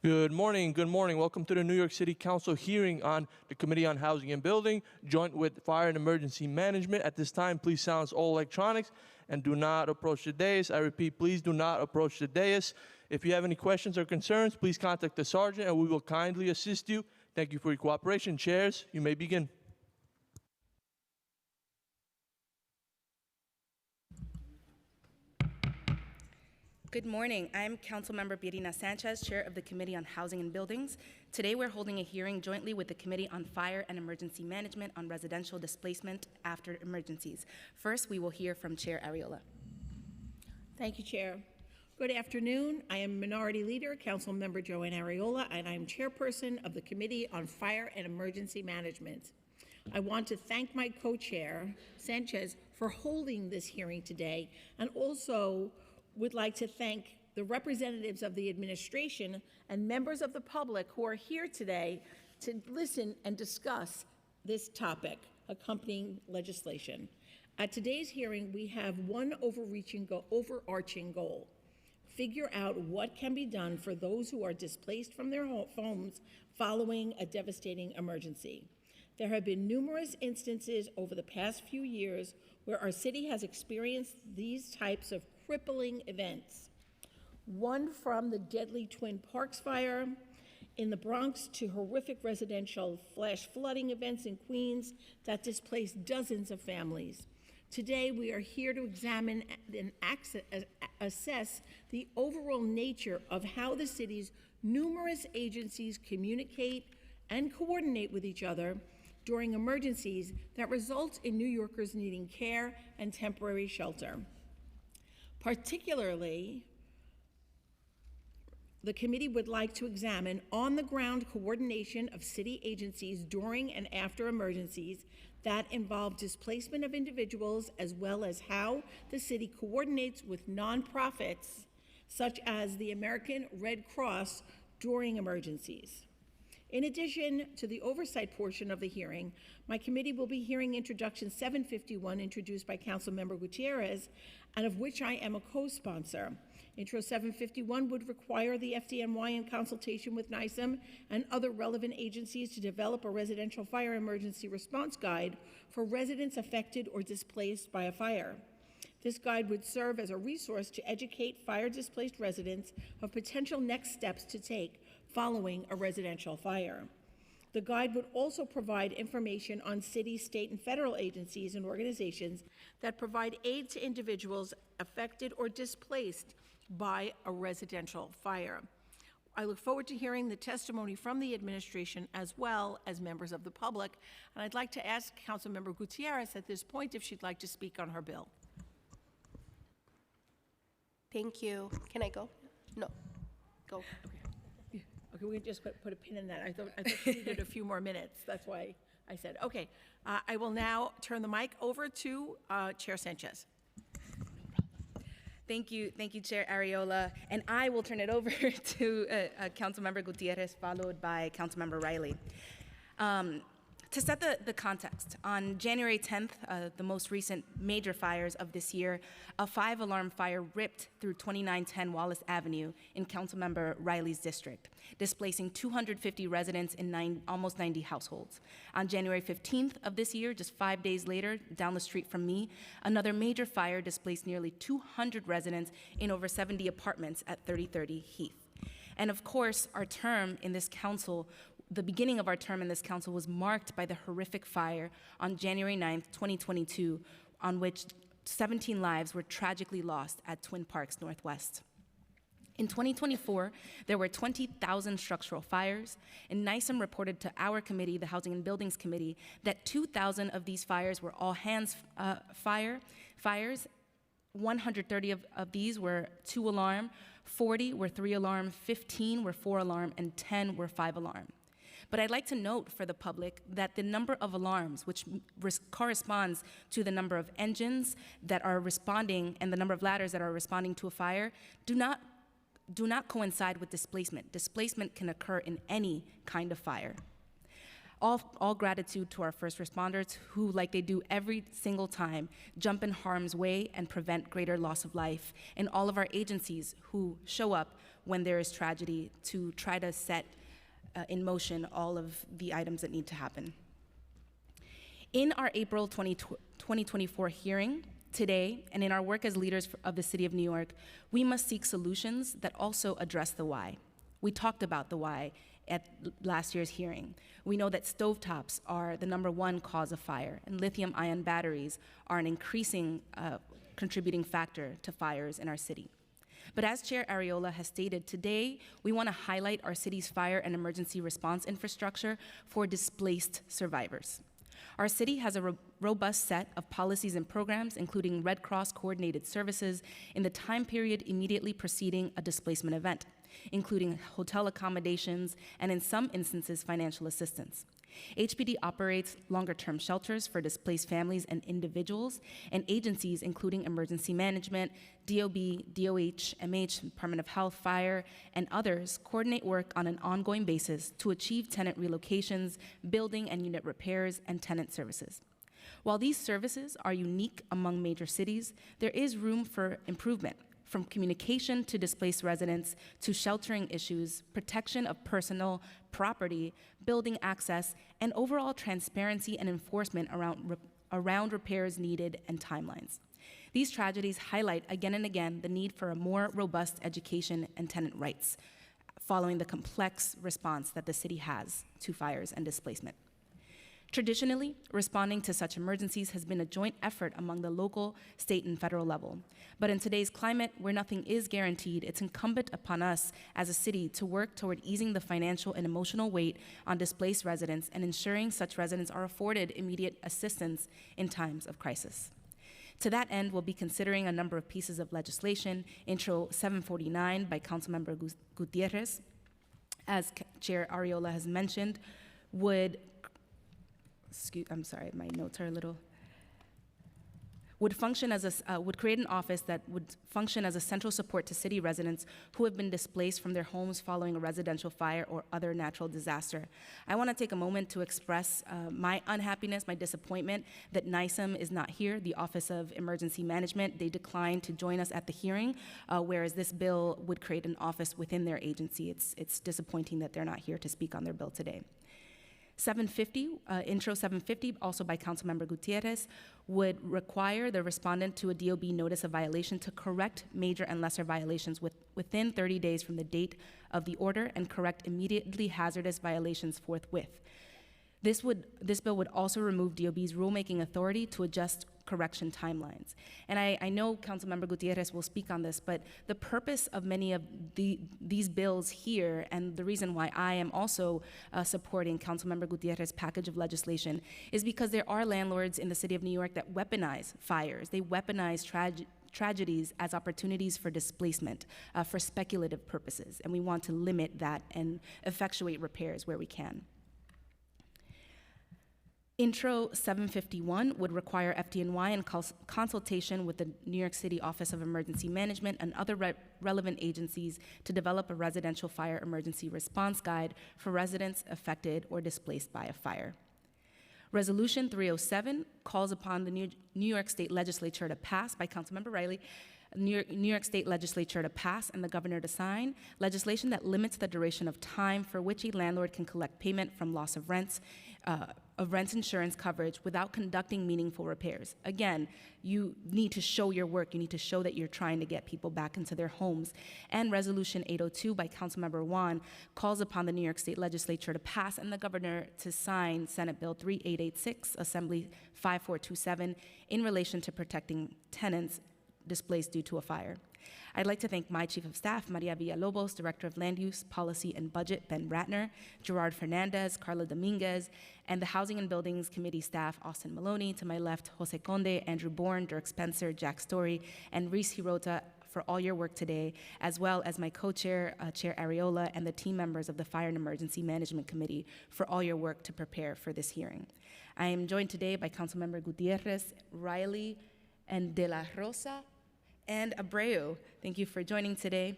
Good morning. Good morning. Welcome to the New York City Council hearing on the Committee on Housing and Building, joint with Fire and Emergency Management. At this time, please silence all electronics and do not approach the dais. I repeat, please do not approach the dais. If you have any questions or concerns, please contact the sergeant and we will kindly assist you. Thank you for your cooperation. Chairs, you may begin. Good morning. I'm Councilmember Birina Sanchez, Chair of the Committee on Housing and Buildings. Today we're holding a hearing jointly with the Committee on Fire and Emergency Management on residential displacement after emergencies. First, we will hear from Chair Arriola. Thank you, Chair. Good afternoon. I am Minority Leader, Councilmember Joanne Arriola, and I'm Chairperson of the Committee on Fire and Emergency Management. I want to thank my co-chair, Sanchez, for holding this hearing today, and also would like to thank the representatives of the administration and members of the public who are here today to listen and discuss this topic, accompanying legislation. At today's hearing, we have one overarching goal: figure out what can be done for those who are displaced from their homes following a devastating emergency. There have been numerous instances over the past few years where our city has experienced these types of crippling events. One from the deadly Twin Parks fire in the Bronx to horrific residential flash flooding events in Queens that displaced dozens of families. Today, we are here to examine and assess the overall nature of how the city's numerous agencies communicate and coordinate with each other during emergencies that result in New Yorkers needing care and temporary shelter. Particularly, the committee would like to examine on-the-ground coordination of city agencies during and after emergencies that involve displacement of individuals, as well as how the city coordinates with nonprofits such as the American Red Cross during emergencies. In addition to the oversight portion of the hearing, my committee will be hearing Introduction 751 introduced by Councilmember Gutierrez, and of which I am a co-sponsor. Intro 751 would require the FDNY in consultation with NYSEM and other relevant agencies to develop a residential fire emergency response guide for residents affected or displaced by a fire. This guide would serve as a resource to educate fire-displaced residents of potential next steps to take following a residential fire. The guide would also provide information on city, state, and federal agencies and organizations that provide aid to individuals affected or displaced by a residential fire. I look forward to hearing the testimony from the administration as well as members of the public, and I'd like to ask Councilmember Gutierrez at this point if she'd like to speak on her bill. Thank you. Can I go? No. Go. Okay, we can just put a pin in that. I thought she needed a few more minutes. That's why I said, okay. I will now turn the mic over to Chair Sanchez. Thank you, Chair Arriola. And I will turn it over to Councilmember Gutierrez, followed by Councilmember Riley. To set the context, on January 10th, the most recent major fires of this year, a 5-alarm fire ripped through 2910 Wallace Avenue in Councilmember Riley's district, displacing 250 residents in almost 90 households. On January 15th of this year, just 5 days later, down the street from me, another major fire displaced nearly 200 residents in over 70 apartments at 3030 Heath. And of course, our term in this council, the beginning of our term in this council, was marked by the horrific fire on January 9th, 2022, on which 17 lives were tragically lost at Twin Parks Northwest. In 2024, there were 20,000 structural fires, and NYSEM reported to our committee, the Housing and Buildings Committee, that 2,000 of these fires were all hands fires. 130 of these were 2-alarm, 40 were 3-alarm, 15 were 4-alarm, and 10 were 5-alarm. But I'd like to note for the public that the number of alarms, which corresponds to the number of engines that are responding and the number of ladders that are responding to a fire, do not coincide with displacement. Displacement can occur in any kind of fire. All gratitude to our first responders who, like they do every single time, jump in harm's way and prevent greater loss of life, and all of our agencies who show up when there is tragedy to try to set in motion all of the items that need to happen. In our April 2024 hearing today, and in our work as leaders of the City of New York, we must seek solutions that also address the why. We talked about the why at last year's hearing. We know that stovetops are the #1 cause of fire, and lithium-ion batteries are an increasing contributing factor to fires in our city. But as Chair Arriola has stated, today we want to highlight our city's fire and emergency response infrastructure for displaced survivors. Our city has a robust set of policies and programs, including Red Cross coordinated services in the time period immediately preceding a displacement event, including hotel accommodations and, in some instances, financial assistance. HPD operates longer-term shelters for displaced families and individuals, and agencies including Emergency Management, DOB, DOH, MH, Department of Health, Fire, and others coordinate work on an ongoing basis to achieve tenant relocations, building and unit repairs, and tenant services. While these services are unique among major cities, there is room for improvement, from communication to displaced residents to sheltering issues, protection of personal property, building access, and overall transparency and enforcement around repairs needed and timelines. These tragedies highlight again and again the need for a more robust education and tenant rights, following the complex response that the city has to fires and displacement. Traditionally, responding to such emergencies has been a joint effort among the local, state, and federal level. But in today's climate, where nothing is guaranteed, it's incumbent upon us as a city to work toward easing the financial and emotional weight on displaced residents and ensuring such residents are afforded immediate assistance in times of crisis. To that end, we'll be considering a number of pieces of legislation. Intro 749 by Councilmember Gutierrez, as Chair Arriola has mentioned, would my notes are a little, would create an office that would function as a central support to city residents who have been displaced from their homes following a residential fire or other natural disaster. I want to take a moment to express my unhappiness, my disappointment that NYSEM is not here, the Office of Emergency Management. They declined to join us at the hearing, whereas this bill would create an office within their agency. It's disappointing that they're not here to speak on their bill today. 750, Intro 750, also by Councilmember Gutierrez, would require the respondent to a DOB notice of violation to correct major and lesser violations within 30 days from the date of the order and correct immediately hazardous violations forthwith. This bill would also remove DOB's rulemaking authority to adjust correction timelines. And I know Councilmember Gutierrez will speak on this, but the purpose of many of these bills here, and the reason why I am also supporting Councilmember Gutierrez's package of legislation, is because there are landlords in the city of New York that weaponize fires. They weaponize tragedies as opportunities for displacement, for speculative purposes, and we want to limit that and effectuate repairs where we can. Intro 751 would require FDNY in consultation with the New York City Office of Emergency Management and other relevant agencies to develop a residential fire emergency response guide for residents affected or displaced by a fire. Resolution 307 calls upon the New York State Legislature to pass, by Councilmember Riley, New York State Legislature to pass and the governor to sign legislation that limits the duration of time for which a landlord can collect payment from loss of rent insurance coverage without conducting meaningful repairs. Again, you need to show your work. You need to show that you're trying to get people back into their homes. And Resolution 802 by Councilmember Juan calls upon the New York State Legislature to pass and the governor to sign Senate Bill 3886, Assembly 5427, in relation to protecting tenants displaced due to a fire. I'd like to thank my Chief of Staff, Maria Villalobos, Director of Land Use, Policy, and Budget, Ben Ratner, Gerard Fernandez, Carla Dominguez, and the Housing and Buildings Committee staff, Austin Maloney, to my left, Jose Conde, Andrew Bourne, Dirk Spencer, Jack Story, and Reese Hirota, for all your work today, as well as my co-chair, Chair Arriola, and the team members of the Fire and Emergency Management Committee for all your work to prepare for this hearing. I am joined today by Councilmember Gutierrez, Riley, and De La Rosa, and Abreu. Thank you for joining today.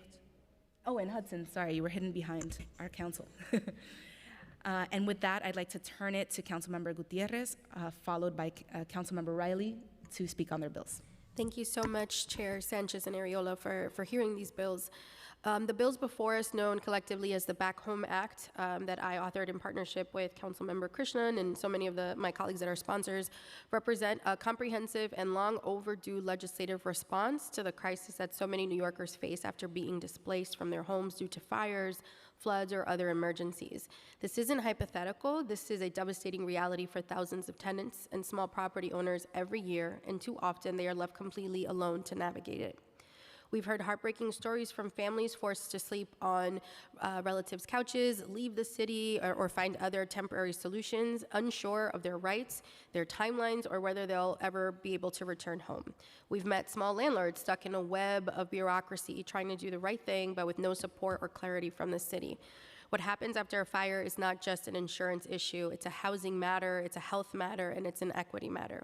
Oh, and Hudson, sorry, you were hidden behind our council. And with that, I'd like to turn it to Councilmember Gutierrez, followed by Councilmember Riley, to speak on their bills. Thank you so much, Chair Sanchez and Arriola, for hearing these bills. The bills before us, known collectively as the Back Home Act, that I authored in partnership with Councilmember Krishnan and so many of my colleagues that are sponsors, represent a comprehensive and long overdue legislative response to the crisis that so many New Yorkers face after being displaced from their homes due to fires, floods, or other emergencies. This isn't hypothetical. This is a devastating reality for thousands of tenants and small property owners every year, and too often they are left completely alone to navigate it. We've heard heartbreaking stories from families forced to sleep on relatives' couches, leave the city, or find other temporary solutions, unsure of their rights, their timelines, or whether they'll ever be able to return home. We've met small landlords stuck in a web of bureaucracy, trying to do the right thing, but with no support or clarity from the city. What happens after a fire is not just an insurance issue. It's a housing matter, it's a health matter, and it's an equity matter.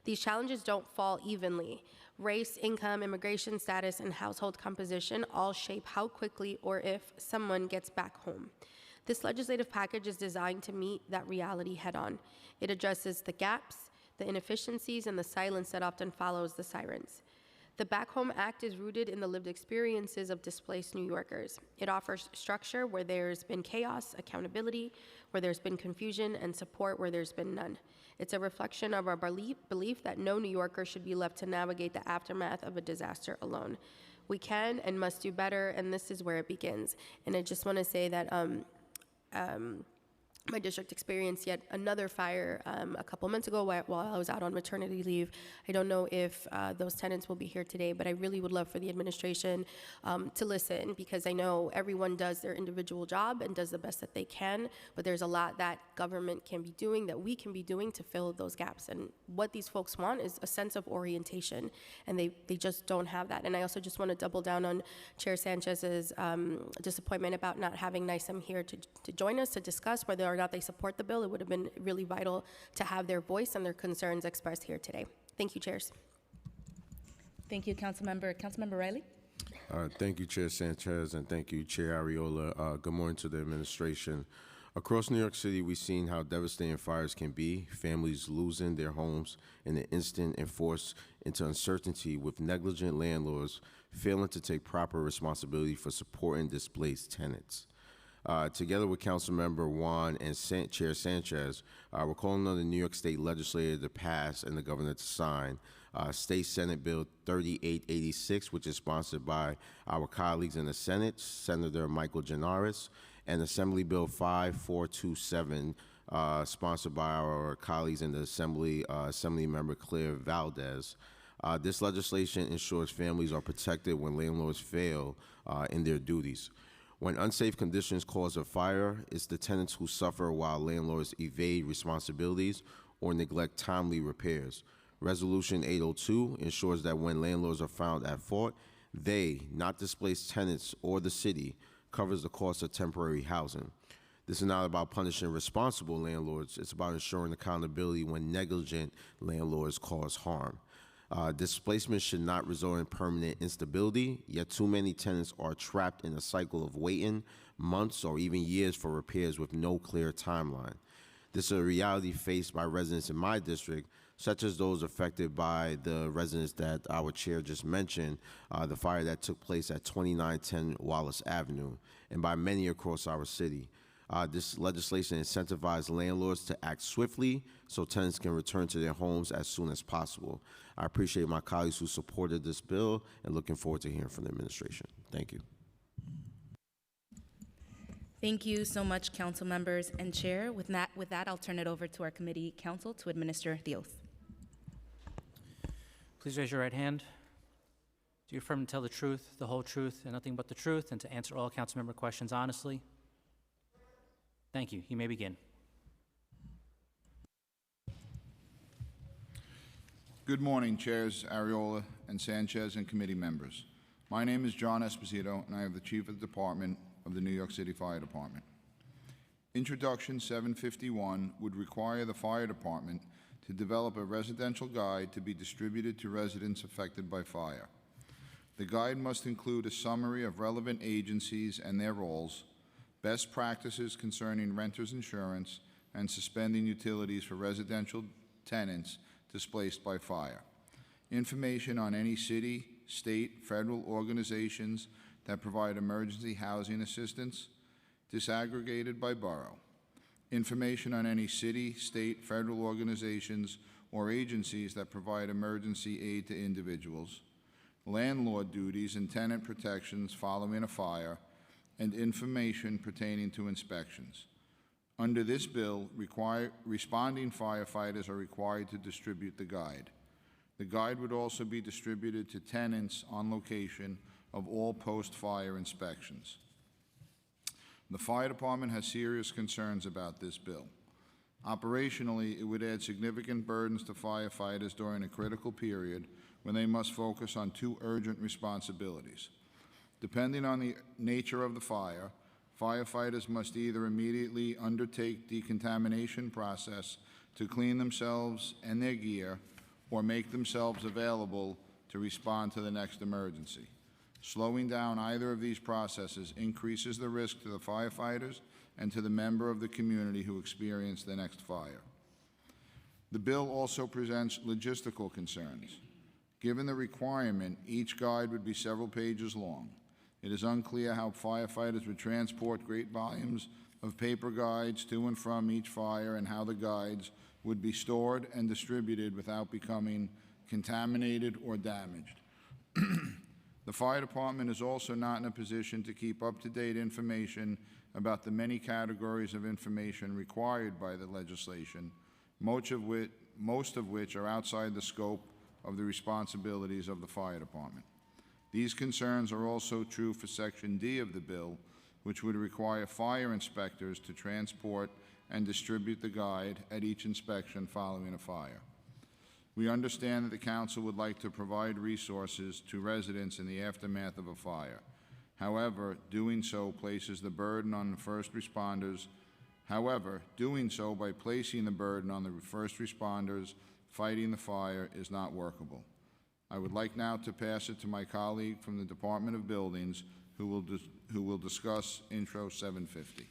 These challenges don't fall evenly. Race, income, immigration status, and household composition all shape how quickly or if someone gets back home. This legislative package is designed to meet that reality head-on. It addresses the gaps, the inefficiencies, and the silence that often follows the sirens. The Back Home Act is rooted in the lived experiences of displaced New Yorkers. It offers structure where there's been chaos, accountability where there's been confusion, and support where there's been none. It's a reflection of our belief that no New Yorker should be left to navigate the aftermath of a disaster alone. We can and must do better, and this is where it begins. And I just want to say that my district experienced yet another fire a couple months ago while I was out on maternity leave. I don't know if those tenants will be here today, but I really would love for the administration to listen, because I know everyone does their individual job and does the best that they can, but there's a lot that government can be doing, that we can be doing to fill those gaps. And what these folks want is a sense of orientation, and they just don't have that. And I also just want to double down on Chair Sanchez's disappointment about not having NYSEM here to join us to discuss whether or not they support the bill. It would have been really vital to have their voice and their concerns expressed here today. Thank you, chairs. Thank you, Councilmember Riley. Thank you, Chair Sanchez, and thank you, Chair Ariola. Good morning to the administration. Across New York City, we've seen how devastating fires can be, families losing their homes in an instant and forced into uncertainty, with negligent landlords failing to take proper responsibility for supporting displaced tenants. Together with Councilmember Juan and Chair Sanchez, we're calling on the New York State Legislature to pass and the Governor to sign State Senate Bill 3886, which is sponsored by our colleagues in the Senate, Senator Michael Gianaris, and Assembly Bill 5427, sponsored by our colleagues in the Assembly, Assemblymember Claire Valdez. This legislation ensures families are protected when landlords fail in their duties. When unsafe conditions cause a fire, it's the tenants who suffer while landlords evade responsibilities or neglect timely repairs. Resolution 802 ensures that when landlords are found at fault, they, not displaced tenants or the city, covers the cost of temporary housing. This is not about punishing responsible landlords. It's about ensuring accountability when negligent landlords cause harm. Displacement should not result in permanent instability, yet too many tenants are trapped in a cycle of waiting months or even years for repairs with no clear timeline. This is a reality faced by residents in my district, such as those affected by the residents that our chair just mentioned, the fire that took place at 2910 Wallace Avenue, and by many across our city. This legislation incentivizes landlords to act swiftly so tenants can return to their homes as soon as possible. I appreciate my colleagues who supported this bill and looking forward to hearing from the administration. Thank you. Thank you so much, council members and chair. With that, I'll turn it over to our committee counsel to administer the oath. Please raise your right hand. Do you affirm to tell the truth, the whole truth, and nothing but the truth, and to answer all council member questions honestly? Thank you. You may begin. Good morning, Chairs Ariola and Sanchez and committee members. My name is John Esposito, and I am the Chief of the Department of the New York City Fire Department. Introduction 751 would require the Fire Department to develop a residential guide to be distributed to residents affected by fire. The guide must include a summary of relevant agencies and their roles, best practices concerning renters insurance, and suspending utilities for residential tenants displaced by fire. Information on any city, state, federal organizations that provide emergency housing assistance, disaggregated by borough. Information on any city, state, federal organizations, or agencies that provide emergency aid to individuals, landlord duties and tenant protections following a fire, and information pertaining to inspections. Under this bill, responding firefighters are required to distribute the guide. The guide would also be distributed to tenants on location of all post-fire inspections. The fire department has serious concerns about this bill. Operationally, it would add significant burdens to firefighters during a critical period when they must focus on two urgent responsibilities. Depending on the nature of the fire, firefighters must either immediately undertake decontamination process to clean themselves and their gear, or make themselves available to respond to the next emergency. Slowing down either of these processes increases the risk to the firefighters and to the member of the community who experience the next fire. The bill also presents logistical concerns. Given the requirement, each guide would be several pages long. It is unclear how firefighters would transport great volumes of paper guides to and from each fire, and how the guides would be stored and distributed without becoming contaminated or damaged. The fire department is also not in a position to keep up-to-date information about the many categories of information required by the legislation, most of which are outside the scope of the responsibilities of the fire department. These concerns are also true for Section D of the bill, which would require fire inspectors to transport and distribute the guide at each inspection following a fire. We understand that the council would like to provide resources to residents in the aftermath of a fire. However, doing so places the burden on the first responders. However, doing so by placing the burden on the first responders fighting the fire is not workable. I would like now to pass it to my colleague from the Department of Buildings, who will discuss Intro 750.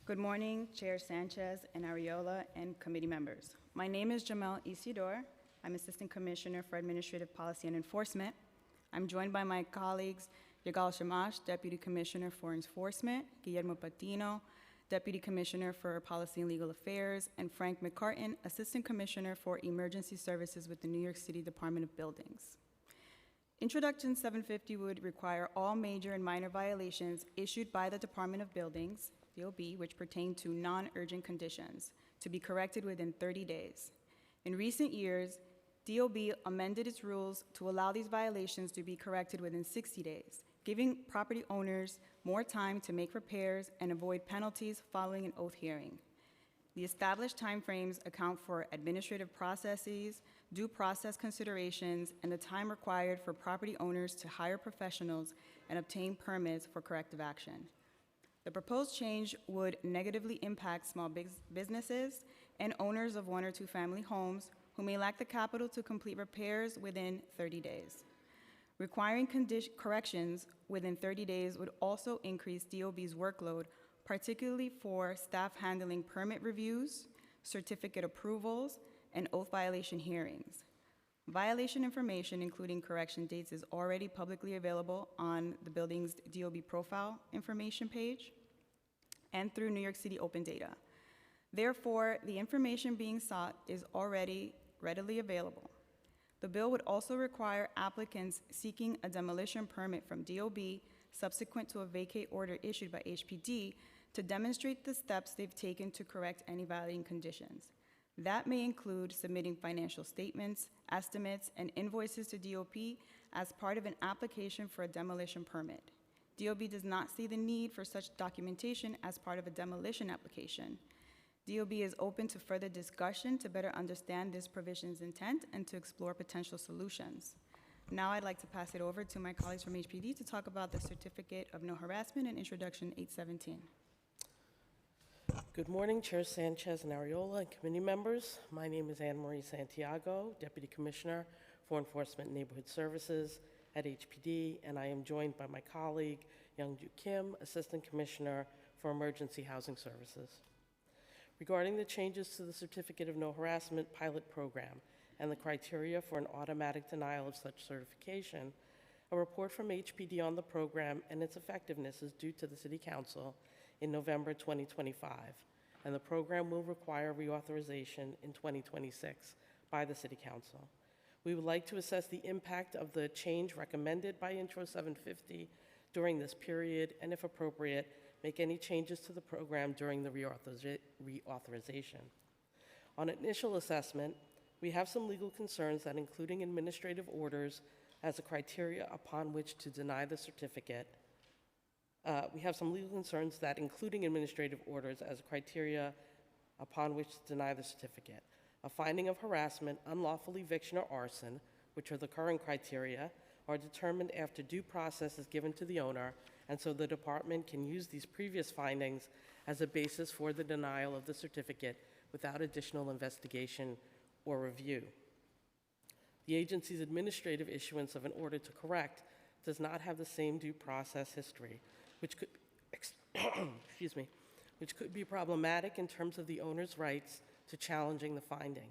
Good morning, Chair Sanchez and Ariola and committee members. My name is Jamel Isidore. I'm Assistant Commissioner for Administrative Policy and Enforcement. I'm joined by my colleagues, Yigal Shamash, Deputy Commissioner for Enforcement, Guillermo Patino, Deputy Commissioner for Policy and Legal Affairs, and Frank McCartan, Assistant Commissioner for Emergency Services with the New York City Department of Buildings. Introduction 750 would require all major and minor violations issued by the Department of Buildings, DOB, which pertain to non-urgent conditions, to be corrected within 30 days. In recent years, DOB amended its rules to allow these violations to be corrected within 60 days, giving property owners more time to make repairs and avoid penalties following an oath hearing. The established timeframes account for administrative processes, due process considerations, and the time required for property owners to hire professionals and obtain permits for corrective action. The proposed change would negatively impact small businesses and owners of one or two family homes who may lack the capital to complete repairs within 30 days. Requiring corrections within 30 days would also increase DOB's workload, particularly for staff handling permit reviews, certificate approvals, and oath violation hearings. Violation information, including correction dates, is already publicly available on the building's DOB profile information page and through New York City Open Data. Therefore, the information being sought is already readily available. The bill would also require applicants seeking a demolition permit from DOB subsequent to a vacate order issued by HPD to demonstrate the steps they've taken to correct any violating conditions. That may include submitting financial statements, estimates, and invoices to DOP as part of an application for a demolition permit. DOB does not see the need for such documentation as part of a demolition application. DOB is open to further discussion to better understand this provision's intent and to explore potential solutions. Now I'd like to pass it over to my colleagues from HPD to talk about the Certificate of No Harassment and Introduction 817. Good morning, Chair Sanchez and Ariola and committee members. My name is Anne Marie Santiago, Deputy Commissioner for Enforcement and Neighborhood Services at HPD, and I am joined by my colleague, Youngju Kim, Assistant Commissioner for Emergency Housing Services. Regarding the changes to the Certificate of No Harassment pilot program and the criteria for an automatic denial of such certification, A report from HPD on the program and its effectiveness is due to the City Council in November 2025, and the program will require reauthorization in 2026 by the City Council. We would like to assess the impact of the change recommended by Intro 750 during this period, and if appropriate, make any changes to the program during the reauthorization. On initial assessment, we have some legal concerns that including administrative orders as a criteria upon which to deny the certificate. We have some legal concerns that including administrative orders as a criteria upon which to deny the certificate. A finding of harassment, unlawful eviction, or arson, which are the current criteria, are determined after due process is given to the owner, and so the department can use these previous findings as a basis for the denial of the certificate without additional investigation or review. The agency's administrative issuance of an order to correct does not have the same due process history, which could, excuse me, which could be problematic in terms of the owner's rights to challenging the finding.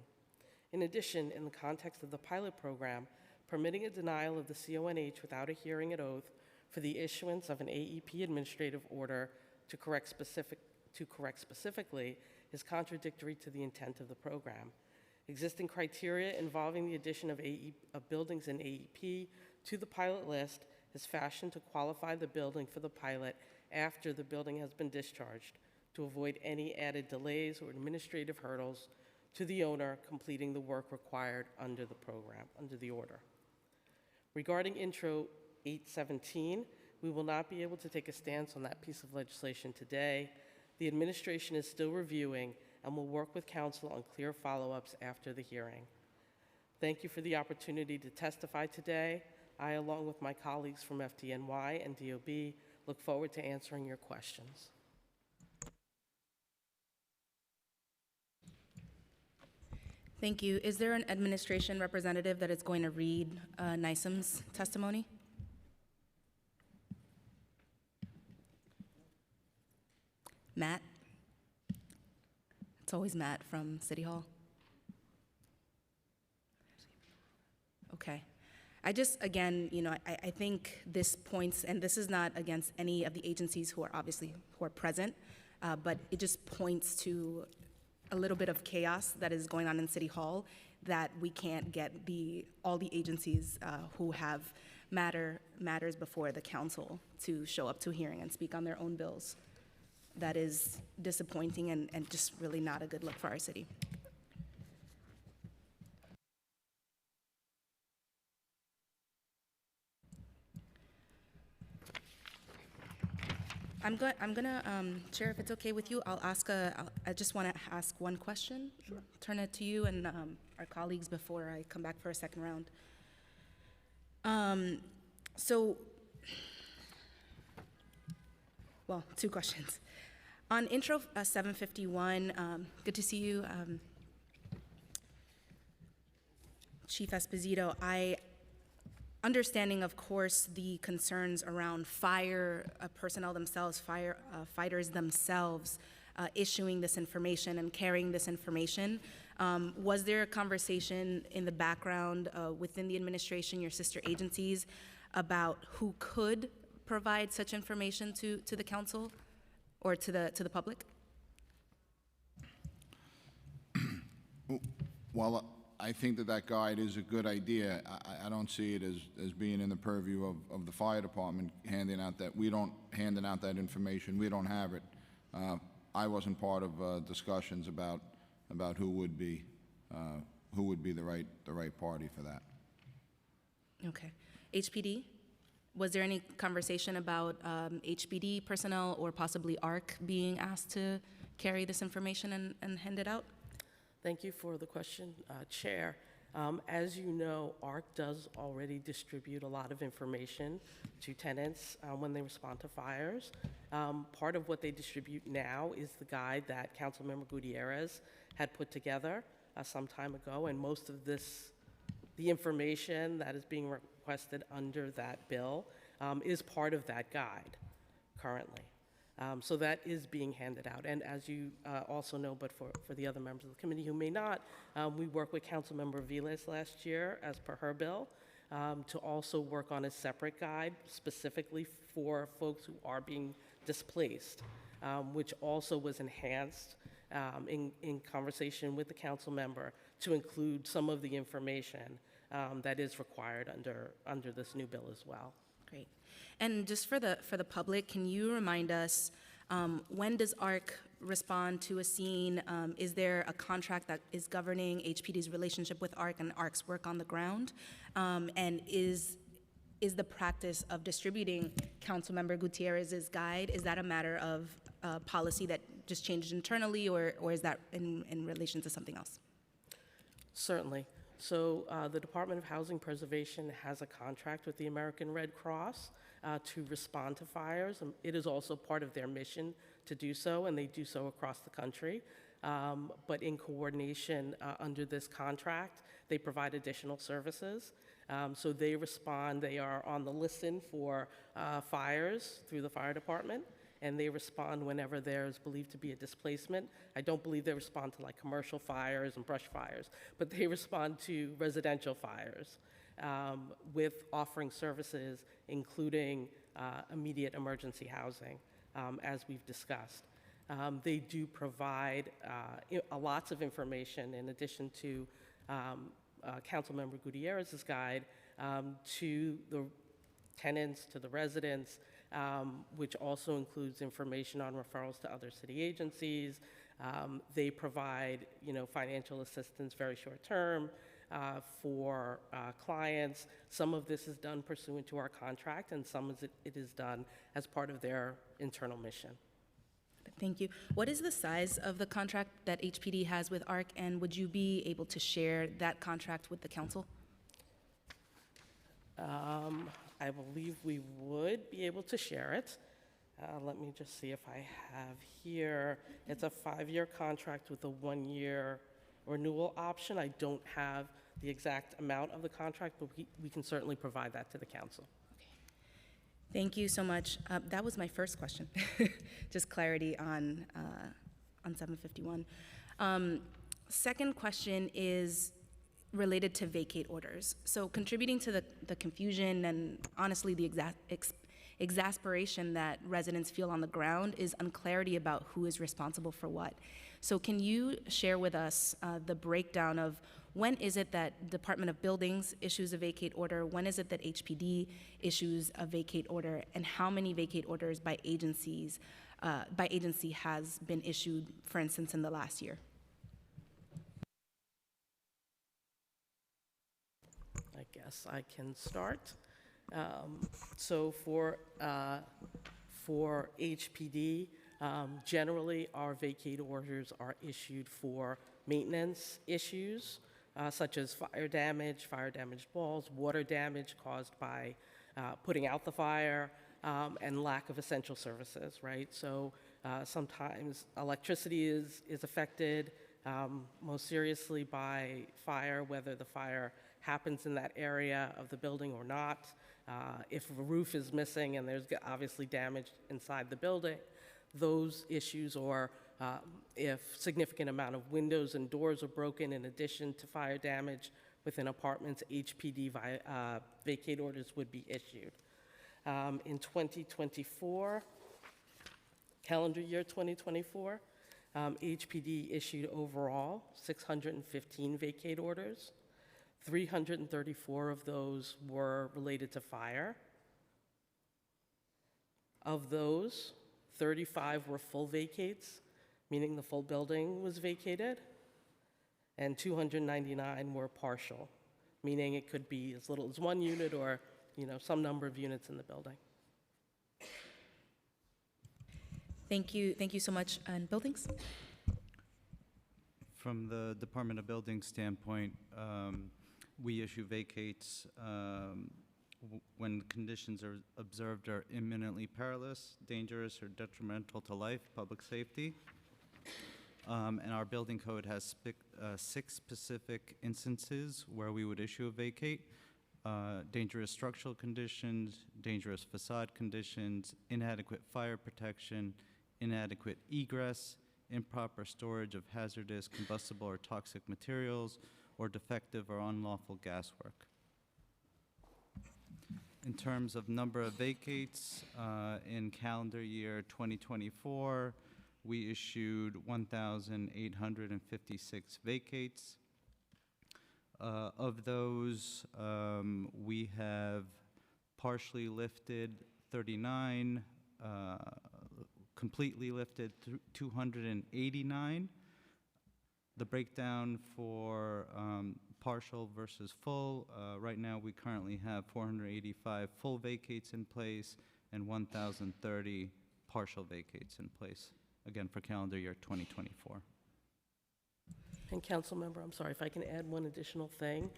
In addition, in the context of the pilot program, permitting a denial of the CONH without a hearing at oath for the issuance of an AEP administrative order to correct specifically is contradictory to the intent of the program. Existing criteria involving the addition of buildings in AEP to the pilot list is fashioned to qualify the building for the pilot after the building has been discharged to avoid any added delays or administrative hurdles to the owner completing the work required under the program, under the order. Regarding Intro 817, we will not be able to take a stance on that piece of legislation today. The administration is still reviewing and will work with council on clear follow-ups after the hearing. Thank you for the opportunity to testify today. I, along with my colleagues from FDNY and DOB, look forward to answering your questions. Thank you. Is there an administration representative that is going to read NYSEM's testimony? Matt? It's always Matt from City Hall. Okay. I just, again, I think this points, and this is not against any of the agencies who are present, but it just points to a little bit of chaos that is going on in City Hall, that we can't get all the agencies who have matters before the council to show up to hearing and speak on their own bills. That is disappointing and just really not a good look for our city. I'm gonna, Chair, if it's okay with you, I just want to ask one question. Sure. Turn it to you and our colleagues before I come back for a second round. Well, two questions. On Intro 751, good to see you, Chief Esposito. Understanding, of course, the concerns around fire personnel themselves, fighters themselves, issuing this information and carrying this information. Was there a conversation in the background within the administration, your sister agencies, about who could provide such information to the council or to the public? Well, I think that guide is a good idea. I don't see it as being in the purview of the fire department handing out that. We don't handing out that information. We don't have it. I wasn't part of discussions about who would be the right party for that. Okay. HPD? Was there any conversation about HPD personnel or possibly ARC being asked to carry this information and hand it out? Thank you for the question, Chair. As you know, ARC does already distribute a lot of information to tenants when they respond to fires. Part of what they distribute now is the guide that Councilmember Gutierrez had put together some time ago, and most of the information that is being requested under that bill is part of that guide currently. So that is being handed out. And as you also know, but for the other members of the committee who may not, we worked with Councilmember Viles last year as per her bill to also work on a separate guide specifically for folks who are being displaced, which also was enhanced in conversation with the council member to include some of the information that is required under this new bill as well. Great. And just for the public, can you remind us, when does ARC respond to a scene? Is there a contract that is governing HPD's relationship with ARC and ARC's work on the ground? And is the practice of distributing Councilmember Gutierrez's guide, is that a matter of policy that just changed internally, or is that in relation to something else? Certainly. So the Department of Housing Preservation has a contract with the American Red Cross to respond to fires. It is also part of their mission to do so, and they do so across the country. But in coordination under this contract, they provide additional services. So they respond, they are on the listen for fires through the fire department, and they respond whenever there's believed to be a displacement. I don't believe they respond to like commercial fires and brush fires, but they respond to residential fires with offering services, including immediate emergency housing, as we've discussed. They do provide lots of information in addition to Councilmember Gutierrez's guide to the tenants, to the residents, which also includes information on referrals to other city agencies. They provide, financial assistance very short term for clients. Some of this is done pursuant to our contract, and some of it is done as part of their internal mission. Thank you. What is the size of the contract that HPD has with ARC, and would you be able to share that contract with the council? I believe we would be able to share it. Let me just see if I have here. It's a 5-year contract with a 1-year renewal option. I don't have the exact amount of the contract, but we can certainly provide that to the council. Thank you so much. That was my first question, just clarity on 751. Second question is related to vacate orders. So contributing to the confusion and honestly the exasperation that residents feel on the ground is unclarity about who is responsible for what. So can you share with us the breakdown of when is it that Department of Buildings issues a vacate order, when is it that HPD issues a vacate order, and how many vacate orders by agency has been issued, for instance, in the last year? I guess I can start. So for HPD, generally our vacate orders are issued for maintenance issues, such as fire damaged walls, water damage caused by putting out the fire, and lack of essential services, right? So sometimes electricity is affected most seriously by fire, whether the fire happens in that area of the building or not. If a roof is missing and there's obviously damage inside the building, those issues, or if significant amount of windows and doors are broken in addition to fire damage within apartments, HPD vacate orders would be issued. In 2024, calendar year 2024, HPD issued overall 615 vacate orders. 334 of those were related to fire. Of those, 35 were full vacates, meaning the full building was vacated, and 299 were partial, meaning it could be as little as 1 unit or, some number of units in the building. Thank you so much. And buildings? From the Department of Buildings standpoint, we issue vacates when conditions are observed are imminently perilous, dangerous, or detrimental to life, public safety. And our building code has 6 specific instances where we would issue a vacate. Dangerous structural conditions, dangerous facade conditions, inadequate fire protection, inadequate egress, improper storage of hazardous, combustible, or toxic materials, or defective or unlawful gas work. In terms of number of vacates, in calendar year 2024, we issued 1,856 vacates. Of those, we have partially lifted 39, completely lifted 289. The breakdown for partial versus full, right now we currently have 485 full vacates in place and 1,030 partial vacates in place, again, for calendar year 2024. And council member, I'm sorry, if I can add one additional thing.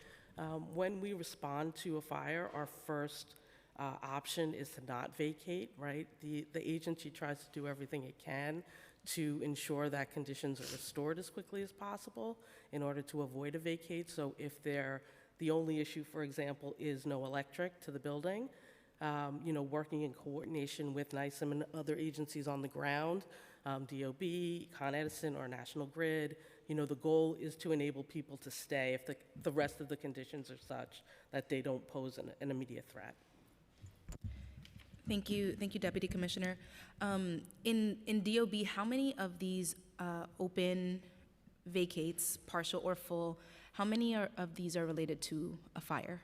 When we respond to a fire, our first option is to not vacate, right? The agency tries to do everything it can to ensure that conditions are restored as quickly as possible in order to avoid a vacate. So if the only issue, for example, is no electric to the building, working in coordination with NYSEM and other agencies on the ground, DOB, Con Edison, or National Grid, the goal is to enable people to stay if the rest of the conditions are such that they don't pose an immediate threat. Thank you, Deputy Commissioner. In DOB, how many of these open vacates, partial or full, how many of these are related to a fire?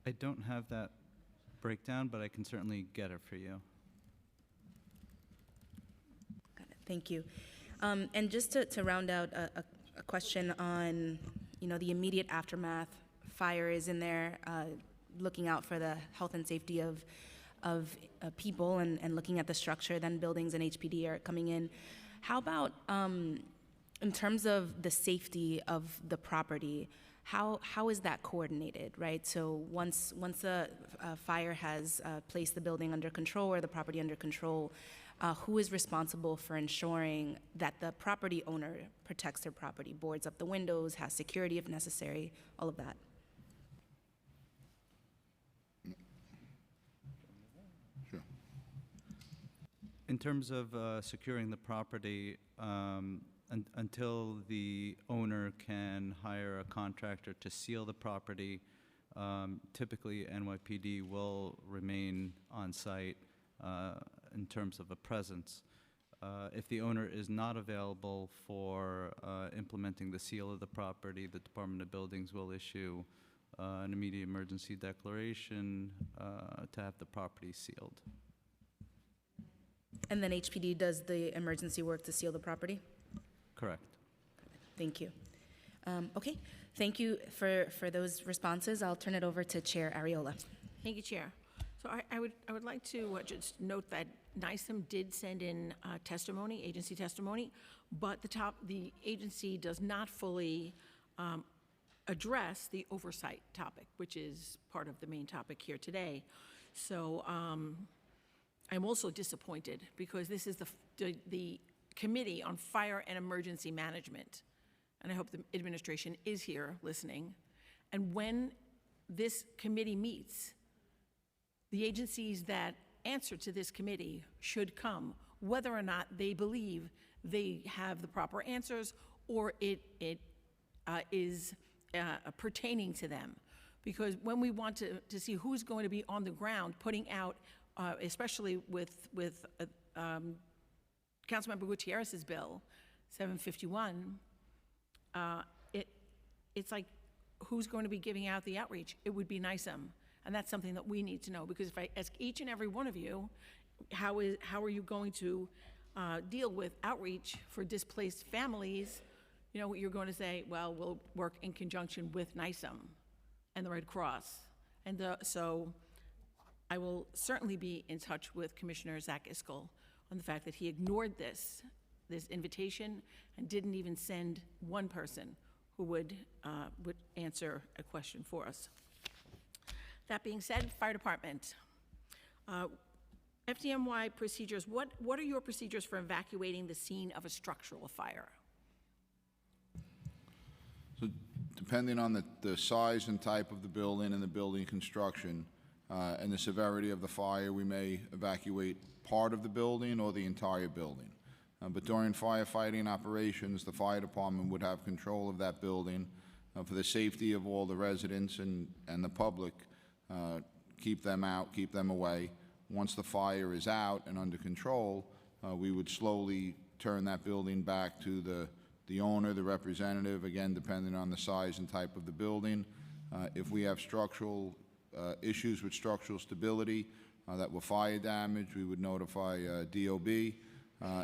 I don't have that breakdown, but I can certainly get it for you. Got it. Thank you. And just to round out a question on, the immediate aftermath. Fire is in there, looking out for the health and safety of people and looking at the structure. Then buildings and HPD are coming in. How about in terms of the safety of the property? How is that coordinated, right? So once a fire has placed the building under control or the property under control, who is responsible for ensuring that the property owner protects their property, boards up the windows, has security if necessary, all of that? Sure. In terms of securing the property, until the owner can hire a contractor to seal the property, typically NYPD will remain on site in terms of a presence. If the owner is not available for implementing the seal of the property, the Department of Buildings will issue an immediate emergency declaration to have the property sealed. And then HPD does the emergency work to seal the property? Correct. Thank you. Okay, thank you for those responses. I'll turn it over to Chair Ariola. Thank you, Chair. So I would like to just note that NYSEM did send in testimony, agency testimony, but the agency does not fully address the oversight topic, which is part of the main topic here today. So I'm also disappointed because this is the Committee on Fire and Emergency Management, and I hope the administration is here listening. And when this committee meets, the agencies that answer to this committee should come, whether or not they believe they have the proper answers or it is pertaining to them. Because when we want to see who's going to be on the ground putting out, especially with Councilmember Gutierrez's bill, 751, it's like, who's going to be giving out the outreach? It would be NYSEM. And that's something that we need to know, because if I ask each and every one of you, how are you going to deal with outreach for displaced families? You're going to say, well, we'll work in conjunction with NYSEM and the Red Cross. And so I will certainly be in touch with Commissioner Zach Iscol on the fact that he ignored this invitation and didn't even send one person who would answer a question for us. That being said, Fire Department. FDNY procedures, what are your procedures for evacuating the scene of a structural fire? So depending on the size and type of the building and the building construction and the severity of the fire, we may evacuate part of the building or the entire building. But during firefighting operations, the fire department would have control of that building for the safety of all the residents and the public, keep them out, keep them away. Once the fire is out and under control, we would slowly turn that building back to the owner, the representative, again, depending on the size and type of the building. If we have structural issues with structural stability that were fire damage, we would notify DOB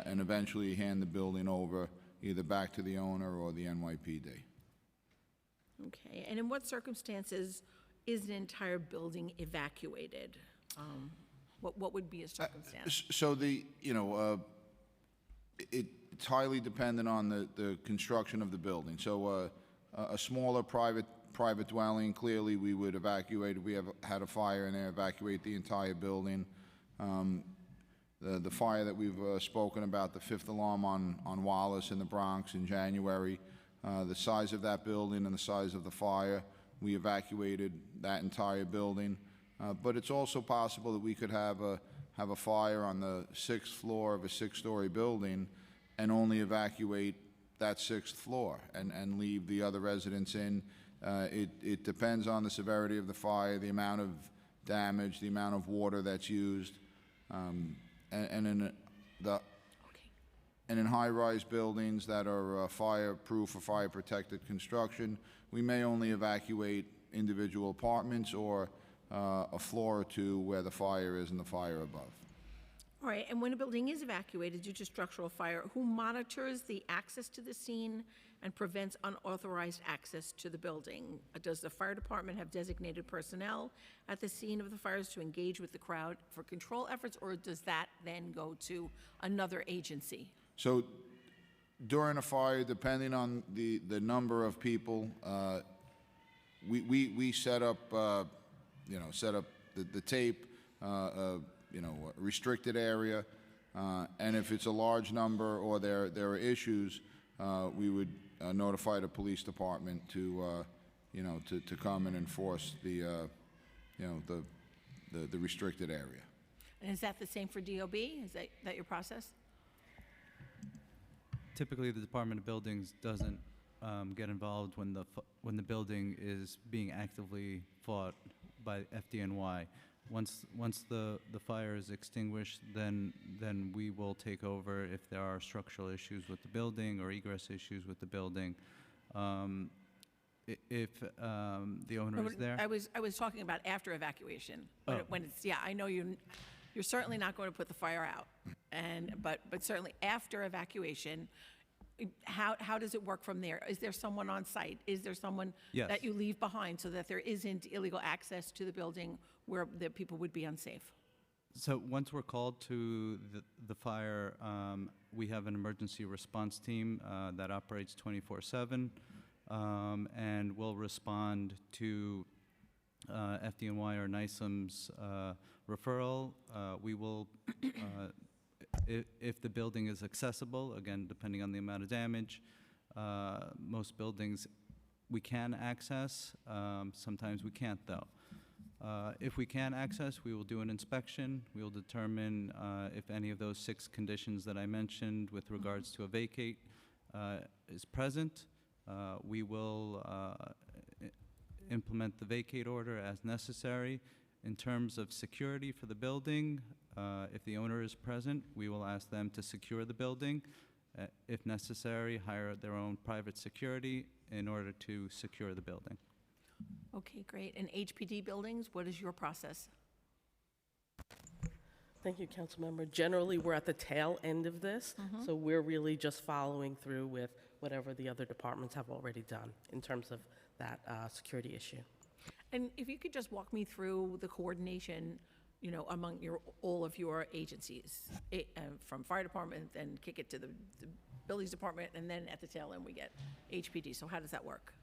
and eventually hand the building over either back to the owner or the NYPD. Okay, and in what circumstances is an entire building evacuated? What would be a circumstance? So it's highly dependent on the construction of the building. So a smaller private dwelling, clearly we would evacuate. If we had a fire in there, evacuate the entire building. The fire that we've spoken about, the fifth alarm on Wallace in the Bronx in January, the size of that building and the size of the fire, we evacuated that entire building. But it's also possible that we could have a fire on the 6th floor of a 6-story building and only evacuate that 6th floor and leave the other residents in. It depends on the severity of the fire, the amount of damage, the amount of water that's used, and in high-rise buildings that are fireproof or fire-protected construction, we may only evacuate individual apartments or a floor or two where the fire is and the fire above. All right, and when a building is evacuated due to structural fire, who monitors the access to the scene and prevents unauthorized access to the building? Does the fire department have designated personnel at the scene of the fires to engage with the crowd for control efforts, or does that then go to another agency? So during a fire, depending on the number of people, we set up, set up the tape, a restricted area, and if it's a large number or there are issues, we would notify the police department to come and enforce the restricted area. And is that the same for DOB? Is that your process? Typically, the Department of Buildings doesn't get involved when the building is being actively fought by FDNY. Once the fire is extinguished, then we will take over if there are structural issues with the building or egress issues with the building. If the owner is there. I was talking about after evacuation. When it's, I know you're certainly not going to put the fire out, but certainly after evacuation, how does it work from there? Is there someone on site? Is there someone Yes. that you leave behind so that there isn't illegal access to the building where the people would be unsafe? So once we're called to the fire, we have an emergency response team that operates 24/7, and will respond to FDNY or NISM's referral. We will, if the building is accessible, again, depending on the amount of damage, most buildings we can access. Sometimes we can't, though. If we can access, we will do an inspection. We will determine if any of those 6 conditions that I mentioned with regards to a vacate is present. We will implement the vacate order as necessary. In terms of security for the building, if the owner is present, we will ask them to secure the building. If necessary, hire their own private security in order to secure the building. Okay, great. And HPD buildings, what is your process? Thank you, Councilmember. Generally, we're at the tail end of this, so we're really just following through with whatever the other departments have already done in terms of that security issue. And if you could just walk me through the coordination, among all of your agencies, from fire department, then kick it to the buildings department, and then at the tail end we get HPD. So how does that work?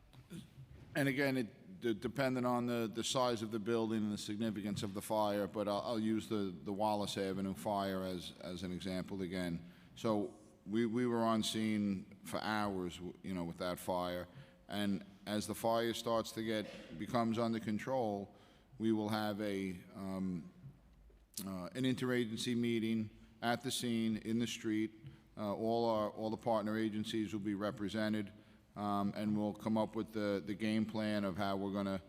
And again, depending on the size of the building and the significance of the fire, but I'll use the Wallace Avenue fire as an example again. So we were on scene for hours, with that fire, and as the fire starts to becomes under control, we will have an interagency meeting at the scene in the street. All the partner agencies will be represented. and we'll come up with the game plan of how we're going to,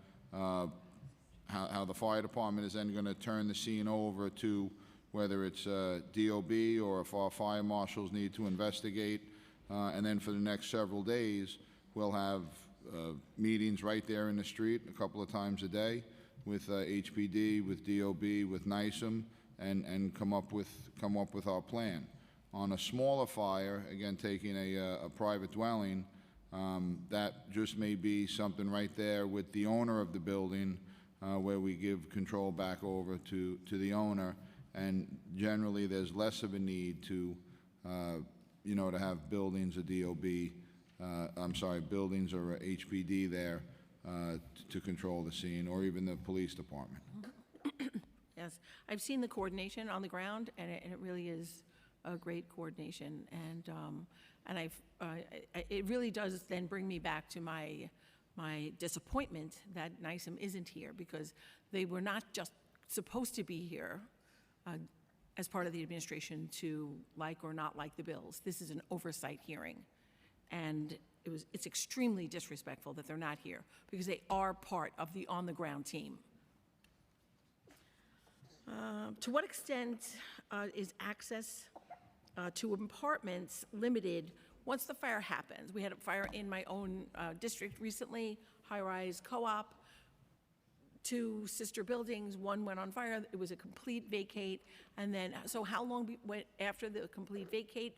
how the fire department is then going to turn the scene over to whether it's DOB or if our fire marshals need to investigate. And then for the next several days, we'll have meetings right there in the street a couple of times a day with HPD, with DOB, with NISM, and come up with our plan. On a smaller fire, again taking a private dwelling, that just may be something right there with the owner of the building, where we give control back over to the owner, and generally there's less of a need to, you know, to have buildings or DOB, buildings or HPD there to control the scene, or even the police department. Yes, I've seen the coordination on the ground, and it really is a great coordination. And it really does then bring me back to my disappointment that NISM isn't here, because they were not just supposed to be here as part of the administration to like or not like the bills. This is an oversight hearing, and it's extremely disrespectful that they're not here, because they are part of the on-the-ground team. To what extent is access to apartments limited once the fire happens? We had a fire in my own district recently, high-rise co-op, 2 sister buildings, one went on fire, it was a complete vacate, and then, so how long after the complete vacate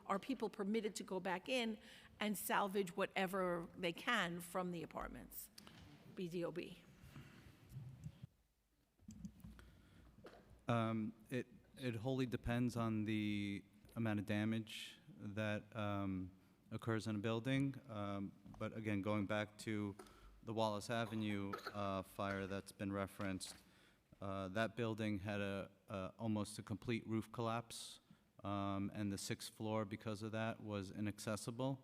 are people permitted to go back in and salvage whatever they can from the apartments? BDOB. It wholly depends on the amount of damage that occurs in a building. But again, going back to the Wallace Avenue fire that's been referenced, that building had almost a complete roof collapse, and the 6th floor, because of that, was inaccessible.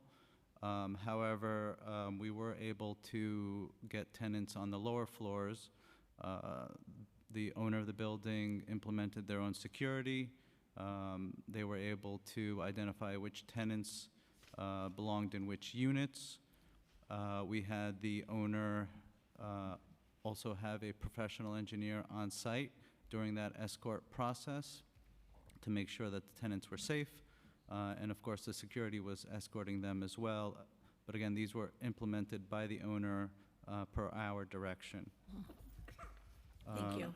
However, we were able to get tenants on the lower floors. The owner of the building implemented their own security. They were able to identify which tenants belonged in which units. We had the owner also have a professional engineer on site during that escort process to make sure that the tenants were safe. And of course, the security was escorting them as well. But again, these were implemented by the owner per our direction. Thank you.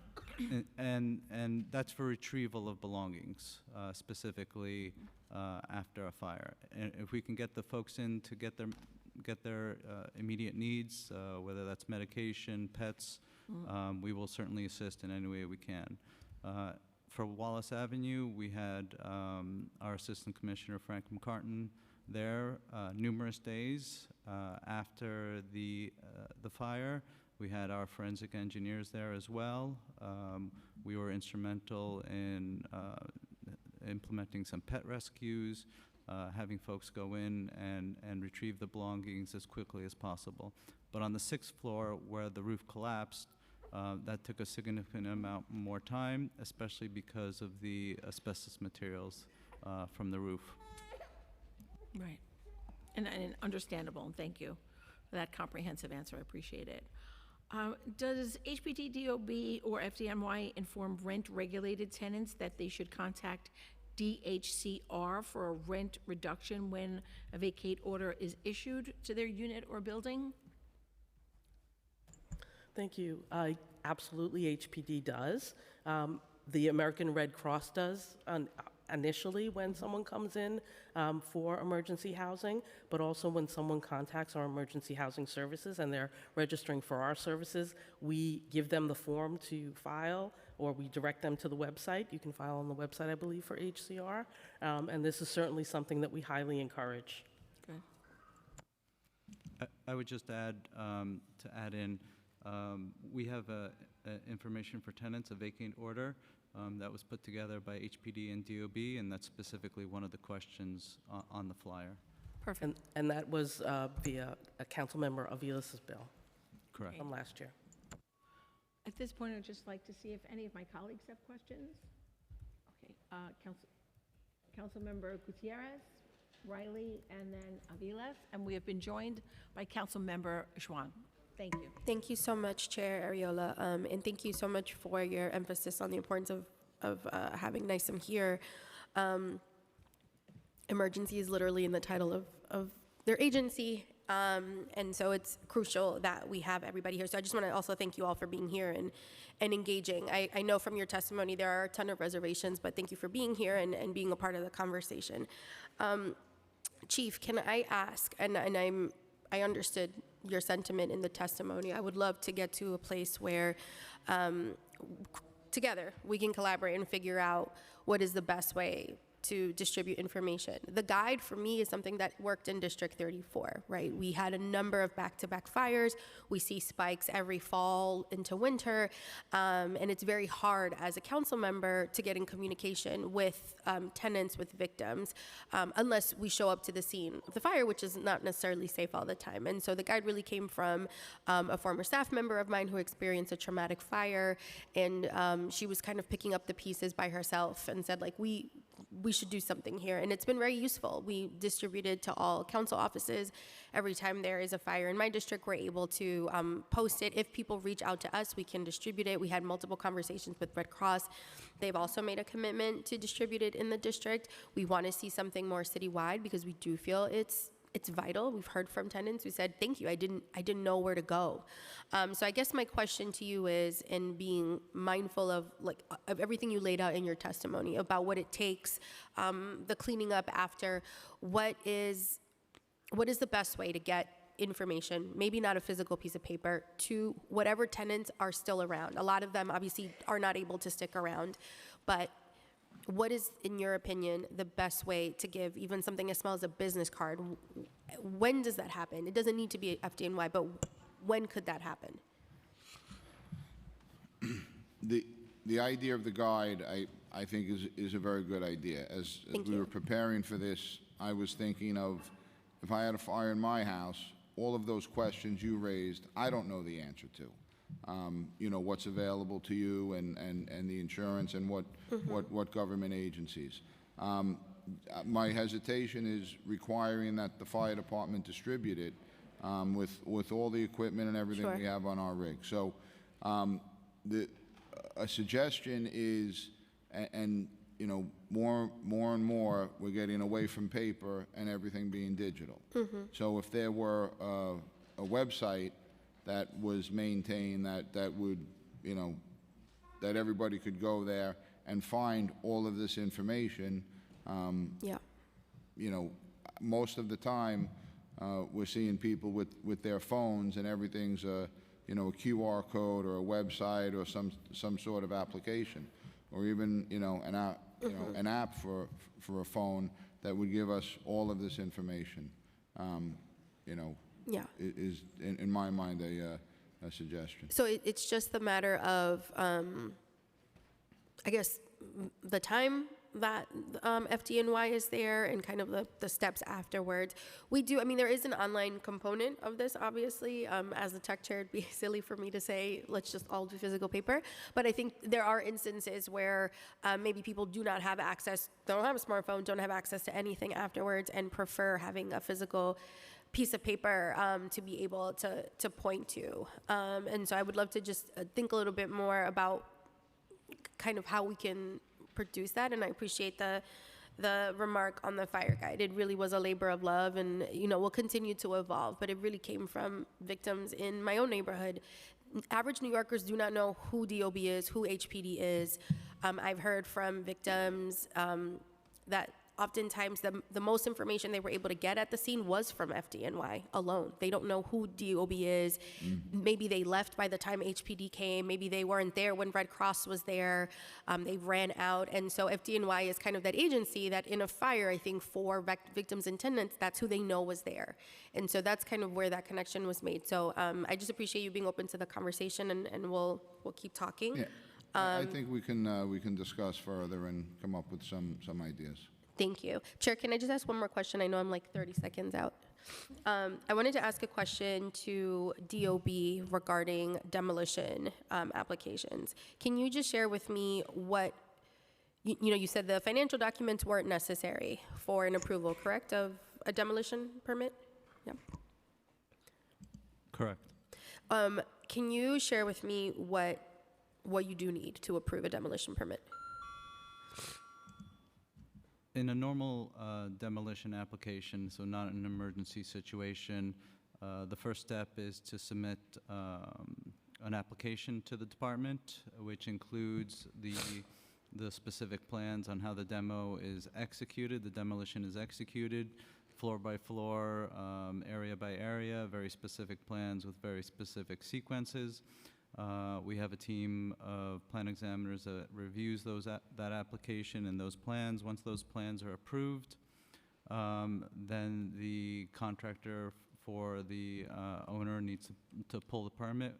And that's for retrieval of belongings, specifically after a fire. And if we can get the folks in to get their immediate needs, whether that's medication, pets, we will certainly assist in any way we can. For Wallace Avenue, we had our Assistant Commissioner, Frank McCartan, there numerous days after the fire. We had our forensic engineers there as well. We were instrumental in implementing some pet rescues, having folks go in and retrieve the belongings as quickly as possible. But on the 6th floor, where the roof collapsed, that took a significant amount more time, especially because of the asbestos materials from the roof. Right. And understandable, and thank you for that comprehensive answer. I appreciate it. Does HPD, DOB, or FDNY inform rent-regulated tenants that they should contact DHCR for a rent reduction when a vacate order is issued to their unit or building? Thank you. Absolutely, HPD does. The American Red Cross does initially when someone comes in for emergency housing, but also when someone contacts our emergency housing services and they're registering for our services, we give them the form to file, or we direct them to the website. You can file on the website, I believe, for HCR. And this is certainly something that we highly encourage. Good. I would just add, to add in, we have information for tenants, a vacant order, that was put together by HPD and DOB, and that's specifically one of the questions on the flyer. Perfect. And that was via a council member Aviles' bill Correct. from last year. At this point, I'd just like to see if any of my colleagues have questions. Okay, Councilmember Gutierrez? Riley, and then Aviles. And we have been joined by Councilmember Schwan. Thank you. Thank you so much, Chair Ariola, and thank you so much for your emphasis on the importance of having NYSEM here. Emergency is literally in the title of their agency, and so it's crucial that we have everybody here. So I just want to also thank you all for being here and engaging. I know from your testimony there are a ton of reservations, but thank you for being here and being a part of the conversation. Chief, can I ask, and I understood your sentiment in the testimony. I would love to get to a place where together we can collaborate and figure out what is the best way to distribute information. The guide for me is something that worked in District 34, right? We had a number of back-to-back fires. We see spikes every fall into winter, and it's very hard as a council member to get in communication with tenants, with victims, unless we show up to the scene of the fire, which is not necessarily safe all the time. And so the guide really came from a former staff member of mine who experienced a traumatic fire, and she was kind of picking up the pieces by herself and said, like, we should do something here. And it's been very useful. We distributed to all council offices. Every time there is a fire in my district, we're able to post it. If people reach out to us, we can distribute it. We had multiple conversations with Red Cross. They've also made a commitment to distribute it in the district. We want to see something more citywide because we do feel it's vital. We've heard from tenants who said, thank you, I didn't know where to go. So I guess my question to you is, in being mindful of everything you laid out in your testimony about what it takes, the cleaning up after, what is the best way to get information, maybe not a physical piece of paper, to whatever tenants are still around? A lot of them obviously are not able to stick around, but what is, in your opinion, the best way to give even something as small as a business card? When does that happen? It doesn't need to be FDNY, but when could that happen? The idea of the guide, I think, is a very good idea. As we were preparing for this, I was thinking of, if I had a fire in my house, all of those questions you raised, I don't know the answer to. You know, what's available to you and the insurance and what government agencies. My hesitation is requiring that the fire department distribute it with all the equipment and everything we have on our rig. So a suggestion is, and you know, more and more we're getting away from paper and everything being digital. So if there were a website that was maintained, that would, you know, that everybody could go there and find all of this information. You know, most of the time we're seeing people with their phones and everything's you know, a QR code or a website or some sort of application, or even, you know, an app, you know, an app for a phone that would give us all of this information. You know. Yeah. Is in my mind a suggestion. So it's just the matter of, I guess, the time that FDNY is there and kind of the steps afterwards. We do, I mean, there is an online component of this, obviously. As the tech chair, it'd be silly for me to say, let's just all do physical paper. But I think there are instances where maybe people do not have access, don't have a smartphone, don't have access to anything afterwards, and prefer having a physical piece of paper to be able to point to. And so I would love to just think a little bit more about kind of how we can produce that. And I appreciate the remark on the fire guide. It really was a labor of love, and you know, will continue to evolve, but it really came from victims in my own neighborhood. Average New Yorkers do not know who DOB is, who HPD is. I've heard from victims that oftentimes the most information they were able to get at the scene was from FDNY alone. They don't know who DOB is. Maybe they left by the time HPD came. Maybe they weren't there when Red Cross was there. They ran out. And so FDNY is kind of that agency that in a fire, I think for victims and tenants, that's who they know was there. And so that's kind of where that connection was made. So I just appreciate you being open to the conversation, and we'll keep talking. Yeah. I think we can discuss further and come up with some ideas. Thank you. Chair, can I just ask one more question? I know I'm like 30 seconds out. I wanted to ask a question to DOB regarding demolition applications. Can you just share with me what you said the financial documents weren't necessary for an approval, correct, of a demolition permit? Yeah. Correct. Can you share with me what you do need to approve a demolition permit? In a normal demolition application, so not an emergency situation, the first step is to submit an application to the department, which includes the specific plans on how the demo is executed, the demolition is executed, floor by floor, area by area, very specific plans with very specific sequences. We have a team of plan examiners that reviews that application and those plans. Once those plans are approved, then the contractor for the owner needs to pull the permit.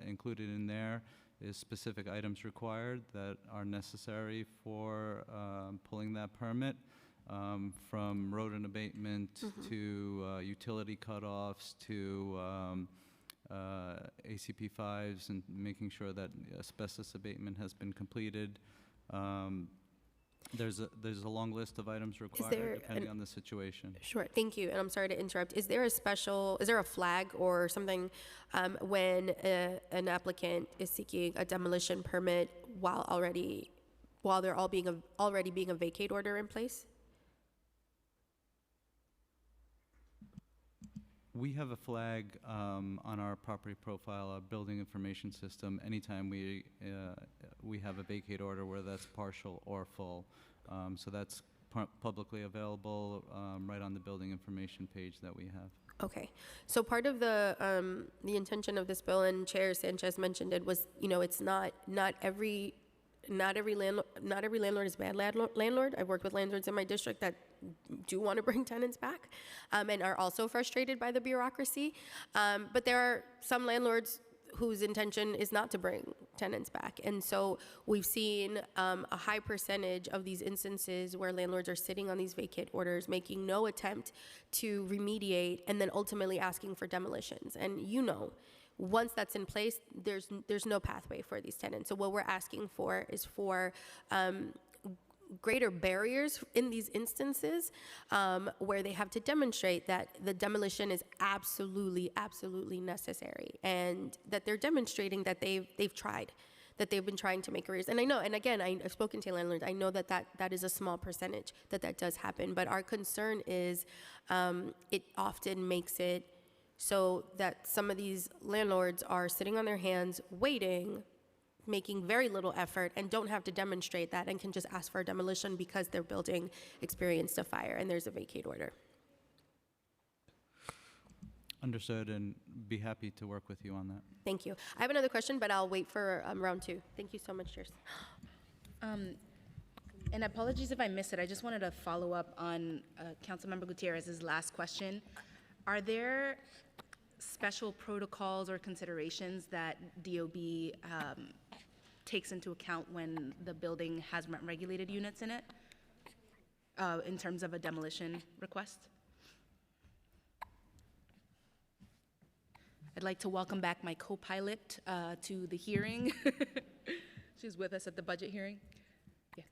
Included in there is specific items required that are necessary for pulling that permit, from road and abatement to utility cutoffs to ACP5s and making sure that asbestos abatement has been completed. There's a long list of items required depending on the situation. Sure, thank you, and I'm sorry to interrupt. Is there a flag or something when an applicant is seeking a demolition permit while there already being a vacate order in place? We have a flag on our property profile, our building information system, anytime we have a vacate order, whether that's partial or full. So that's publicly available right on the building information page that we have. Okay, so part of the intention of this bill, and Chair Sanchez mentioned it, was it's not every landlord is bad landlord. I've worked with landlords in my district that do want to bring tenants back and are also frustrated by the bureaucracy. But there are some landlords whose intention is not to bring tenants back. And so we've seen a high percentage of these instances where landlords are sitting on these vacate orders, making no attempt to remediate, and then ultimately asking for demolitions. And once that's in place, there's no pathway for these tenants. So what we're asking for is for greater barriers in these instances where they have to demonstrate that the demolition is absolutely necessary, and that they're demonstrating that they've tried, that they've been trying to make arrears. And I know, and again, I've spoken to landlords, I know that is a small percentage that does happen, but our concern is it often makes it so that some of these landlords are sitting on their hands waiting, making very little effort, and don't have to demonstrate that, and can just ask for a demolition because their building experienced a fire and there's a vacate order. Understood, and be happy to work with you on that. Thank you. I have another question, but I'll wait for round two. Thank you so much, Chairs. And apologies if I missed it. I just wanted to follow up on Councilmember Gutierrez's last question. Are there special protocols or considerations that DOB takes into account when the building has rent-regulated units in it, in terms of a demolition request? I'd like to welcome back my co-pilot to the hearing. She's with us at the budget hearing. Yeah.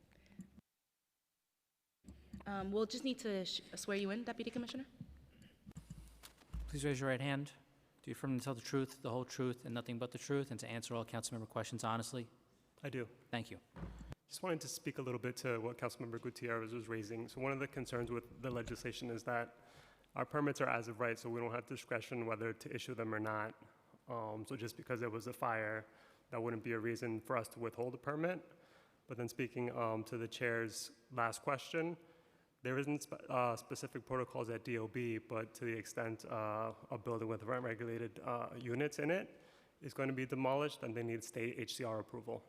We'll just need to swear you in, Deputy Commissioner. Please raise your right hand. Do you affirm to tell the truth, the whole truth, and nothing but the truth, and to answer all councilmember questions honestly? I do. Thank you. Just wanted to speak a little bit to what Councilmember Gutierrez was raising. So one of the concerns with the legislation is that our permits are as of right, so we don't have discretion whether to issue them or not. So just because there was a fire, that wouldn't be a reason for us to withhold a permit. But then speaking to the chair's last question, there isn't specific protocols at DOB, but to the extent a building with rent-regulated units in it is going to be demolished, then they need state HCR approval.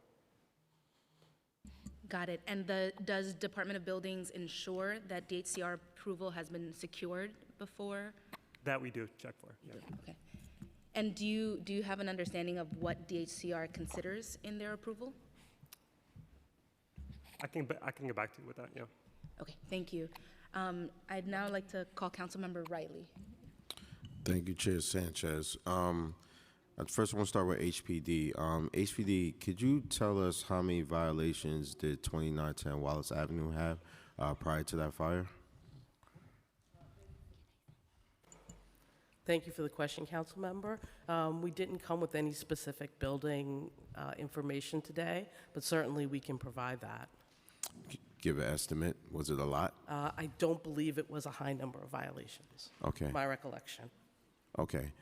Got it. And does Department of Buildings ensure that DHCR approval has been secured before? That we do check for, yeah. Okay. And do you have an understanding of what DHCR considers in their approval? I can get back to you with that, yeah. Okay, thank you. I'd now like to call Councilmember Riley. Thank you, Chair Sanchez. First, I want to start with HPD. HPD, could you tell us how many violations did 2910 Wallace Avenue have prior to that fire? Thank you for the question, council member. We didn't come with any specific building information today, but certainly we can provide that. Give an estimate. Was it a lot? I don't believe it was a high number of violations. Okay. My recollection. Okay.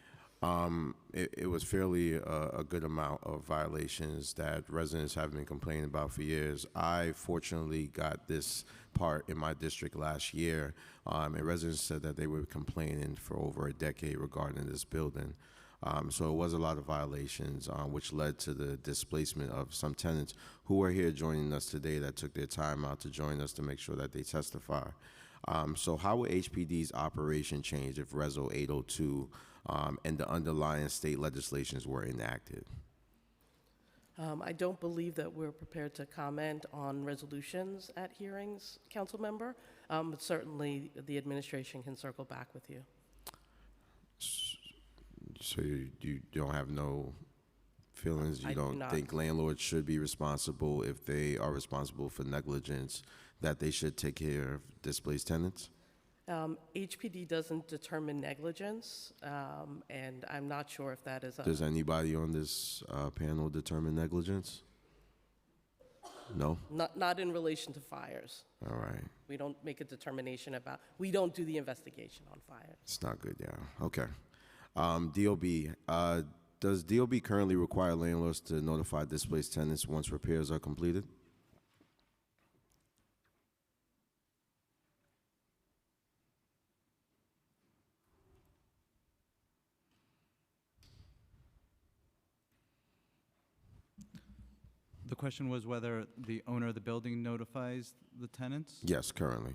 It was fairly a good amount of violations that residents have been complaining about for years. I fortunately got this part in my district last year, and residents said that they were complaining for over a decade regarding this building. So it was a lot of violations, which led to the displacement of some tenants who are here joining us today that took their time out to join us to make sure that they testify. So how would HPD's operation change if Reso 802 and the underlying state legislations were enacted? I don't believe that we're prepared to comment on resolutions at hearings, council member, but certainly the administration can circle back with you. So you don't have no feelings? You I do don't not. think landlords should be responsible if they are responsible for negligence, that they should take care of displaced tenants? HPD doesn't determine negligence, and I'm not sure if that is a... Does anybody on this panel determine negligence? No? Not in relation to fires. All right. We don't make a determination about, we don't do the investigation on fires. It's not good, yeah. Okay. DOB, does DOB currently require landlords to notify displaced tenants once repairs are completed? The question was whether the owner of the building notifies the tenants? Yes, currently.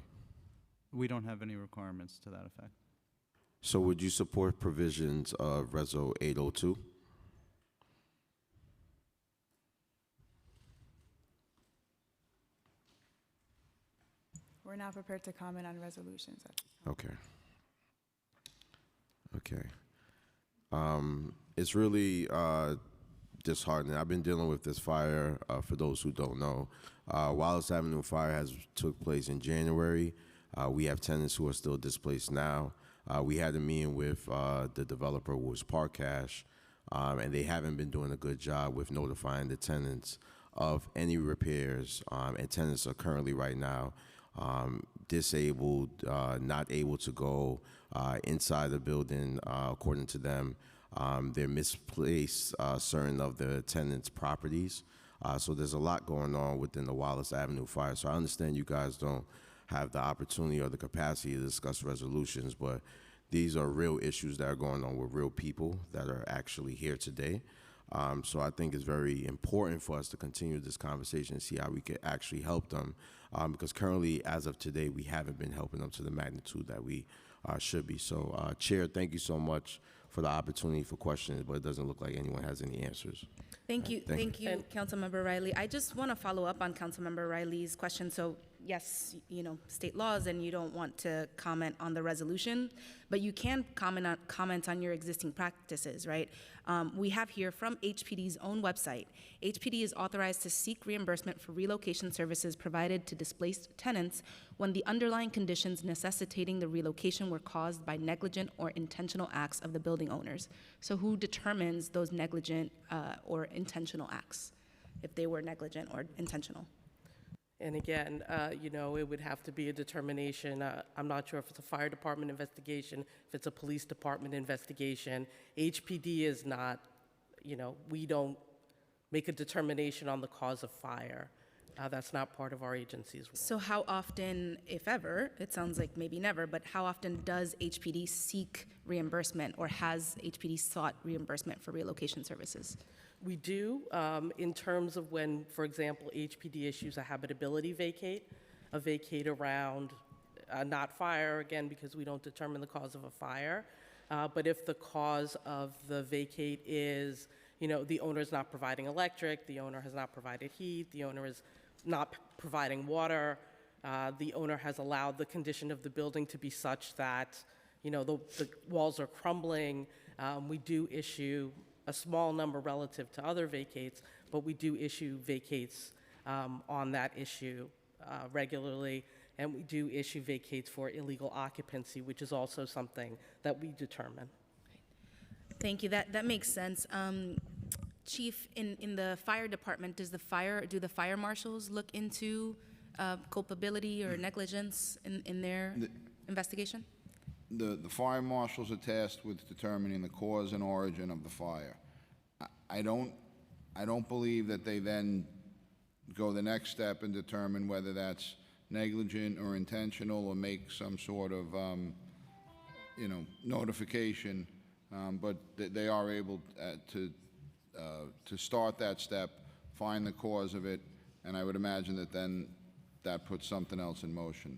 We don't have any requirements to that effect. So would you support provisions of Reso 802? We're not prepared to comment on resolutions. Okay. Okay. It's really disheartening. I've been dealing with this fire, for those who don't know. Wallace Avenue fire has took place in January. We have tenants who are still displaced now. We had a meeting with the developer, who was Park Cash, and they haven't been doing a good job with notifying the tenants of any repairs, and tenants are currently right now disabled, not able to go inside the building, according to them. They're misplaced certain of the tenants' properties. So there's a lot going on within the Wallace Avenue fire. So I understand you guys don't have the opportunity or the capacity to discuss resolutions, but these are real issues that are going on with real people that are actually here today. So I think it's very important for us to continue this conversation and see how we can actually help them, because currently, as of today, we haven't been helping them to the magnitude that we should be. So, Chair, thank you so much for the opportunity for questions, but it doesn't look like anyone has any answers. Thank you, Thank thank you, Councilmember Riley. I just want to follow up on Councilmember Riley's question. So yes, you know, state laws, and you don't want to comment on the resolution, but you can comment on your existing practices, right? We have here from HPD's own website, HPD is authorized to seek reimbursement for relocation services provided to displaced tenants when the underlying conditions necessitating the relocation were caused by negligent or intentional acts of the building owners. So who determines those negligent or intentional acts, if they were negligent or intentional? And again, you know, it would have to be a determination. I'm not sure if it's a fire department investigation, if it's a police department investigation. HPD is not, you know, we don't make a determination on the cause of fire. That's not part of our agency's role. So how often, if ever, it sounds like maybe never, but how often does HPD seek reimbursement, or has HPD sought reimbursement for relocation services? We do, in terms of when, for example, HPD issues a habitability vacate, a vacate around not fire, again, because we don't determine the cause of a fire. But if the cause of the vacate is, you know, the owner is not providing electric, the owner has not provided heat, the owner is not providing water, the owner has allowed the condition of the building to be such that, you know, the walls are crumbling, we do issue a small number relative to other vacates, but we do issue vacates on that issue regularly, and we do issue vacates for illegal occupancy, which is also something that we determine. Thank you. That makes sense. Chief, in the fire department, do the fire marshals look into culpability or negligence in their investigation? The fire marshals are tasked with determining the cause and origin of the fire. I don't believe that they then go the next step and determine whether that's negligent or intentional or make some sort of, notification. But they are able to start that step, find the cause of it, and I would imagine that then that puts something else in motion.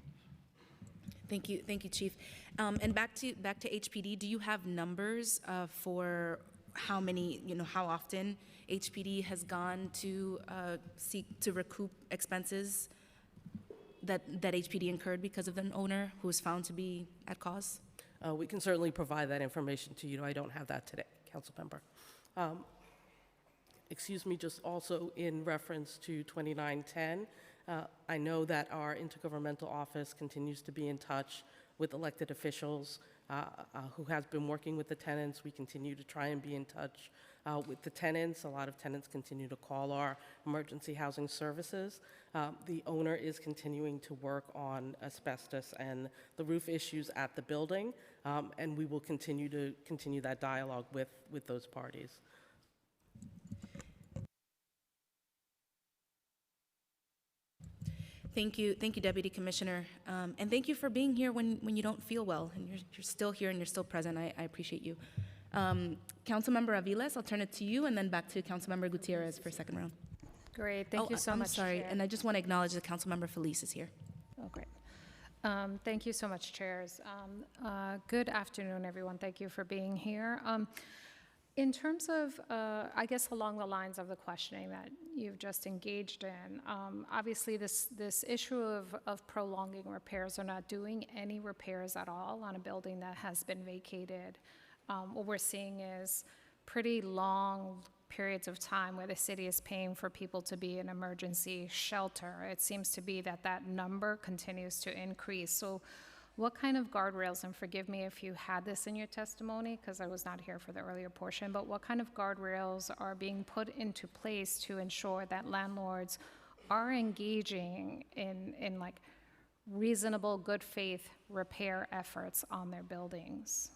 Thank you, Chief. And back to HPD. Do you have numbers for how many, how often HPD has gone to seek to recoup expenses that HPD incurred because of an owner who was found to be at cause? We can certainly provide that information to you. I don't have that today, Council Member. Excuse me, just also in reference to 2910, I know that our intergovernmental office continues to be in touch with elected officials who has been working with the tenants. We continue to try and be in touch with the tenants. A lot of tenants continue to call our emergency housing services. The owner is continuing to work on asbestos and the roof issues at the building, and we will continue that dialogue with those parties. Thank you, Deputy Commissioner, and thank you for being here when you don't feel well, and you're still here and you're still present. I appreciate you. Councilmember Aviles, I'll turn it to you, and then back to Councilmember Gutierrez for second round. Great, thank you so much, I'm sorry, Chair. and I just want to acknowledge that Councilmember Felice is here. Oh, great. Thank you so much, Chairs. Good afternoon, everyone. Thank you for being here. In terms of, I guess along the lines of the questioning that you've just engaged in, obviously this issue of prolonging repairs or not doing any repairs at all on a building that has been vacated, what we're seeing is pretty long periods of time where the city is paying for people to be in emergency shelter. It seems to be that number continues to increase. So what kind of guardrails, and forgive me if you had this in your testimony because I was not here for the earlier portion, but what kind of guardrails are being put into place to ensure that landlords are engaging in like reasonable good faith repair efforts on their buildings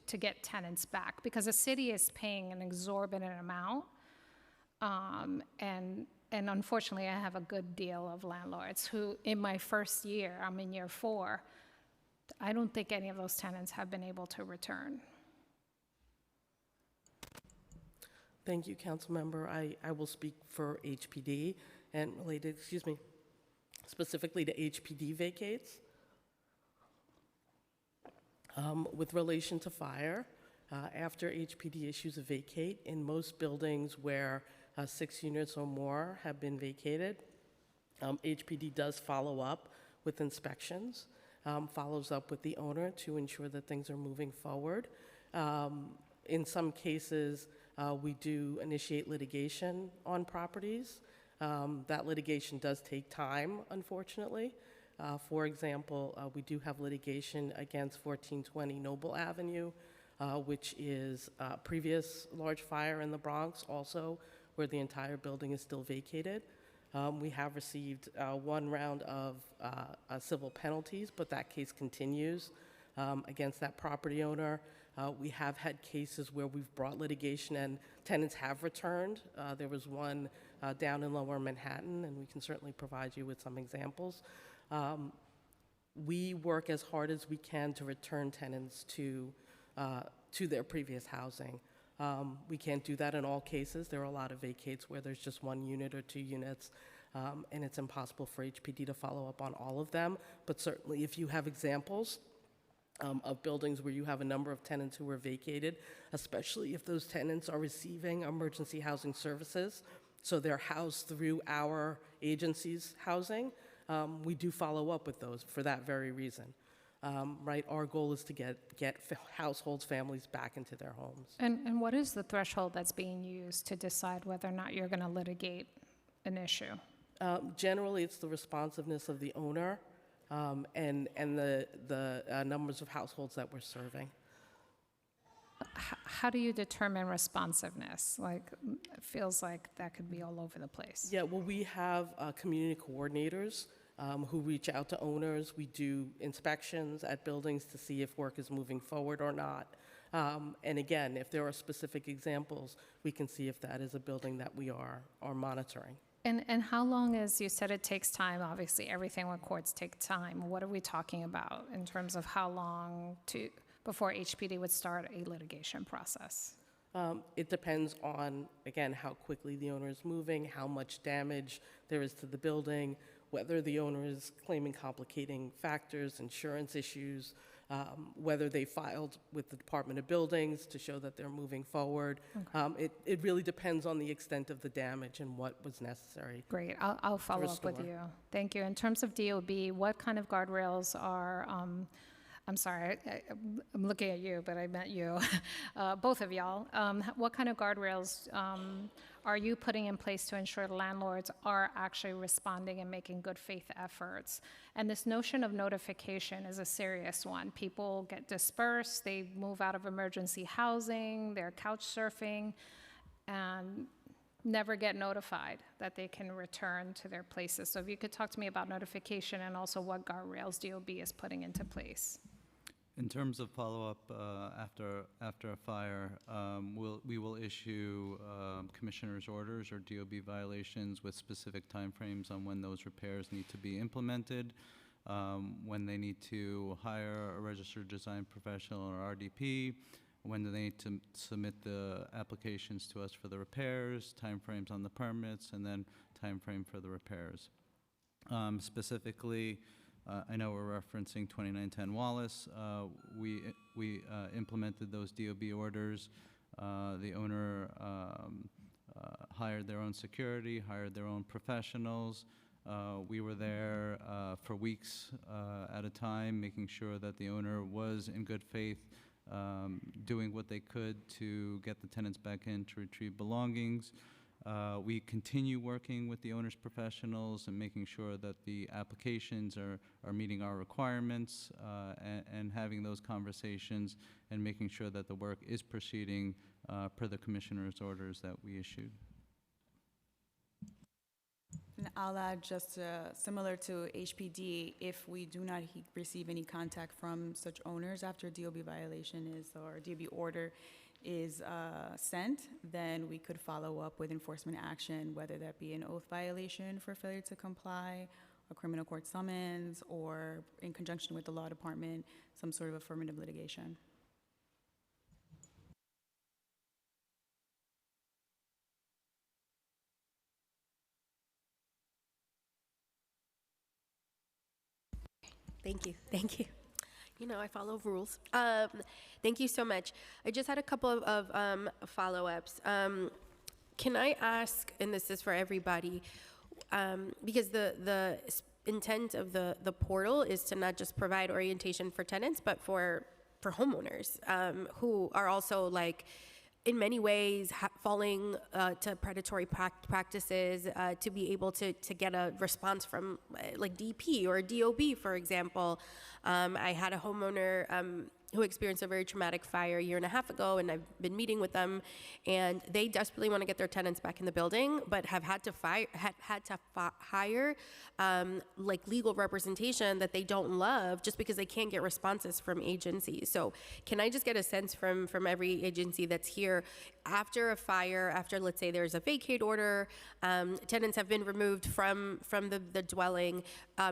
to get tenants back? Because the city is paying an exorbitant amount, and unfortunately I have a good deal of landlords who in my first year, I'm in year 4, I don't think any of those tenants have been able to return. Thank you, Councilmember. I will speak for HPD and related, specifically to HPD vacates. With relation to fire, after HPD issues a vacate, in most buildings where 6 units or more have been vacated, HPD does follow up with inspections. Follows up with the owner to ensure that things are moving forward. In some cases, we do initiate litigation on properties. That litigation does take time, unfortunately. For example, we do have litigation against 1420 Noble Avenue, which is a previous large fire in the Bronx, also where the entire building is still vacated. We have received 1 round of civil penalties, but that case continues against that property owner. We have had cases where we've brought litigation and tenants have returned. There was one down in Lower Manhattan, and we can certainly provide you with some examples. We work as hard as we can to return tenants to their previous housing. We can't do that in all cases. There are a lot of vacates where there's just 1 unit or 2 units, and it's impossible for HPD to follow up on all of them. But certainly if you have examples of buildings where you have a number of tenants who were vacated, especially if those tenants are receiving emergency housing services, so they're housed through our agency's housing, we do follow up with those for that very reason. right? Our goal is to get households, families back into their homes. And what is the threshold that's being used to decide whether or not you're going to litigate an issue? Generally, it's the responsiveness of the owner and the numbers of households that we're serving. How do you determine responsiveness? Like, it feels like that could be all over the place. Yeah, well, we have community coordinators who reach out to owners. We do inspections at buildings to see if work is moving forward or not. And again, if there are specific examples, we can see if that is a building that we are monitoring. And how long, as you said, it takes time? Obviously, everything with courts take time. What are we talking about in terms of how long before HPD would start a litigation process? It depends on, again, how quickly the owner is moving, how much damage there is to the building, whether the owner is claiming complicating factors, insurance issues, whether they filed with the Department of Buildings to show that they're moving forward. Okay. It really depends on the extent of the damage and what was necessary. Great. I'll follow up with you. Thank you. In terms of DOB, what kind of guardrails are, I'm sorry, I'm looking at you, but I meant you, both of y'all. What kind of guardrails are you putting in place to ensure landlords are actually responding and making good faith efforts? And this notion of notification is a serious one. People get dispersed, they move out of emergency housing, they're couch surfing, and never get notified that they can return to their places. So if you could talk to me about notification and also what guardrails DOB is putting into place. In terms of follow-up after a fire, we will issue commissioner's orders or DOB violations with specific timeframes on when those repairs need to be implemented, when they need to hire a registered design professional or RDP, when they need to submit the applications to us for the repairs, timeframes on the permits, and then timeframe for the repairs. Specifically, I know we're referencing 2910 Wallace. We implemented those DOB orders. The owner hired their own security, hired their own professionals. We were there for weeks at a time, making sure that the owner was in good faith, doing what they could to get the tenants back in to retrieve belongings. We continue working with the owner's professionals and making sure that the applications are meeting our requirements and having those conversations and making sure that the work is proceeding per the commissioner's orders that we issued. And I'll add just similar to HPD, if we do not receive any contact from such owners after DOB violation or DOB order is sent, then we could follow up with enforcement action, whether that be an oath violation for failure to comply, a criminal court summons, or in conjunction with the law department, some sort of affirmative litigation. Thank you. Thank you. You know, I follow rules. Thank you so much. I just had a couple of follow-ups. Can I ask, and this is for everybody, because the intent of the portal is to not just provide orientation for tenants, but for homeowners who are also like, in many ways, falling to predatory practices to be able to get a response from like DP or DOB, for example. I had a homeowner who experienced a very traumatic fire a year and a half ago, and I've been meeting with them, and they desperately want to get their tenants back in the building, but have had to hire like legal representation that they don't love just because they can't get responses from agencies. So can I just get a sense from every agency that's here, after a fire, after let's say there's a vacate order, tenants have been removed from the dwelling,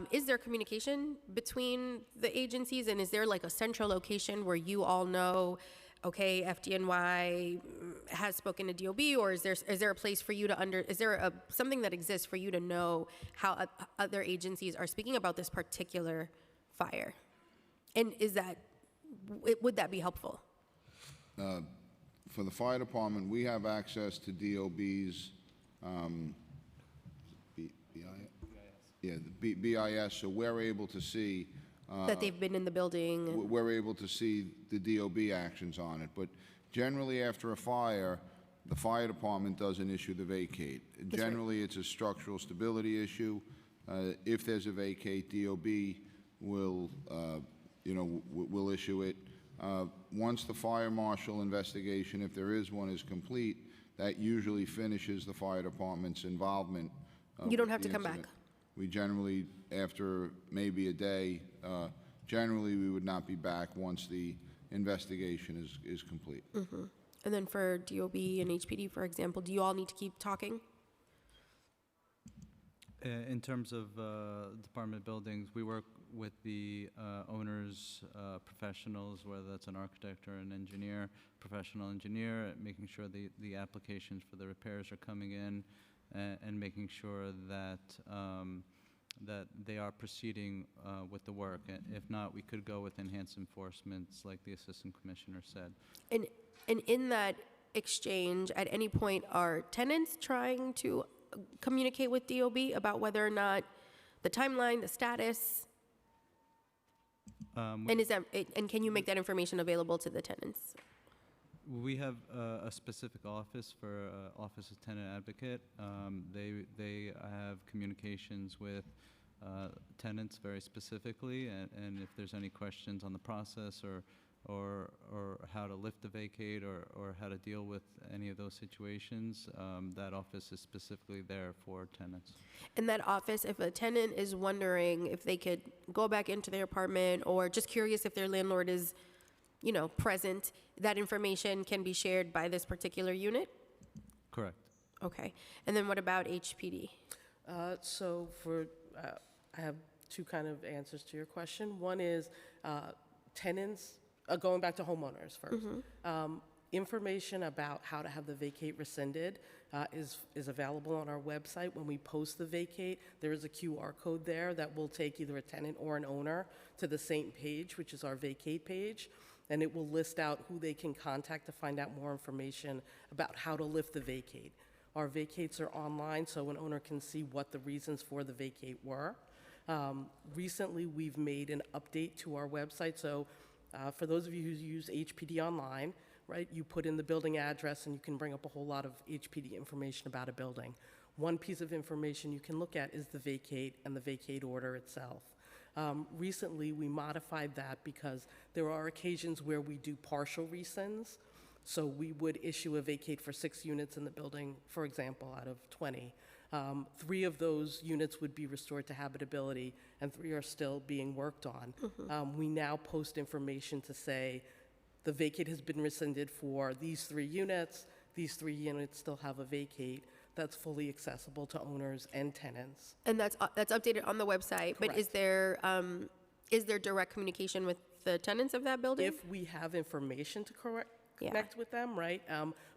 is there communication between the agencies, and is there like a central location where you all know, okay, FDNY has spoken to DOB, or is there a place for you to is there something that exists for you to know how other agencies are speaking about this particular fire? And would that be helpful? For the fire department, we have access to DOB's BIS, so we're able to see That they've been in the building? And- we're able to see the DOB actions on it. But generally, after a fire, the fire department doesn't issue the vacate. Generally, it's a structural stability issue. If there's a vacate, DOB will, will issue it. Once the fire marshal investigation, if there is one, is complete, that usually finishes the fire department's involvement. You don't with have the to come incident. back. We generally, after maybe a day, generally we would not be back once the investigation is complete. And then for DOB and HPD, for example, do you all need to keep talking? In terms of department buildings, we work with the owners, professionals, whether that's an architect or an engineer, professional engineer, at making sure the applications for the repairs are coming in and making sure that that they are proceeding with the work. If not, we could go with enhanced enforcements, like the Assistant Commissioner said. And in that exchange, at any point, are tenants trying to communicate with DOB about whether or not the timeline, the status, and can you make that information available to the tenants? We have a specific office for Office of Tenant Advocate. They have communications with tenants very specifically, and if there's any questions on the process or how to lift the vacate or how to deal with any of those situations, that office is specifically there for tenants. In that office, if a tenant is wondering if they could go back into their apartment or just curious if their landlord is, present, that information can be shared by this particular unit? Correct. Okay. And then what about HPD? I have two kind of answers to your question. One is tenants, going back to homeowners first. Information about how to have the vacate rescinded is available on our website. When we post the vacate, there is a QR code there that will take either a tenant or an owner to the same page, which is our vacate page, and it will list out who they can contact to find out more information about how to lift the vacate. Our vacates are online, so an owner can see what the reasons for the vacate were. Recently, we've made an update to our website, so for those of you who use HPD Online, right, you put in the building address and you can bring up a whole lot of HPD information about a building. One piece of information you can look at is the vacate and the vacate order itself. Recently, we modified that because there are occasions where we do partial rescinds. So we would issue a vacate for 6 units in the building, for example, out of 20. 3 of those units would be restored to habitability, and 3 are still being worked on. We now post information to say the vacate has been rescinded for these 3 units. These 3 units still have a vacate that's fully accessible to owners and tenants. And that's updated on the website. But is there direct communication with the tenants of that building? If we have information to connect with them, right?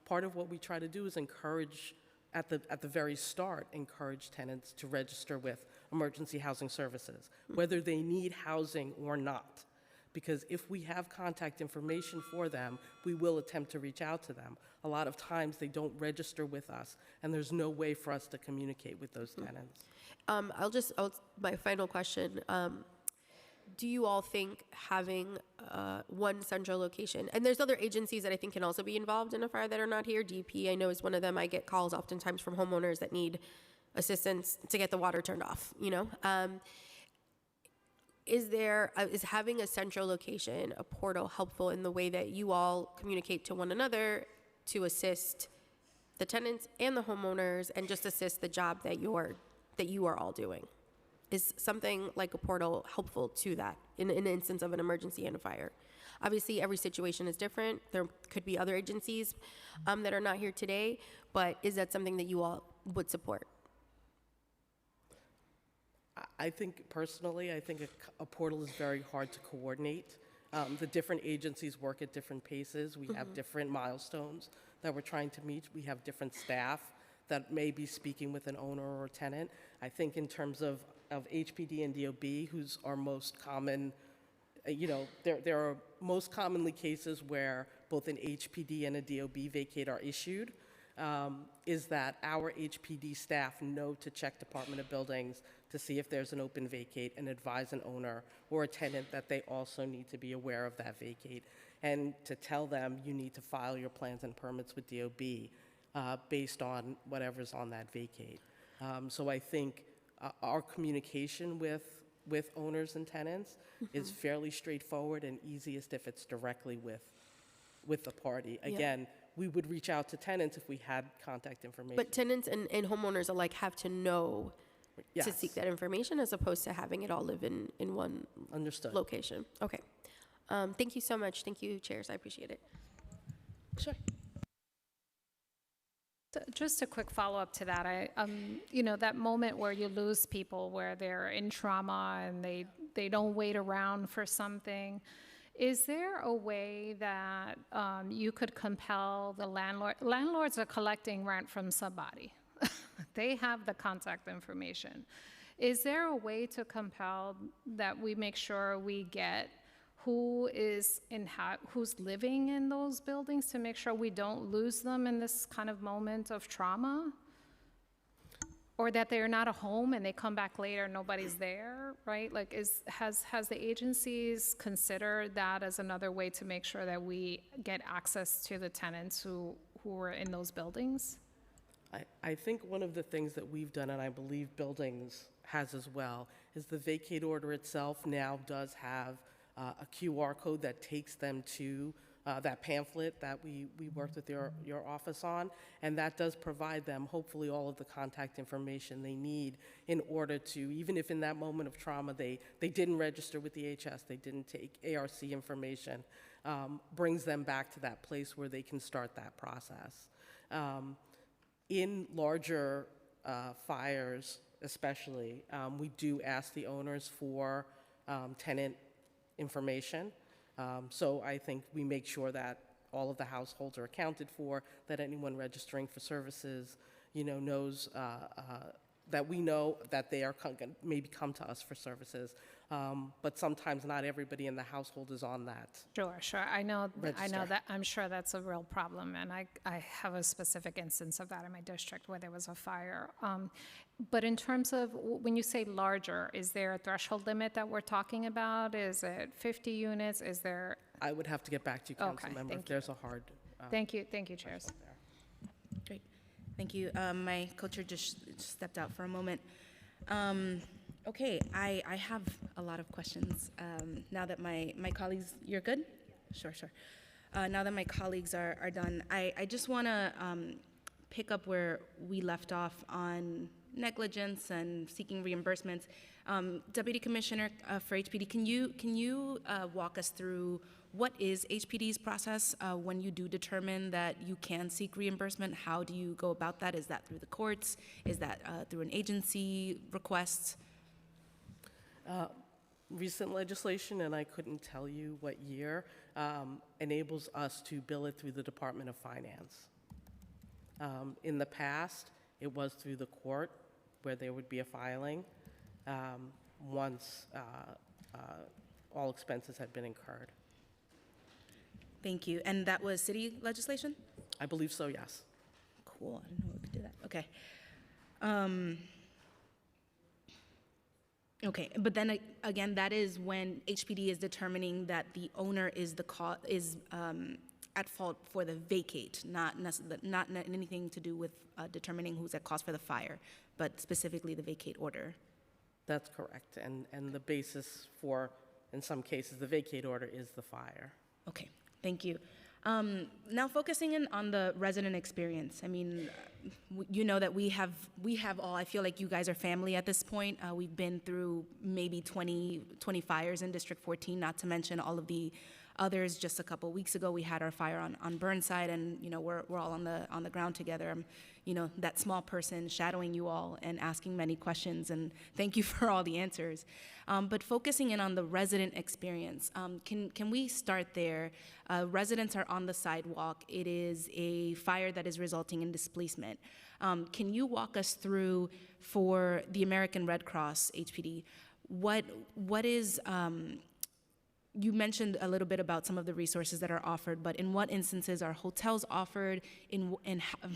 Part of what we try to do is encourage, at the very start, encourage tenants to register with emergency housing services, whether they need housing or not. Because if we have contact information for them, we will attempt to reach out to them. A lot of times they don't register with us, and there's no way for us to communicate with those tenants. My final question. Do you all think having one central location, and there's other agencies that I think can also be involved in a fire that are not here. DP, I know, is one of them. I get calls oftentimes from homeowners that need assistance to get the water turned off, Is having a central location, a portal, helpful in the way that you all communicate to one another to assist the tenants and the homeowners and just assist the job that you are all doing? Is something like a portal helpful to that in an instance of an emergency and a fire? Obviously, every situation is different. There could be other agencies that are not here today, but is that something that you all would support? I think, personally, a portal is very hard to coordinate. The different agencies work at different paces. We have different milestones that we're trying to meet. We have different staff that may be speaking with an owner or a tenant. I think in terms of HPD and DOB, who's our most common, there are most commonly cases where both an HPD and a DOB vacate are issued, is that our HPD staff know to check Department of Buildings to see if there's an open vacate and advise an owner or a tenant that they also need to be aware of that vacate, and to tell them you need to file your plans and permits with DOB based on whatever's on that vacate. So I think our communication with owners and tenants is fairly straightforward and easiest if it's directly with the party. Again, we would reach out to tenants if we had contact information. But tenants and homeowners alike have to know to seek Yes. that information as opposed to having it all live in one Understood. location. Okay. Thank you so much. Thank you, chairs. I appreciate it. Sure. Just a quick follow-up to that. That moment where you lose people, where they're in trauma and they don't wait around for something. Is there a way that you could compel the landlord? Landlords are collecting rent from somebody. They have the contact information. Is there a way to compel that we make sure we get who's living in those buildings to make sure we don't lose them in this kind of moment of trauma? Or that they're not at home and they come back later, nobody's there, right? Like, has the agencies considered that as another way to make sure that we get access to the tenants who are in those buildings? I think one of the things that we've done, and I believe buildings has as well, is the vacate order itself now does have a QR code that takes them to that pamphlet that we worked with your office on, and that does provide them, hopefully, all of the contact information they need in order to, even if in that moment of trauma they didn't register with the HS, they didn't take ARC information, brings them back to that place where they can start that process. In larger fires, especially, we do ask the owners for tenant information. So I think we make sure that all of the households are accounted for, that anyone registering for services, knows that we know that they are maybe come to us for services. But sometimes not everybody in the household is on that. Sure. I know Register. that, I'm sure that's a real problem, and I have a specific instance of that in my district where there was a fire. But in terms of, when you say larger, is there a threshold limit that we're talking about? Is it 50 units? Is there? I would have to get back to you, Okay, Councilmember, if thank you. there's a hard. Thank you, chairs. Great. Thank you. My co-chair just stepped out for a moment. Okay, I have a lot of questions. Now that my colleagues, you're good? Sure. Now that my colleagues are done, I just want to pick up where we left off on negligence and seeking reimbursements. Deputy Commissioner for HPD, can you walk us through what is HPD's process when you do determine that you can seek reimbursement? How do you go about that? Is that through the courts? Is that through an agency request? Recent legislation, and I couldn't tell you what year, enables us to bill it through the Department of Finance. In the past, it was through the court where there would be a filing once all expenses had been incurred. Thank you. And that was city legislation? I believe so, yes. Cool. I didn't know we could do that. Okay. Okay, but then again, that is when HPD is determining that the owner is at fault for the vacate, not anything to do with determining who's at cause for the fire, but specifically the vacate order. That's correct. And the basis for, in some cases, the vacate order is the fire. Okay, thank you. Now focusing in on the resident experience. I mean, you know that we have all, I feel like you guys are family at this point. We've been through maybe 20 fires in District 14, not to mention all of the others. Just a couple weeks ago, we had our fire on Burnside, and we're all on the ground together. I'm, that small person shadowing you all and asking many questions, and thank you for all the answers. But focusing in on the resident experience, can we start there? Residents are on the sidewalk. It is a fire that is resulting in displacement. Can you walk us through, for the American Red Cross HPD, what is you mentioned a little bit about some of the resources that are offered, but in what instances are hotels offered,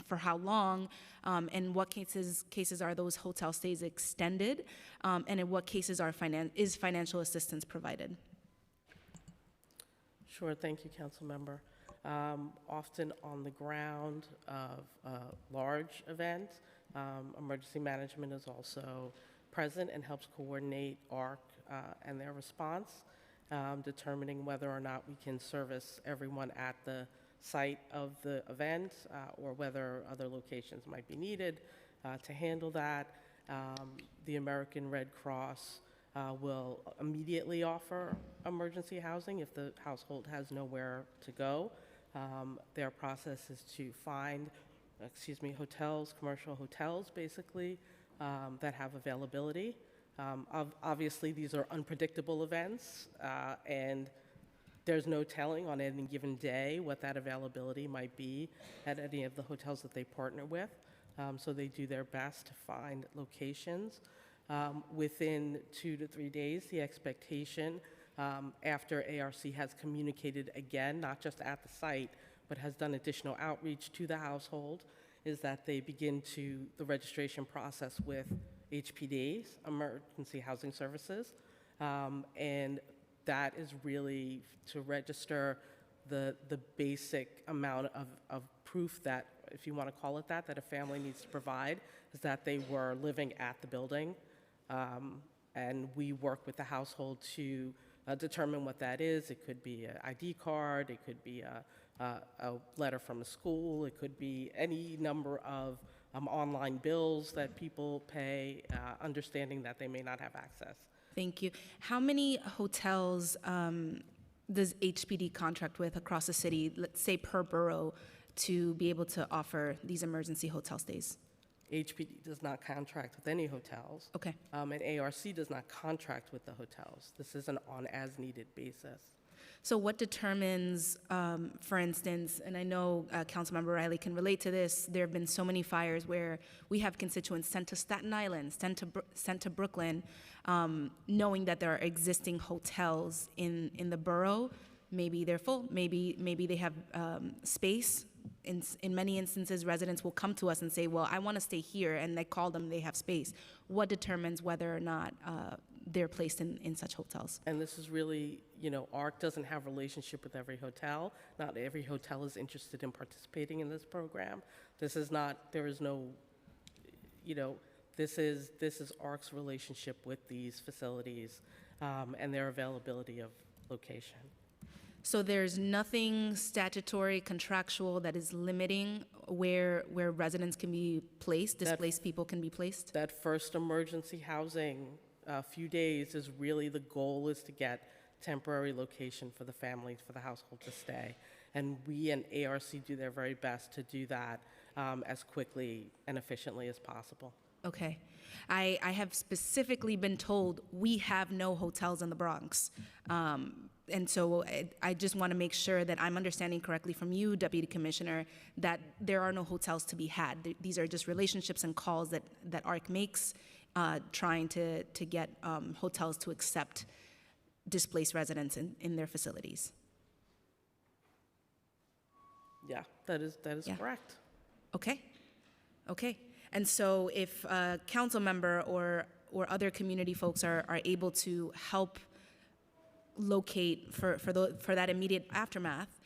for how long, and what cases are those hotel stays extended, and in what cases is financial assistance provided? Sure, thank you, Council Member. Often on the ground of a large event, emergency management is also present and helps coordinate ARC and their response, determining whether or not we can service everyone at the site of the event or whether other locations might be needed to handle that. The American Red Cross will immediately offer emergency housing if the household has nowhere to go. Their process is to find, hotels, commercial hotels basically, that have availability. Obviously, these are unpredictable events, and there's no telling on any given day what that availability might be at any of the hotels that they partner with. So they do their best to find locations. Within 2 to 3 days, the expectation, after ARC has communicated again, not just at the site, but has done additional outreach to the household, is that they begin the registration process with HPDs, Emergency Housing Services, and that is really to register the basic amount of proof that, if you want to call it that a family needs to provide, is that they were living at the building. And we work with the household to determine what that is. It could be an ID card, it could be a letter from a school, it could be any number of online bills that people pay, understanding that they may not have access. Thank you. How many hotels does HPD contract with across the city, let's say per borough, to be able to offer these emergency hotel stays? HPD does not contract with any hotels. Okay. And ARC does not contract with the hotels. This is an on-as-needed basis. So what determines, for instance, and I know Councilmember Riley can relate to this, there have been so many fires where we have constituents sent to Staten Island, sent to Brooklyn, knowing that there are existing hotels in the borough. Maybe they're full, maybe they have space. In many instances, residents will come to us and say, well, I want to stay here, and they call them, they have space. What determines whether or not they're placed in such hotels? And this is really, ARC doesn't have a relationship with every hotel. Not every hotel is interested in participating in this program. This is ARC's relationship with these facilities and their availability of location. So there's nothing statutory, contractual that is limiting where residents can be placed, displaced people can be placed? That first emergency housing, a few days, is really the goal, is to get temporary location for the families, for the household to stay. And we and ARC do their very best to do that as quickly and efficiently as possible. Okay. I have specifically been told we have no hotels in the Bronx. And so I just want to make sure that I'm understanding correctly from you, Deputy Commissioner, that there are no hotels to be had. These are just relationships and calls that ARC makes, trying to get hotels to accept displaced residents in their facilities. Yeah, that is correct. Okay. And so if a council member or other community folks are able to help locate for that immediate aftermath,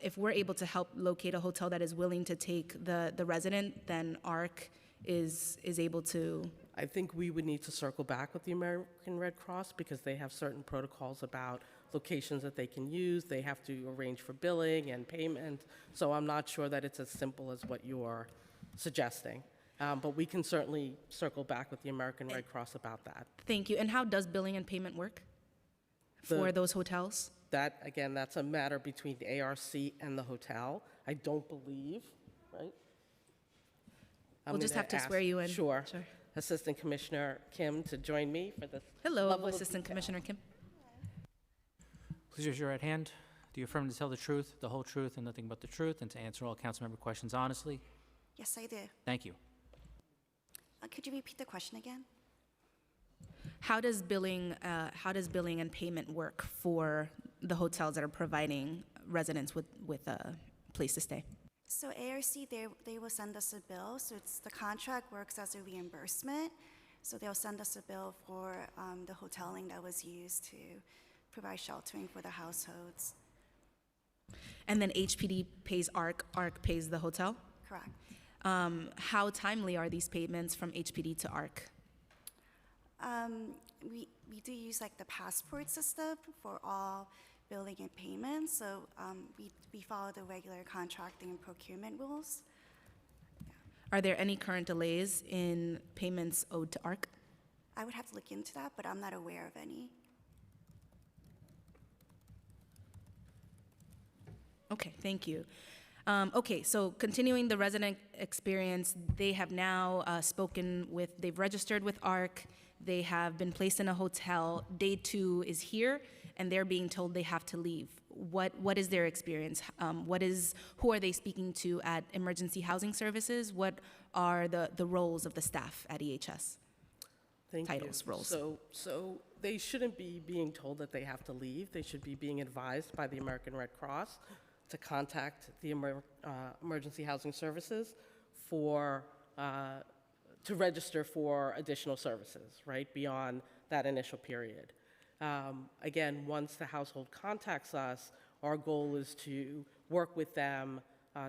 if we're able to help locate a hotel that is willing to take the resident, then ARC is able to. I think we would need to circle back with the American Red Cross because they have certain protocols about locations that they can use. They have to arrange for billing and payment. So I'm not sure that it's as simple as what you are suggesting. But we can certainly circle back with the American Red Cross about that. Thank you. And how does billing and payment work for those hotels? That, again, that's a matter between the ARC and the hotel. I don't believe, right? We'll just have to swear you in. Sure. Assistant Commissioner Kim to join me for this. Hello, level of Assistant detail. Commissioner Kim. Please raise your right hand. Do you affirm to tell the truth, the whole truth, and nothing but the truth, and to answer all councilmember questions honestly? Yes, I do. Thank you. Could you repeat the question again? how does billing and payment work for the hotels that are providing residents with a place to stay? So ARC, they will send us a bill. So the contract works as a reimbursement. So they'll send us a bill for the hoteling that was used to provide sheltering for the households. And then HPD pays ARC, ARC pays the hotel? Correct. How timely are these payments from HPD to ARC? We do use like the passport system for all billing and payments. So we follow the regular contracting and procurement rules. Are there any current delays in payments owed to ARC? I would have to look into that, but I'm not aware of any. Okay, thank you. Okay, so continuing the resident experience, they have now they've registered with ARC, they have been placed in a hotel. Day 2 is here, and they're being told they have to leave. What is their experience? Who are they speaking to at Emergency Housing Services? What are the roles of the staff at EHS? Thank Titles, you. roles. So they shouldn't be being told that they have to leave. They should be being advised by the American Red Cross to contact the Emergency Housing Services to register for additional services, right, beyond that initial period. Again, once the household contacts us, our goal is to work with them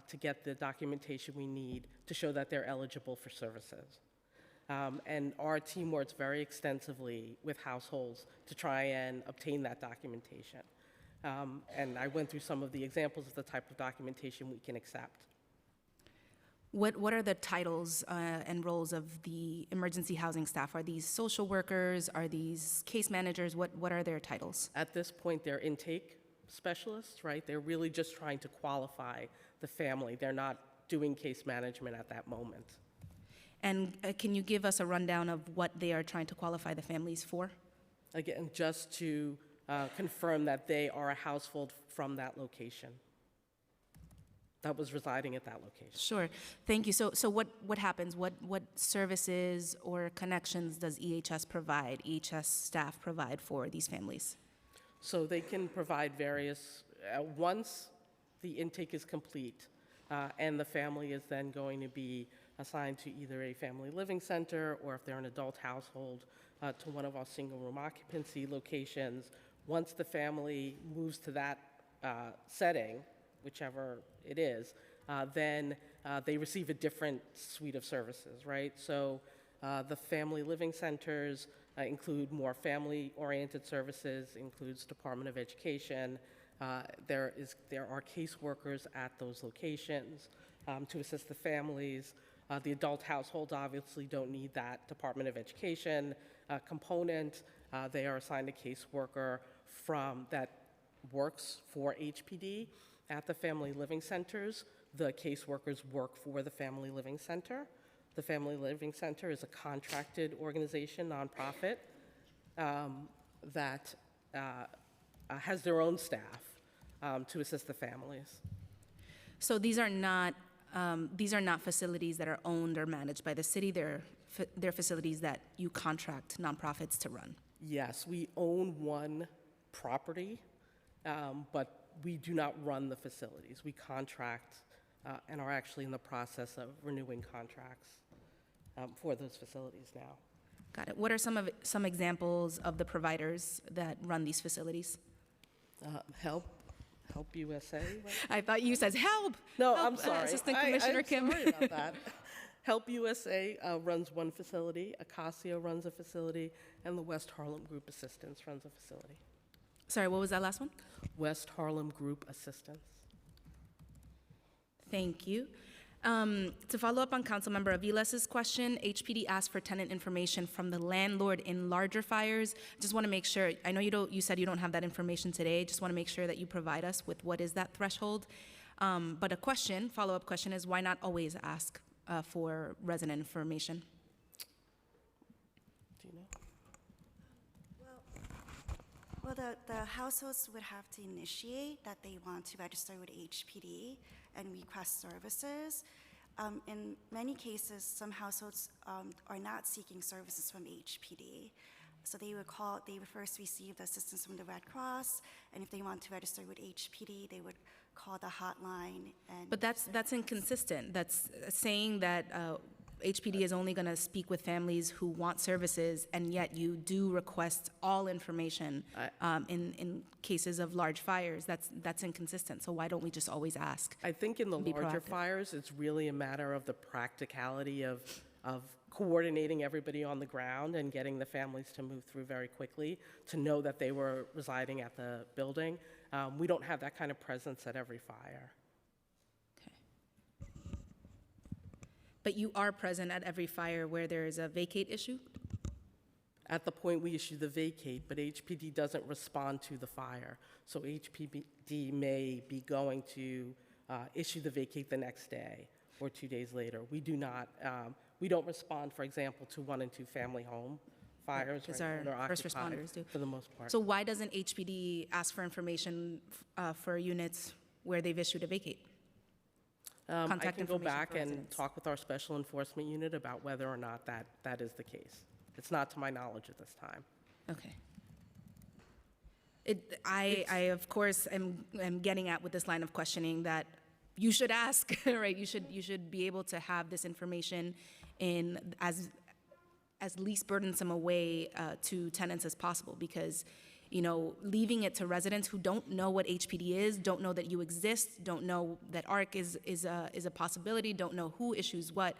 to get the documentation we need to show that they're eligible for services. And our team works very extensively with households to try and obtain that documentation. And I went through some of the examples of the type of documentation we can accept. What are the titles and roles of the emergency housing staff? Are these social workers? Are these case managers? What are their titles? At this point, they're intake specialists, right? They're really just trying to qualify the family. They're not doing case management at that moment. And can you give us a rundown of what they are trying to qualify the families for? Again, just to confirm that they are a household from that location, that was residing at that location. Sure, thank you. So what happens? What services or connections does EHS provide, EHS staff provide for these families? So they can provide various, once the intake is complete, and the family is then going to be assigned to either a family living center, or if they're an adult household, to one of our single room occupancy locations. Once the family moves to that setting, whichever it is, then they receive a different suite of services, right? So the family living centers include more family-oriented services, includes Department of Education. There are caseworkers at those locations to assist the families. The adult households obviously don't need that Department of Education component. They are assigned a caseworker that works for HPD. At the family living centers, the caseworkers work for the family living center. The family living center is a contracted organization, nonprofit, that has their own staff to assist the families. So these are not facilities that are owned or managed by the city. They're facilities that you contract nonprofits to run. Yes, we own one property, but we do not run the facilities. We contract and are actually in the process of renewing contracts for those facilities now. Got it. What are some examples of the providers that run these facilities? Help USA. Right? I thought you said help. No, Help, I'm sorry. Assistant Commissioner I'm Kim. sorry about that. Help USA runs one facility, Acacia runs a facility, and the West Harlem Group Assistance runs a facility. Sorry, what was that last one? West Harlem Group Assistance. Thank you. To follow up on Councilmember Aviles' question, HPD asked for tenant information from the landlord in larger fires. Just want to make sure, I know you said you don't have that information today, just want to make sure that you provide us with what is that threshold. But a follow-up question is, why not always ask for resident information? Do you know? Well, the households would have to initiate that they want to register with HPD and request services. In many cases, some households are not seeking services from HPD. So they would first receive the assistance from the Red Cross, and if they want to register with HPD, they would call the hotline. And But that's inconsistent. That's saying that HPD is only going to speak with families who want services, and yet you do request all information in cases of large fires. That's inconsistent. So why don't we just always ask? I think in the Be larger proactive. fires, it's really a matter of the practicality of coordinating everybody on the ground and getting the families to move through very quickly, to know that they were residing at the building. We don't have that kind of presence at every fire. But you are present at every fire where there is a vacate issue? At the point we issue the vacate, but HPD doesn't respond to the fire. So HPD may be going to issue the vacate the next day or 2 days later. We do not, we don't respond, for example, to 1 and 2 family home fires. Because right, our when they're first occupied, responders do. For the most part. So why doesn't HPD ask for information for units where they've issued a vacate? I Contact can go information back for and residents. talk with our special enforcement unit about whether or not that is the case. It's not to my knowledge at this time. Okay. I of course am getting at with this line of questioning that you should ask, right? You should be able to have this information in as least burdensome a way to tenants as possible, because leaving it to residents who don't know what HPD is, don't know that you exist, don't know that ARC is a possibility, don't know who issues what.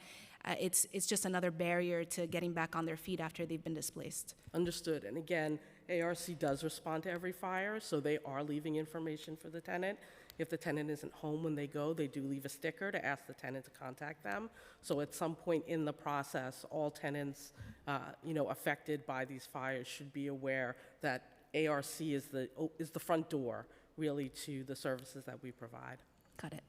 It's just another barrier to getting back on their feet after they've been displaced. Understood. And again, ARC does respond to every fire, so they are leaving information for the tenant. If the tenant isn't home when they go, they do leave a sticker to ask the tenant to contact them. So at some point in the process, all tenants, affected by these fires should be aware that ARC is the front door, really, to the services that we provide. Got it.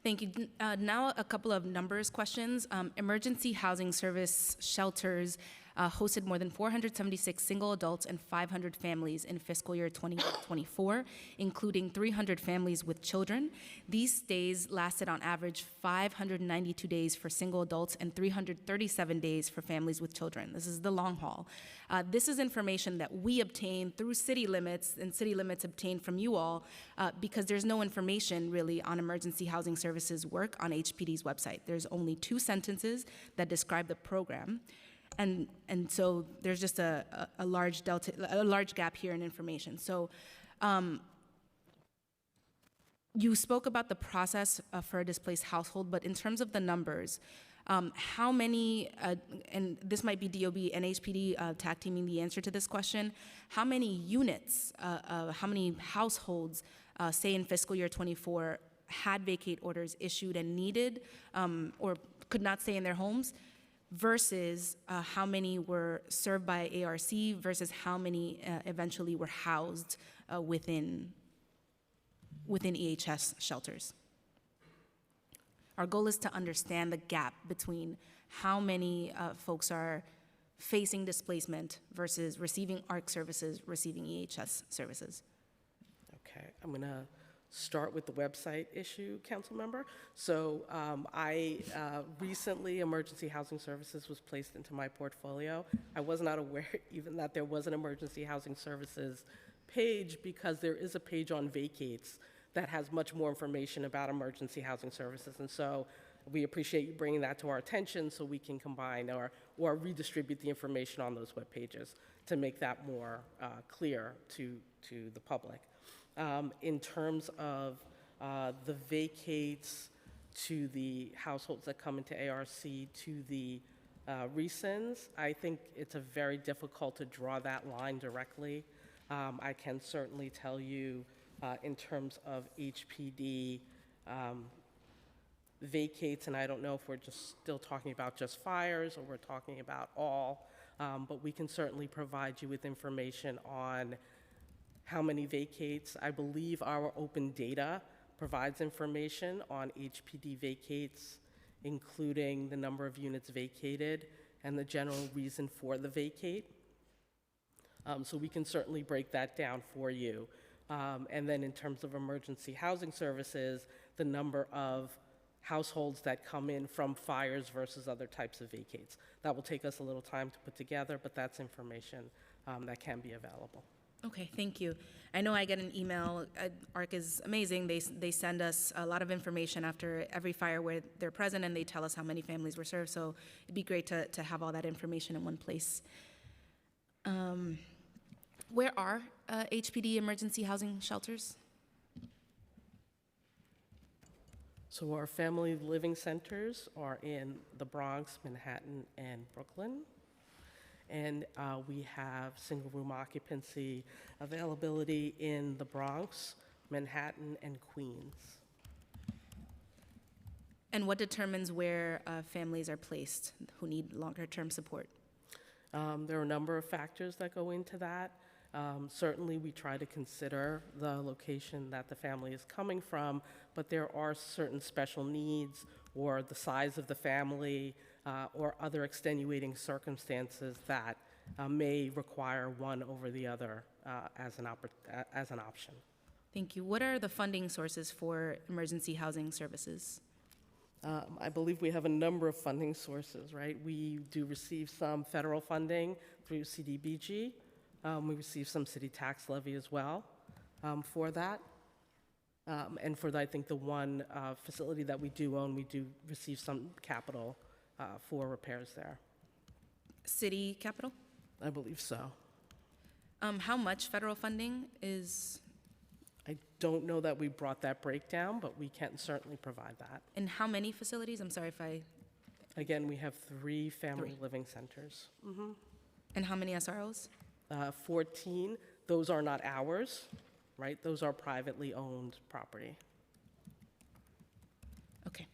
Thank you. Now a couple of numbers questions. Emergency housing service shelters hosted more than 476 single adults and 500 families in fiscal year 2024, including 300 families with children. These stays lasted on average 592 days for single adults and 337 days for families with children. This is the long haul. This is information that we obtain through city limits, and city limits obtained from you all, because there's no information really on emergency housing services work on HPD's website. There's only 2 sentences that describe the program. And so there's just a large gap here in information. So you spoke about the process for a displaced household, but in terms of the numbers, how many, and this might be DOB and HPD tag teaming the answer to this question, how many units, how many households, say in fiscal year 24, had vacate orders issued and needed or could not stay in their homes, versus how many were served by ARC versus how many eventually were housed within EHS shelters? Our goal is to understand the gap between how many folks are facing displacement versus receiving ARC services, receiving EHS services. Okay, I'm going to start with the website issue, council member. So recently, Emergency Housing Services was placed into my portfolio. I was not aware even that there was an Emergency Housing Services page, because there is a page on vacates that has much more information about emergency housing services. And so we appreciate you bringing that to our attention so we can combine or redistribute the information on those web pages to make that more clear to the public. In terms of the vacates to the households that come into ARC to the resins, I think it's very difficult to draw that line directly. I can certainly tell you in terms of HPD vacates, and I don't know if we're just still talking about just fires or we're talking about all, but we can certainly provide you with information on how many vacates. I believe our open data provides information on HPD vacates, including the number of units vacated and the general reason for the vacate. So we can certainly break that down for you. And then in terms of emergency housing services, the number of households that come in from fires versus other types of vacates. That will take us a little time to put together, but that's information that can be available. Okay, thank you. I know I get an email. ARC is amazing. They send us a lot of information after every fire where they're present, and they tell us how many families were served. So it'd be great to have all that information in one place. Where are HPD emergency housing shelters? So our family living centers are in the Bronx, Manhattan, and Brooklyn. And we have single-room occupancy availability in the Bronx, Manhattan, and Queens. And what determines where families are placed who need longer-term support? There are a number of factors that go into that. Certainly, we try to consider the location that the family is coming from, but there are certain special needs or the size of the family or other extenuating circumstances that may require one over the other as an option. Thank you. What are the funding sources for emergency housing services? I believe we have a number of funding sources, right? We do receive some federal funding through CDBG. We receive some city tax levy as well for that. And for, I think, the one facility that we do own, we do receive some capital for repairs there. City capital? I believe so. How much federal funding is? I don't know that we brought that breakdown, but we can certainly provide that. And how many facilities? I'm sorry if I. Again, we have 3 family living centers. Mm-hmm. And how many SROs? 14. Those are not ours, right? Those are privately owned property. Okay.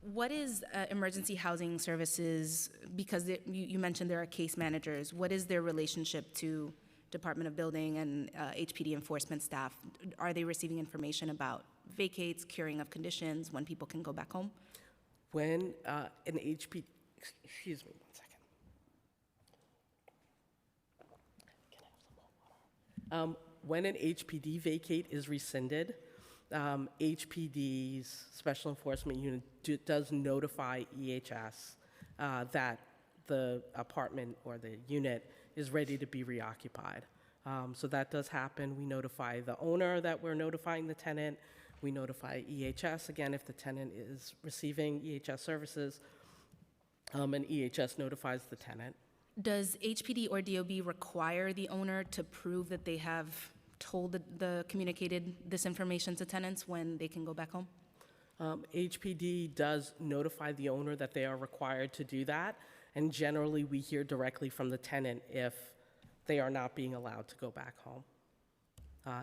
What is emergency housing services? Because you mentioned there are case managers. What is their relationship to Department of Building and HPD enforcement staff? Are they receiving information about vacates, curing of conditions, when people can go back home? When an HPD, excuse me one second. Can I have some more water? When an HPD vacate is rescinded, HPD's Special Enforcement Unit does notify EHS that the apartment or the unit is ready to be reoccupied. So that does happen. We notify the owner that we're notifying the tenant. We notify EHS, again, if the tenant is receiving EHS services, and EHS notifies the tenant. Does HPD or DOB require the owner to prove that they have told communicated this information to tenants when they can go back home? HPD does notify the owner that they are required to do that, and generally we hear directly from the tenant if they are not being allowed to go back home.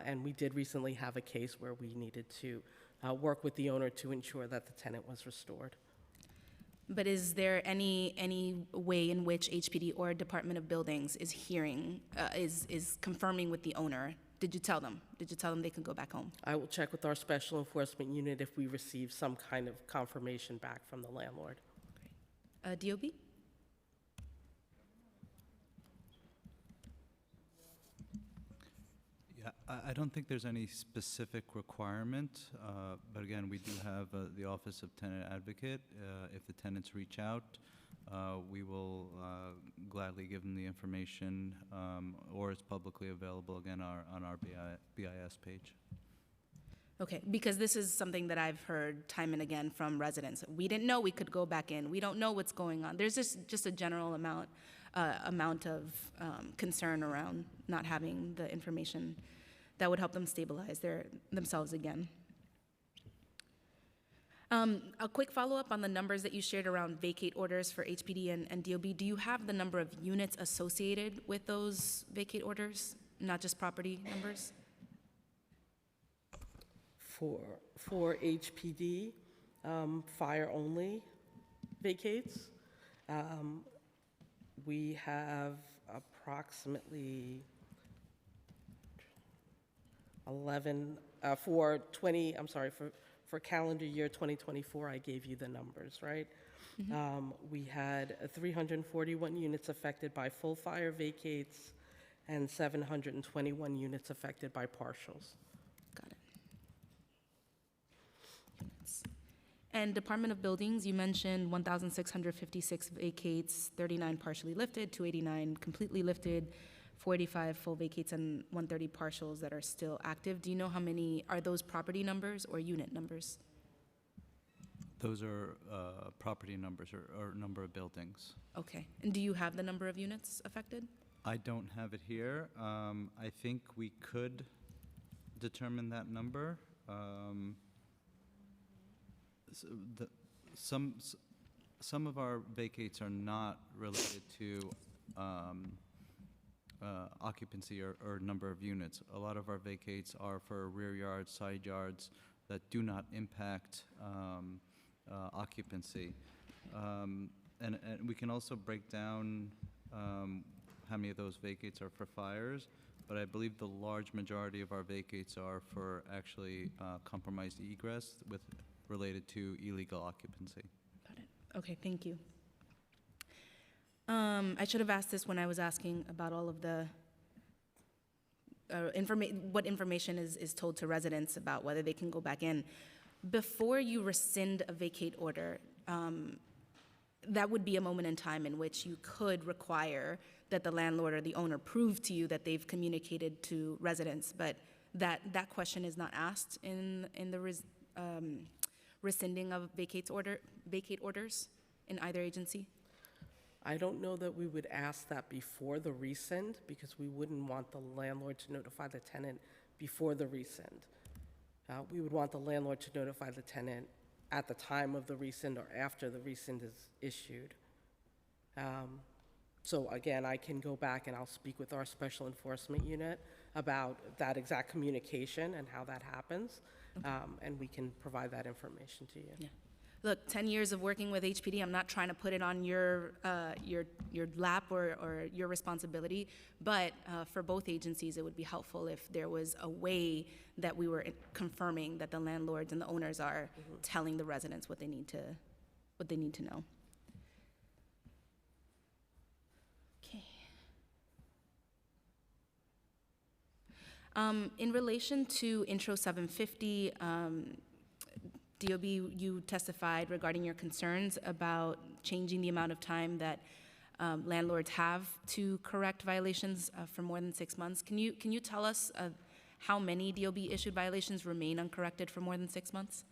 And we did recently have a case where we needed to work with the owner to ensure that the tenant was restored. But is there any way in which HPD or Department of Buildings is hearing, is confirming with the owner? Did you tell them? Did you tell them they could go back home? I will check with our Special Enforcement Unit if we receive some kind of confirmation back from the landlord. DOB? Yeah, I don't think there's any specific requirement, but again, we do have the Office of Tenant Advocate. If the tenants reach out, we will gladly give them the information, or it's publicly available again on our BIS page. Okay, because this is something that I've heard time and again from residents. We didn't know we could go back in. We don't know what's going on. There's just a general amount of concern around not having the information that would help them stabilize themselves again. A quick follow-up on the numbers that you shared around vacate orders for HPD and DOB. Do you have the number of units associated with those vacate orders, not just property numbers? For HPD, fire-only vacates, we have approximately 11, for calendar year 2024, I gave you the numbers, right? Mm-hmm. We had 341 units affected by full fire vacates and 721 units affected by partials. Got it. And Department of Buildings, you mentioned 1,656 vacates, 39 partially lifted, 289 completely lifted, 45 full vacates, and 130 partials that are still active. Do you know how many, are those property numbers or unit numbers? Those are property numbers or number of buildings. Okay. And do you have the number of units affected? I don't have it here. I think we could determine that number. So some of our vacates are not related to occupancy or number of units. A lot of our vacates are for rear yards, side yards that do not impact occupancy. And we can also break down how many of those vacates are for fires, but I believe the large majority of our vacates are for actually compromised egress related to illegal occupancy. Got it. Okay, thank you. I should have asked this when I was asking about all of the what information is told to residents about whether they can go back in. Before you rescind a vacate order, that would be a moment in time in which you could require that the landlord or the owner prove to you that they've communicated to residents, but that question is not asked in the rescinding of vacate orders in either agency? I don't know that we would ask that before the rescind, because we wouldn't want the landlord to notify the tenant before the rescind. We would want the landlord to notify the tenant at the time of the rescind or after the rescind is issued. So again, I can go back and I'll speak with our special enforcement unit about that exact communication and how that happens, and we can provide that information to you. Yeah. Look, 10 years of working with HPD, I'm not trying to put it on your lap or your responsibility, but for both agencies, it would be helpful if there was a way that we were confirming that the landlords and the owners are telling the residents what they need to know. Okay. In relation to Intro 750, DOB, you testified regarding your concerns about changing the amount of time that landlords have to correct violations for more than 6 months. Can you tell us how many DOB issued violations remain uncorrected for more than 6 months?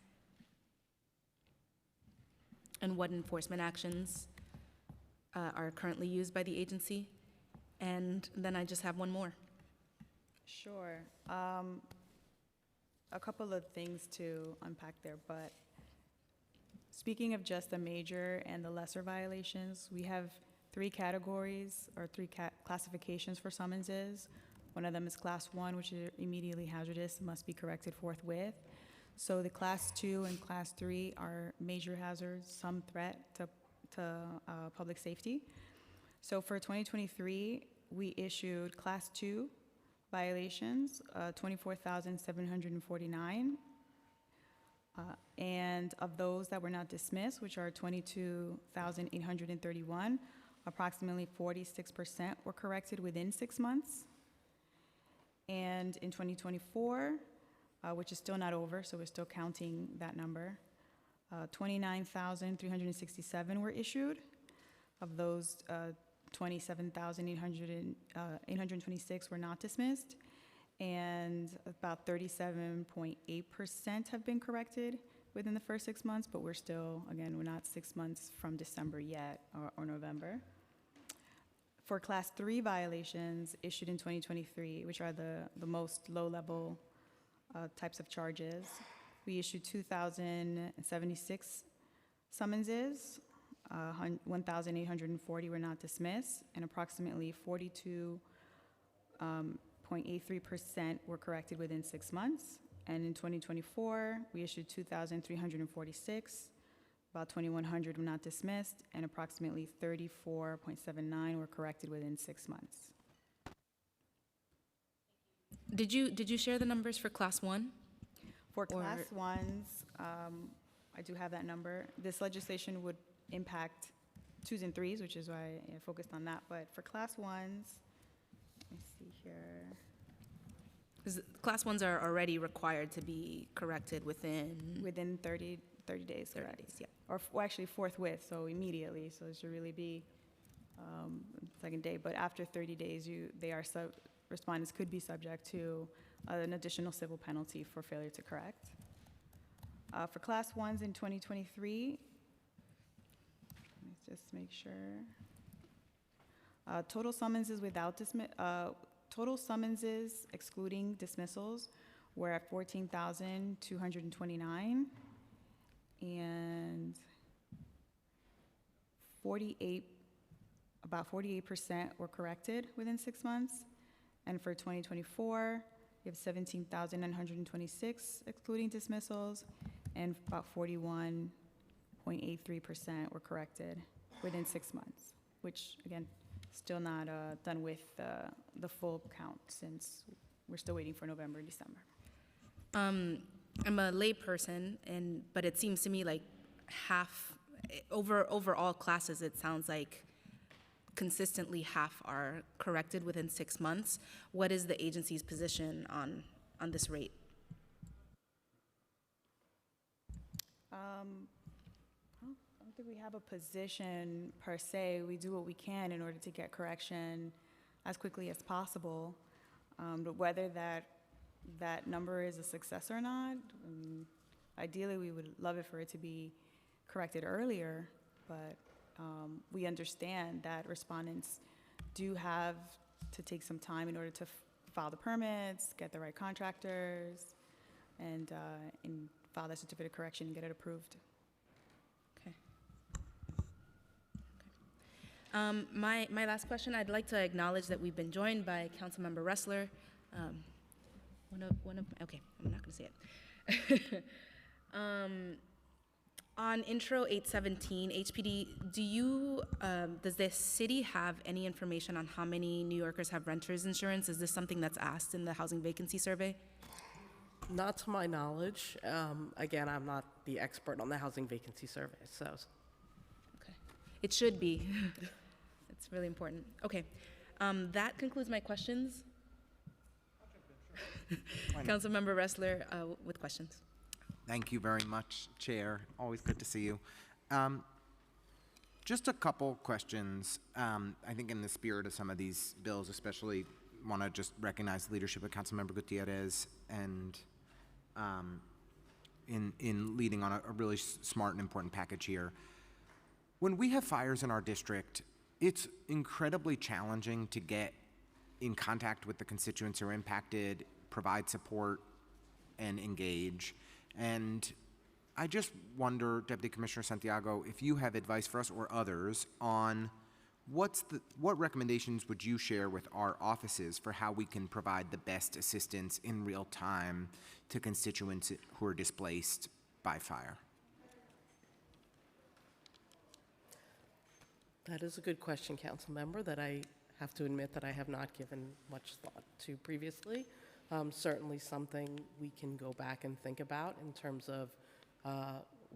And what enforcement actions are currently used by the agency? And then I just have one more. Sure. A couple of things to unpack there, but speaking of just the major and the lesser violations, we have 3 categories or 3 classifications for summonses. One of them is Class 1, which is immediately hazardous, must be corrected forthwith. So the Class 2 and Class 3 are major hazards, some threat to public safety. So for 2023, we issued Class 2 violations, 24,749. And of those that were not dismissed, which are 22,831, approximately 46% were corrected within 6 months. And in 2024, which is still not over, so we're still counting that number, 29,367 were issued. Of those, 27,826 were not dismissed, and about 37.8% have been corrected within the first 6 months, but we're still, again, we're not 6 months from December yet, or November. For Class 3 violations issued in 2023, which are the most low-level types of charges, we issued 2,076 summonses, 1,840 were not dismissed, and approximately 42.83% were corrected within 6 months. And in 2024, we issued 2,346, about 2,100 were not dismissed, and approximately 34.79 were corrected within 6 months. Did you share the numbers for Class 1? For Class 1s, I do have that number. This legislation would impact 2s and 3s, which is why I focused on that. But for Class 1s, let me see here. Because Class 1s are already required to be corrected within 30 30 days, 30 correct? days, yeah. Or well, actually forthwith, so immediately, so it should really be second day. But after 30 days, respondents could be subject to an additional civil penalty for failure to correct. For class ones in 2023, let's just make sure. Total summonses total summonses excluding dismissals were at 14,229, and about 48% were corrected within 6 months. And for 2024, you have 17,926 excluding dismissals, and about 41.83% were corrected within 6 months, which again, still not done with the full count since we're still waiting for November and December. I'm a layperson, but it seems to me like over all classes, it sounds like consistently half are corrected within 6 months. What is the agency's position on this rate? I don't think we have a position per se. We do what we can in order to get correction as quickly as possible. But whether that number is a success or not, ideally we would love it for it to be corrected earlier, but we understand that respondents do have to take some time in order to file the permits, get the right contractors, and file that certificate of correction and get it approved. My last question, I'd like to acknowledge that we've been joined by Councilmember Ressler. Okay, I'm not gonna say it. On Intro 817, HPD, does the city have any information on how many New Yorkers have renter's insurance? Is this something that's asked in the housing vacancy survey? Not to my knowledge. Again, I'm not the expert on the housing vacancy survey, so. Okay, it should be. It's really important. Okay, that concludes my questions. Councilmember Ressler with questions. Thank you very much, Chair. Always good to see you. Just a couple questions. I think in the spirit of some of these bills, especially want to just recognize the leadership of Councilmember Gutierrez and in leading on a really smart and important package here. When we have fires in our district, it's incredibly challenging to get in contact with the constituents who are impacted, provide support, and engage. And I just wonder, Deputy Commissioner Santiago, if you have advice for us or others on what recommendations would you share with our offices for how we can provide the best assistance in real time to constituents who are displaced by fire? That is a good question, Council Member, that I have to admit that I have not given much thought to previously. Certainly something we can go back and think about in terms of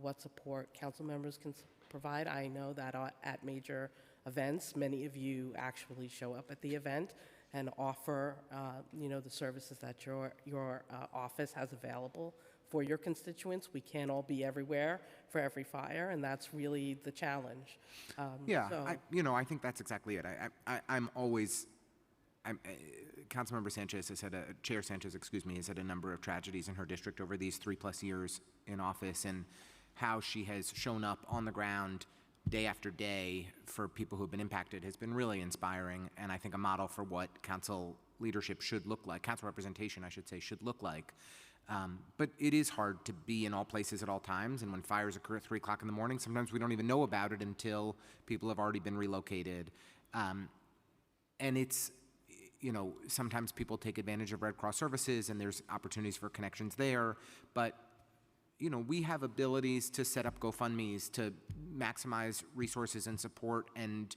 what support council members can provide. I know that at major events, many of you actually show up at the event and offer, the services that your office has available for your constituents. We can't all be everywhere for every fire, and that's really the challenge. I think that's exactly it. Councilmember Sanchez has had Chair Sanchez, has had a number of tragedies in her district over these 3+ years in office, and how she has shown up on the ground day after day for people who have been impacted has been really inspiring, and I think a model for what council leadership should look like, council representation, I should say, should look like. But it is hard to be in all places at all times, and when fires occur at 3 o'clock in the morning, sometimes we don't even know about it until people have already been relocated. And it's, sometimes people take advantage of Red Cross services, and there's opportunities for connections there, but we have abilities to set up GoFundMes to maximize resources and support, and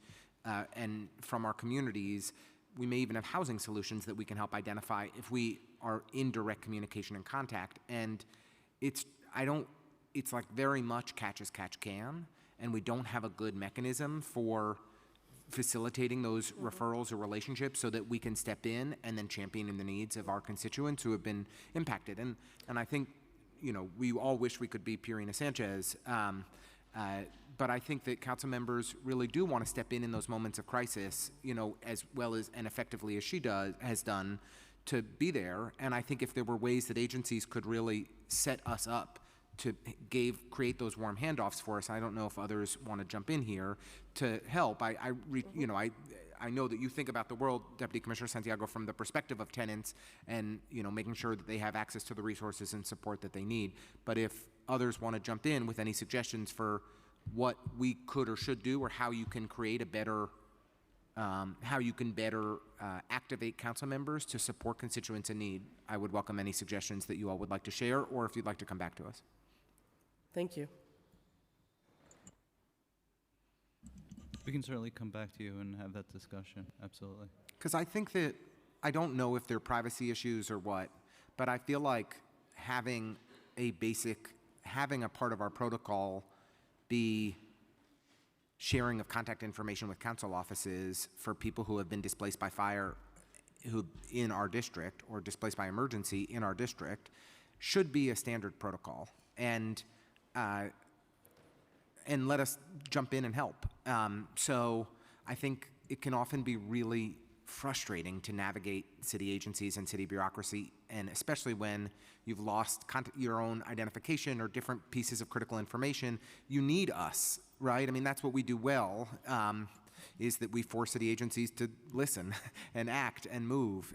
from our communities, we may even have housing solutions that we can help identify if we are in direct communication and contact. And it's like very much catch as catch can, and we don't have a good mechanism for facilitating those referrals or relationships so that we can step in and then champion the needs of our constituents who have been impacted. And I think, we all wish we could be Purina Sanchez. But I think that council members really do want to step in those moments of crisis, as well as and effectively as she has done, to be there. And I think if there were ways that agencies could really set us up to create those warm handoffs for us, I don't know if others want to jump in here to help. I know that you think about the world, Deputy Commissioner Santiago, from the perspective of tenants and, making sure that they have access to the resources and support that they need. But if others want to jump in with any suggestions for what we could or should do, or how you can create a better, activate council members to support constituents in need, I would welcome any suggestions that you all would like to share, or if you'd like to come back to us. Thank you. We can certainly come back to you and have that discussion, absolutely. Because I think that, I don't know if they're privacy issues or what, but I feel like having a part of our protocol be sharing of contact information with council offices for people who have been displaced by fire in our district, or displaced by emergency in our district, should be a standard protocol. And let us jump in and help. So I think it can often be really frustrating to navigate city agencies and city bureaucracy, and especially when you've lost your own identification or different pieces of critical information. You need us, right? I mean, that's what we do well, is that we force city agencies to listen and act and move.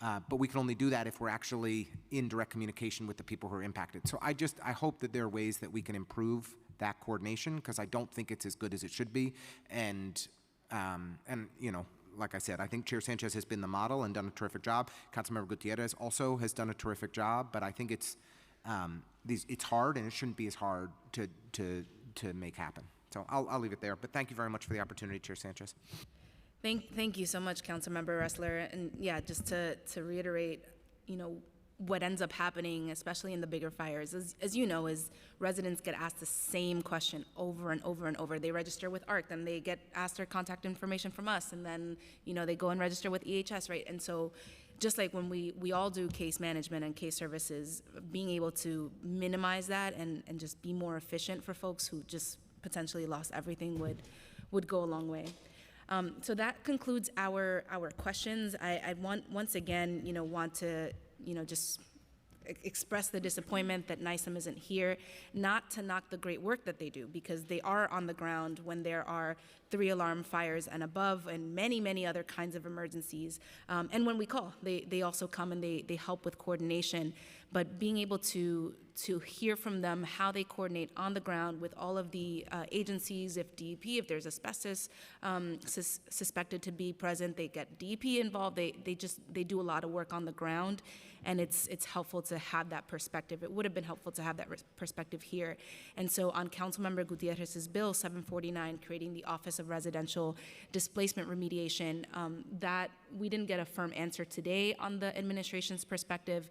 But we can only do that if we're actually in direct communication with the people who are impacted. So I hope that there are ways that we can improve that coordination, because I don't think it's as good as it should be. And like I said, I think Chair Sanchez has been the model and done a terrific job. Councilmember Gutierrez also has done a terrific job, but I think it's hard, and it shouldn't be as hard to make happen. So I'll leave it there. But thank you very much for the opportunity, Chair Sanchez. Thank you so much, Councilmember Ressler. And yeah, just to reiterate, what ends up happening, especially in the bigger fires, as you know, is residents get asked the same question over and over and over. They register with ARC, then they get asked their contact information from us, and then, they go and register with EHS, right? And so just like when we all do case management and case services, being able to minimize that and just be more efficient for folks who just potentially lost everything would go a long way. So that concludes our questions. I once again, want to, just express the disappointment that NYSEM isn't here, not to knock the great work that they do, because they are on the ground when there are 3-alarm fires and above, and many, many other kinds of emergencies. And when we call, they also come and they help with coordination. But being able to hear from them how they coordinate on the ground with all of the agencies, if DEP, if there's asbestos suspected to be present, they get DEP involved. They do a lot of work on the ground, and it's helpful to have that perspective. It would have been helpful to have that perspective here. And so on Councilmember Gutierrez's bill 749, creating the Office of Residential Displacement Remediation, that we didn't get a firm answer today on the administration's perspective,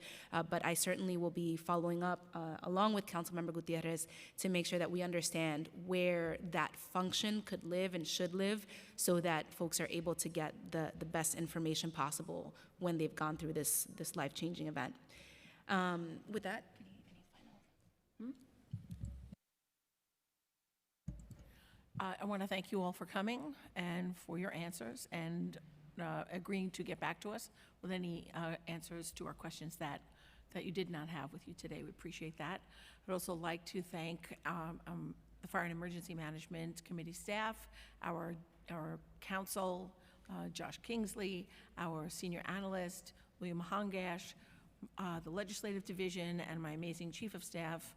but I certainly will be following up along with Councilmember Gutierrez to make sure that we understand where that function could live and should live, so that folks are able to get the best information possible when they've gone through this life-changing event. With that, any final? I want to thank you all for coming and for your answers, and agreeing to get back to us with any answers to our questions that you did not have with you today. We appreciate that. I'd also like to thank the Fire and Emergency Management Committee staff, our counsel, Josh Kingsley, our senior analyst, William Hongash, the Legislative Division, and my amazing Chief of Staff,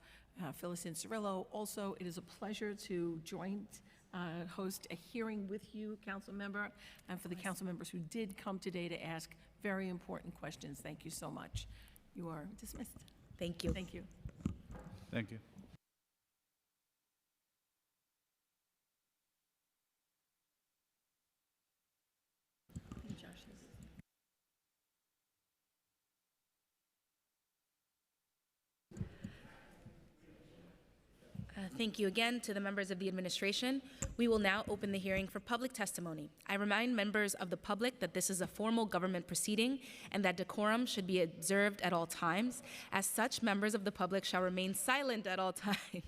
Phyllis Cirillo. Also, it is a pleasure to host a hearing with you, council member, and for the council members who did come today to ask very important questions. Thank you so much. You are dismissed. Thank you. Thank you. Thank you. Thank you again to the members of the administration. We will now open the hearing for public testimony. I remind members of the public that this is a formal government proceeding and that decorum should be observed at all times. As such, members of the public shall remain silent at all times.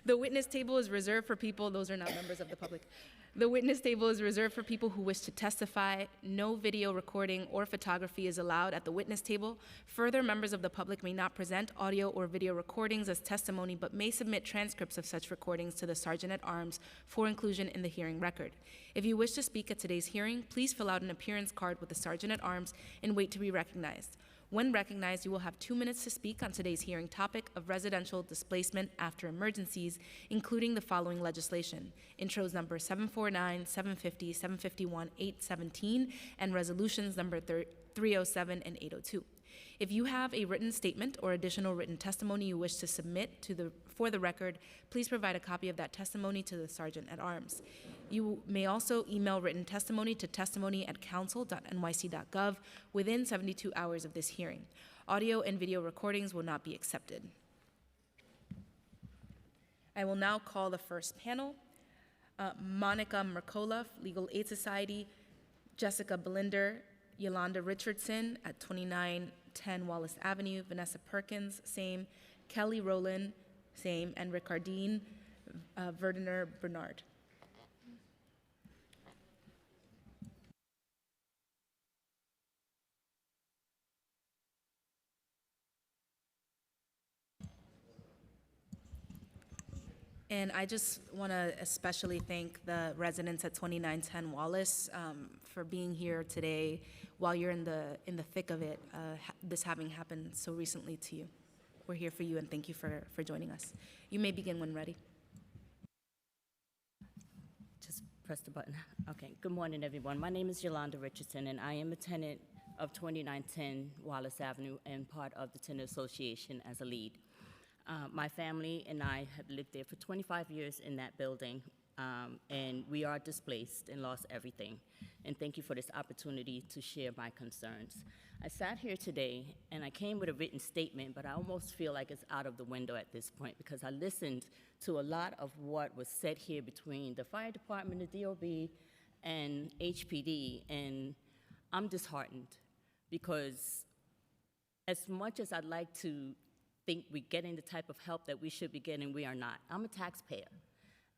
The witness table is reserved for people, those are not members of the public. The witness table is reserved for people who wish to testify. No video recording or photography is allowed at the witness table. Further, members of the public may not present audio or video recordings as testimony, but may submit transcripts of such recordings to the Sergeant at Arms for inclusion in the hearing record. If you wish to speak at today's hearing, please fill out an appearance card with the Sergeant at Arms and wait to be recognized. When recognized, you will have 2 minutes to speak on today's hearing topic of residential displacement after emergencies, including the following legislation: intros number 749, 750, 751, 817, and resolutions number 307 and 802. If you have a written statement or additional written testimony you wish to submit for the record, please provide a copy of that testimony to the Sergeant at Arms. You may also email written testimony to testimony@council.nyc.gov within 72 hours of this hearing. Audio and video recordings will not be accepted. I will now call the first panel. Monica Mercola, Legal Aid Society, Jessica Belinder, Yolanda Richardson at 2910 Wallace Avenue, Vanessa Perkins, same, Kelly Rowland, same, and Ricardine Verdener Bernard. And I just want to especially thank the residents at 2910 Wallace for being here today while you're in the thick of it, this having happened so recently to you. We're here for you, and thank you for joining us. You may begin when ready. Just press the button. Okay. Good morning, everyone. My name is Yolanda Richardson, and I am a tenant of 2910 Wallace Avenue and part of the Tenant Association as a lead. My family and I have lived there for 25 years in that building, and we are displaced and lost everything. And thank you for this opportunity to share my concerns. I sat here today, and I came with a written statement, but I almost feel like it's out of the window at this point because I listened to a lot of what was said here between the fire department, the DOB, and HPD, and I'm disheartened because as much as I'd like to think we're getting the type of help that we should be getting, we are not. I'm a taxpayer.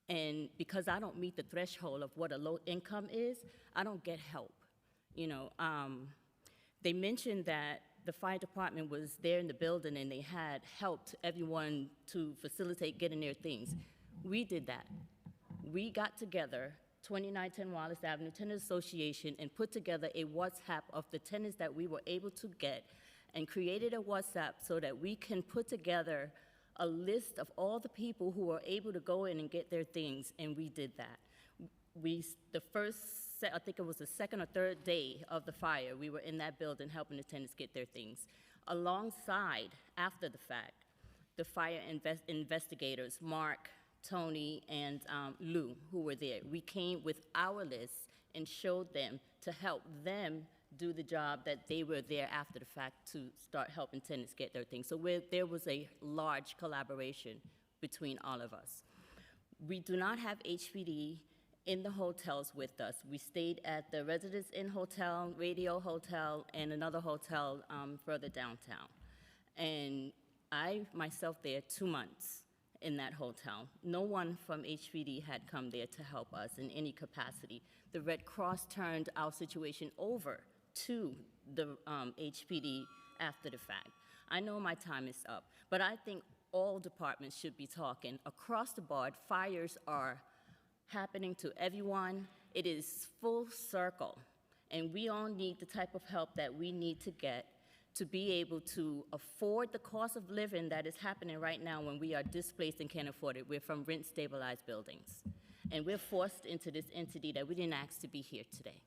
And because I don't meet the threshold of what a low income is, I don't get help. You know, they mentioned that the fire department was there in the building and they had helped everyone to facilitate getting their things. We did that. We got together, 2910 Wallace Avenue Tenant Association, and put together a WhatsApp of the tenants that we were able to get and created a WhatsApp so that we can put together a list of all the people who were able to go in and get their things, and we did that. The first, I think it was the second or third day of the fire, we were in that building helping the tenants get their things. Alongside, after the fact, the fire investigators, Mark, Tony, and Lou, who were there, we came with our list and showed them to help them do the job that they were there after the fact to start helping tenants get their things. So there was a large collaboration between all of us. We do not have HPD in the hotels with us. We stayed at the Residence Inn Hotel, Radio Hotel, and another hotel further downtown. And I myself there 2 months in that hotel. No one from HPD had come there to help us in any capacity. The Red Cross turned our situation over to the HPD after the fact. I know my time is up, but I think all departments should be talking. Across the board, fires are happening to everyone. It is full circle, and we all need the type of help that we need to get to be able to afford the cost of living that is happening right now when we are displaced and can't afford it. We're from rent-stabilized buildings, and we're forced into this entity that we didn't ask to be here today,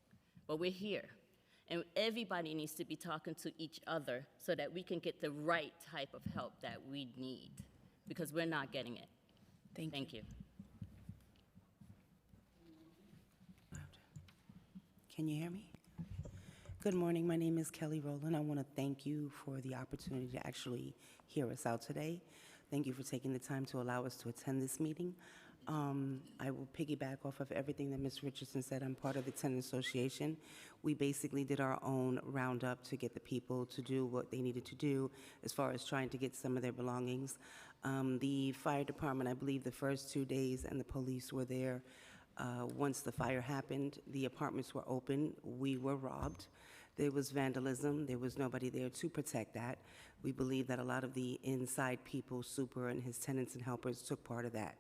but we're here. And everybody needs to be talking to each other so that we can get the right type of help that we need, because we're not getting it. Thank you. Can you hear me? Good morning. My name is Kelly Rowland. I want to thank you for the opportunity to actually hear us out today. Thank you for taking the time to allow us to attend this meeting. I will piggyback off of everything that Ms. Richardson said. I'm part of the Tenant Association. We basically did our own roundup to get the people to do what they needed to do as far as trying to get some of their belongings. The fire department, I believe the first 2 days, and the police were there. Once the fire happened, the apartments were open. We were robbed. There was vandalism. There was nobody there to protect that. We believe that a lot of the inside people, super and his tenants and helpers, took part of that.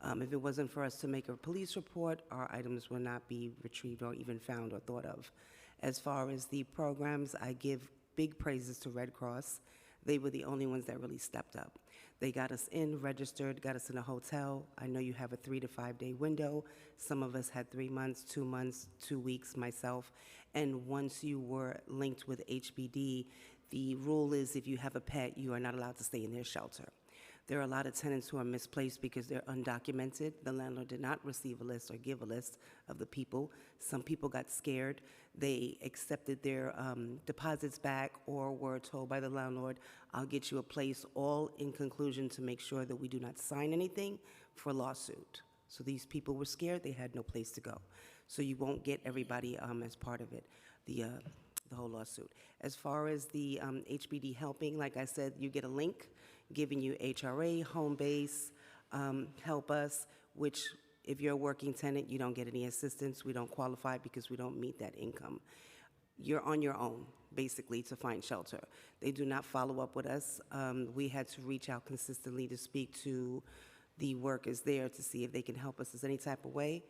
If it wasn't for us to make a police report, our items would not be retrieved or even found or thought of. As far as the programs, I give big praises to Red Cross. They were the only ones that really stepped up. They got us in, registered, got us in a hotel. I know you have a 3 to 5 day window. Some of us had 3 months, 2 months, 2 weeks, myself. And once you were linked with HBD, the rule is if you have a pet, you are not allowed to stay in their shelter. There are a lot of tenants who are misplaced because they're undocumented. The landlord did not receive a list or give a list of the people. Some people got scared. They accepted their deposits back or were told by the landlord, I'll get you a place, all in conclusion to make sure that we do not sign anything for lawsuit. So these people were scared. They had no place to go. So you won't get everybody as part of it, the whole lawsuit. As far as the HBD helping, like I said, you get a link giving you HRA, home base, help us, which if you're a working tenant, you don't get any assistance. We don't qualify because we don't meet that income. You're on your own, basically, to find shelter. They do not follow up with us. We had to reach out consistently to speak to the workers there to see if they can help us in any type of way,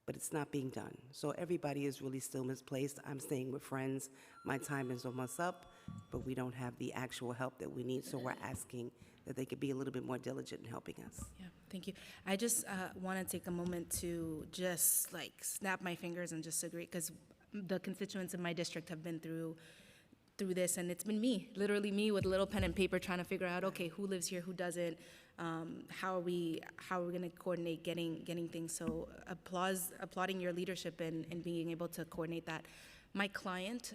but it's not being done. So everybody is really still misplaced. I'm staying with friends. My time is almost up, but we don't have the actual help that we need, so we're asking that they could be a little bit more diligent in helping us. Yeah, thank you. I just want to take a moment to just like snap my fingers and just agree, because the constituents in my district have been through this, and it's been me, literally me with a little pen and paper trying to figure out, okay, who lives here, who doesn't, how are we going to coordinate getting things. So applauding your leadership and being able to coordinate that. My client,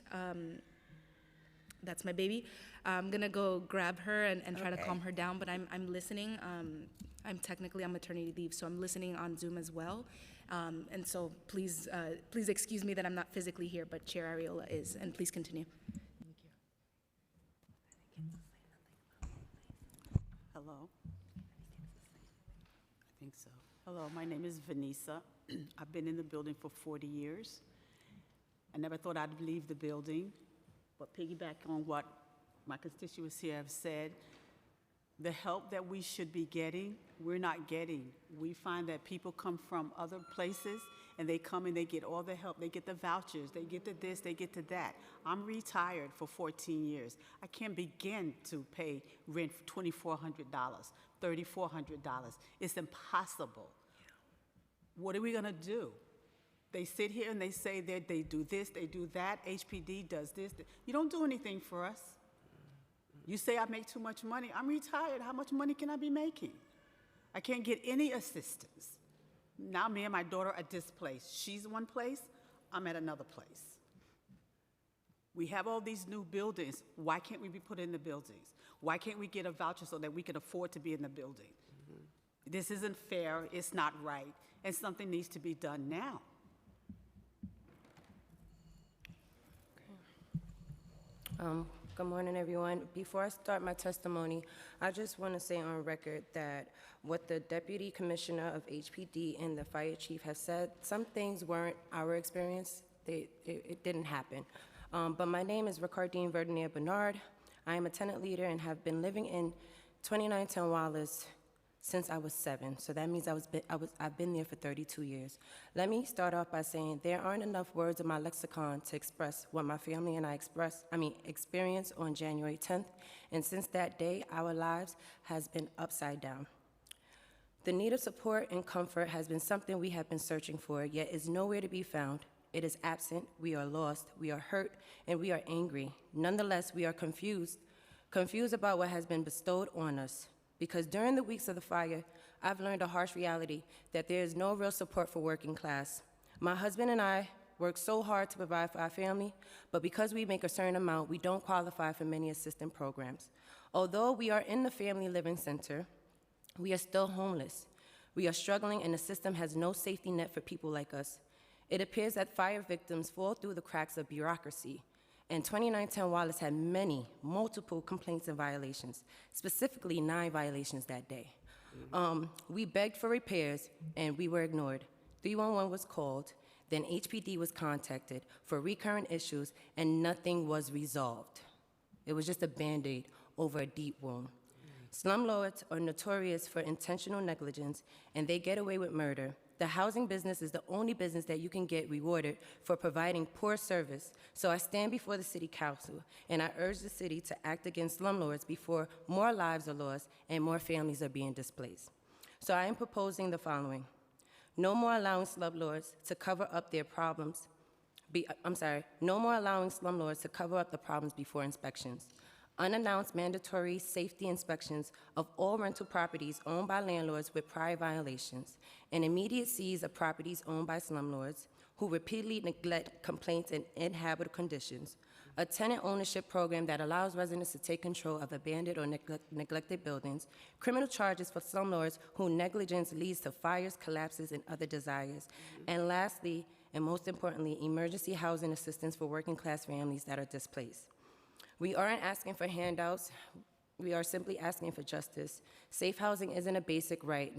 that's my baby. I'm gonna go grab her and try to calm her down, but I'm listening. I'm technically on maternity leave, so I'm listening on Zoom as well. And so please excuse me that I'm not physically here, but Chair Ariola is, and please continue. Hello. I think so. Hello, my name is Vanessa. I've been in the building for 40 years. I never thought I'd leave the building, but piggyback on what my constituents here have said, the help that we should be getting, we're not getting. We find that people come from other places and they come and they get all the help. They get the vouchers, they get to this, they get to that. I'm retired for 14 years. I can't begin to pay rent for $2,400, $3,400. It's impossible. What are we gonna do? They sit here and they say that they do this, they do that, HPD does this. You don't do anything for us. You say I make too much money. I'm retired. How much money can I be making? I can't get any assistance. Now me and my daughter are displaced. She's one place, I'm at another place. We have all these new buildings. Why can't we be put in the buildings? Why can't we get a voucher so that we can afford to be in the building? This isn't fair, it's not right, and something needs to be done now. Good morning, everyone. Before I start my testimony, I just want to say on record that what the Deputy Commissioner of HPD and the Fire Chief has said, some things weren't our experience. It didn't happen. But my name is Ricardine Verdinier Bernard. I am a tenant leader and have been living in 2910 Wallace since I was 7. So that means I've been there for 32 years. Let me start off by saying there aren't enough words in my lexicon to express what my family and I experienced on January 10th. And since that day, our lives has been upside down. The need of support and comfort has been something we have been searching for, yet is nowhere to be found. It is absent, we are lost, we are hurt, and we are angry. Nonetheless, we are confused about what has been bestowed on us. Because during the weeks of the fire, I've learned a harsh reality that there is no real support for working class. My husband and I work so hard to provide for our family, but because we make a certain amount, we don't qualify for many assistance programs. Although we are in the Family Living Center, we are still homeless. We are struggling, and the system has no safety net for people like us. It appears that fire victims fall through the cracks of bureaucracy. And 2910 Wallace had multiple complaints and violations, specifically 9 violations that day. We begged for repairs, and we were ignored. 311 was called, then HPD was contacted for recurrent issues, and nothing was resolved. It was just a Band-Aid over a deep wound. Slumlords are notorious for intentional negligence, and they get away with murder. The housing business is the only business that you can get rewarded for providing poor service. So I stand before the City Council, and I urge the city to act against slumlords before more lives are lost and more families are being displaced. So I am proposing the following. No more allowing slumlords to cover up their problems. No more allowing slumlords to cover up the problems before inspections. Unannounced mandatory safety inspections of all rental properties owned by landlords with prior violations, and immediate seize of properties owned by slumlords who repeatedly neglect complaints and inhabitable conditions, a tenant ownership program that allows residents to take control of abandoned or neglected buildings, criminal charges for slumlords whose negligence leads to fires, collapses, and other disasters, and lastly, and most importantly, emergency housing assistance for working-class families that are displaced. We aren't asking for handouts. We are simply asking for justice. Safe housing isn't a basic right,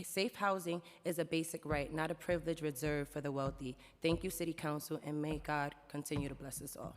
Safe housing is a basic right, not a privilege reserved for the wealthy. Thank you, City Council, and may God continue to bless us all.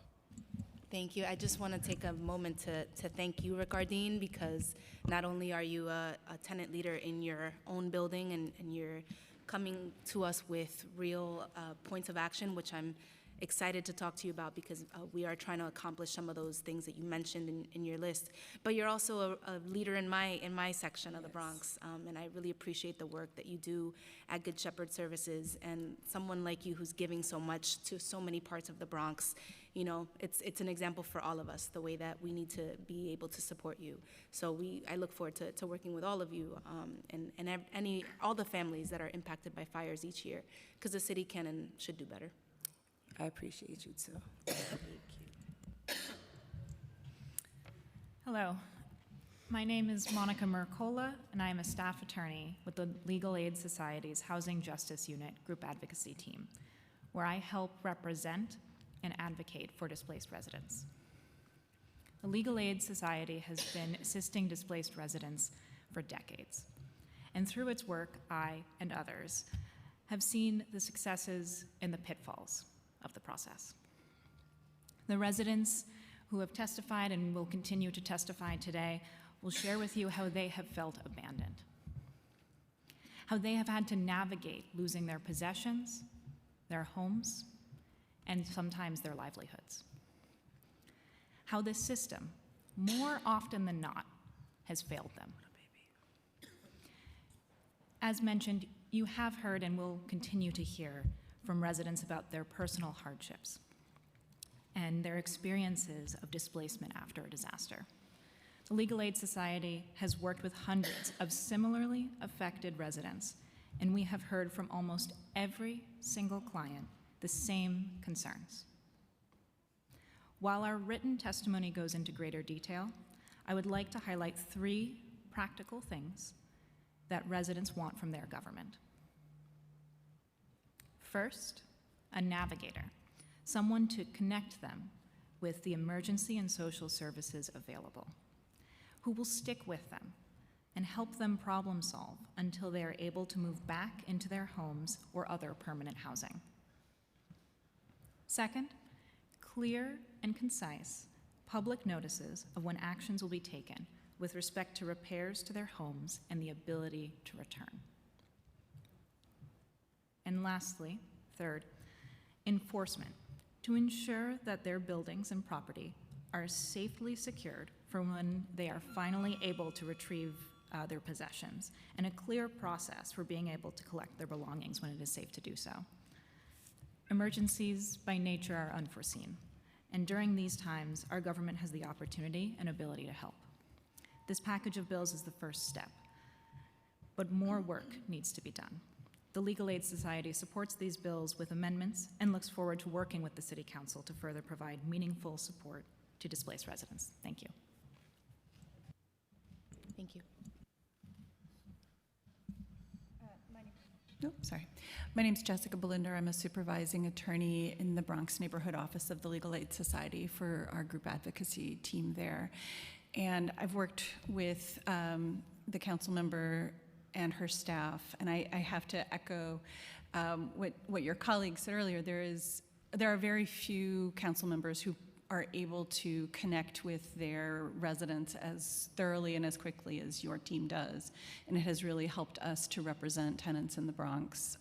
Thank you. I just want to take a moment to thank you, Ricardine, because not only are you a tenant leader in your own building and you're coming to us with real points of action, which I'm excited to talk to you about because we are trying to accomplish some of those things that you mentioned in your list. But you're also a leader in my section of the Bronx, and I really appreciate the work that you do at Good Shepherd Services, and someone like you who's giving so much to so many parts of the Bronx. You know, it's an example for all of us, the way that we need to be able to support you. So I look forward to working with all of you and all the families that are impacted by fires each year, because the city can and should do better. I appreciate you too. Thank you. Hello, my name is Monica Mercola, and I am a staff attorney with the Legal Aid Society's Housing Justice Unit Group Advocacy Team, where I help represent and advocate for displaced residents. The Legal Aid Society has been assisting displaced residents for decades, and through its work, I and others have seen the successes and the pitfalls of the process. The residents who have testified and will continue to testify today will share with you how they have felt abandoned, how they have had to navigate losing their possessions, their homes, and sometimes their livelihoods. How this system, more often than not, has failed them. As mentioned, you have heard and will continue to hear from residents about their personal hardships and their experiences of displacement after a disaster. The Legal Aid Society has worked with hundreds of similarly affected residents, and we have heard from almost every single client the same concerns. While our written testimony goes into greater detail, I would like to highlight 3 practical things that residents want from their government. First, a navigator, someone to connect them with the emergency and social services available, who will stick with them and help them problem solve until they are able to move back into their homes or other permanent housing. Second, clear and concise public notices of when actions will be taken with respect to repairs to their homes and the ability to return. And lastly, third, enforcement, to ensure that their buildings and property are safely secured for when they are finally able to retrieve their possessions, and a clear process for being able to collect their belongings when it is safe to do so. Emergencies by nature are unforeseen, and during these times, our government has the opportunity and ability to help. This package of bills is the first step, but more work needs to be done. The Legal Aid Society supports these bills with amendments and looks forward to working with the City Council to further provide meaningful support to displaced residents. Thank you. Thank you. Nope, sorry. My name's Jessica Belinder. I'm a supervising attorney in the Bronx Neighborhood Office of the Legal Aid Society for our group advocacy team there. And I've worked with the council member and her staff, and I have to echo what your colleague said earlier. There are very few council members who are able to connect with their residents as thoroughly and as quickly as your team does. And it has really helped us to represent tenants in the Bronx.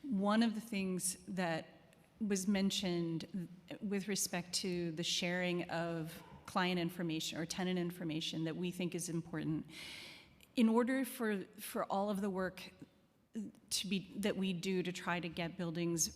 One of the things that was mentioned with respect to the sharing of client information or tenant information that we think is important, in order for all of the work that we do to try to get buildings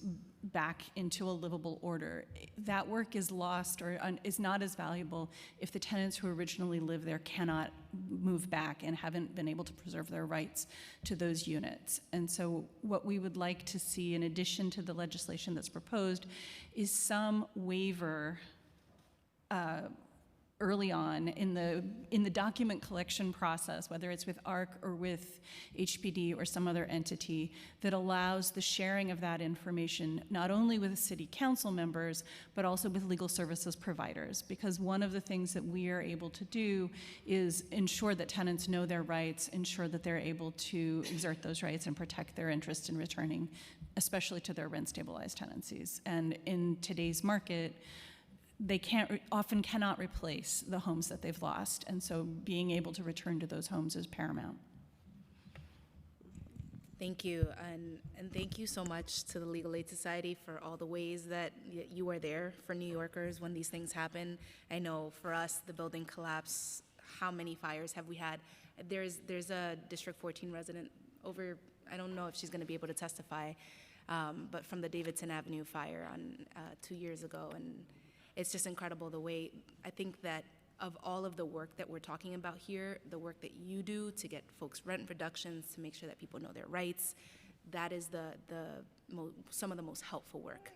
back into a livable order, that work is lost or is not as valuable if the tenants who originally lived there cannot move back and haven't been able to preserve their rights to those units. And so what we would like to see, in addition to the legislation that's proposed, is some waiver early on in the document collection process, whether it's with ARC or with HPD or some other entity, that allows the sharing of that information not only with city council members, but also with legal services providers. Because one of the things that we are able to do is ensure that tenants know their rights, ensure that they're able to exert those rights and protect their interest in returning, especially to their rent-stabilized tenancies. And in today's market, they often cannot replace the homes that they've lost, and so being able to return to those homes is paramount. Thank you, and thank you so much to the Legal Aid Society for all the ways that you are there for New Yorkers when these things happen. I know for us, the building collapse, how many fires have we had? There's a District 14 resident over, I don't know if she's gonna be able to testify, but from the Davidson Avenue fire on 2 years ago, and it's just incredible the way, I think that of all of the work that we're talking about here, the work that you do to get folks rent reductions, to make sure that people know their rights, that is some of the most helpful work,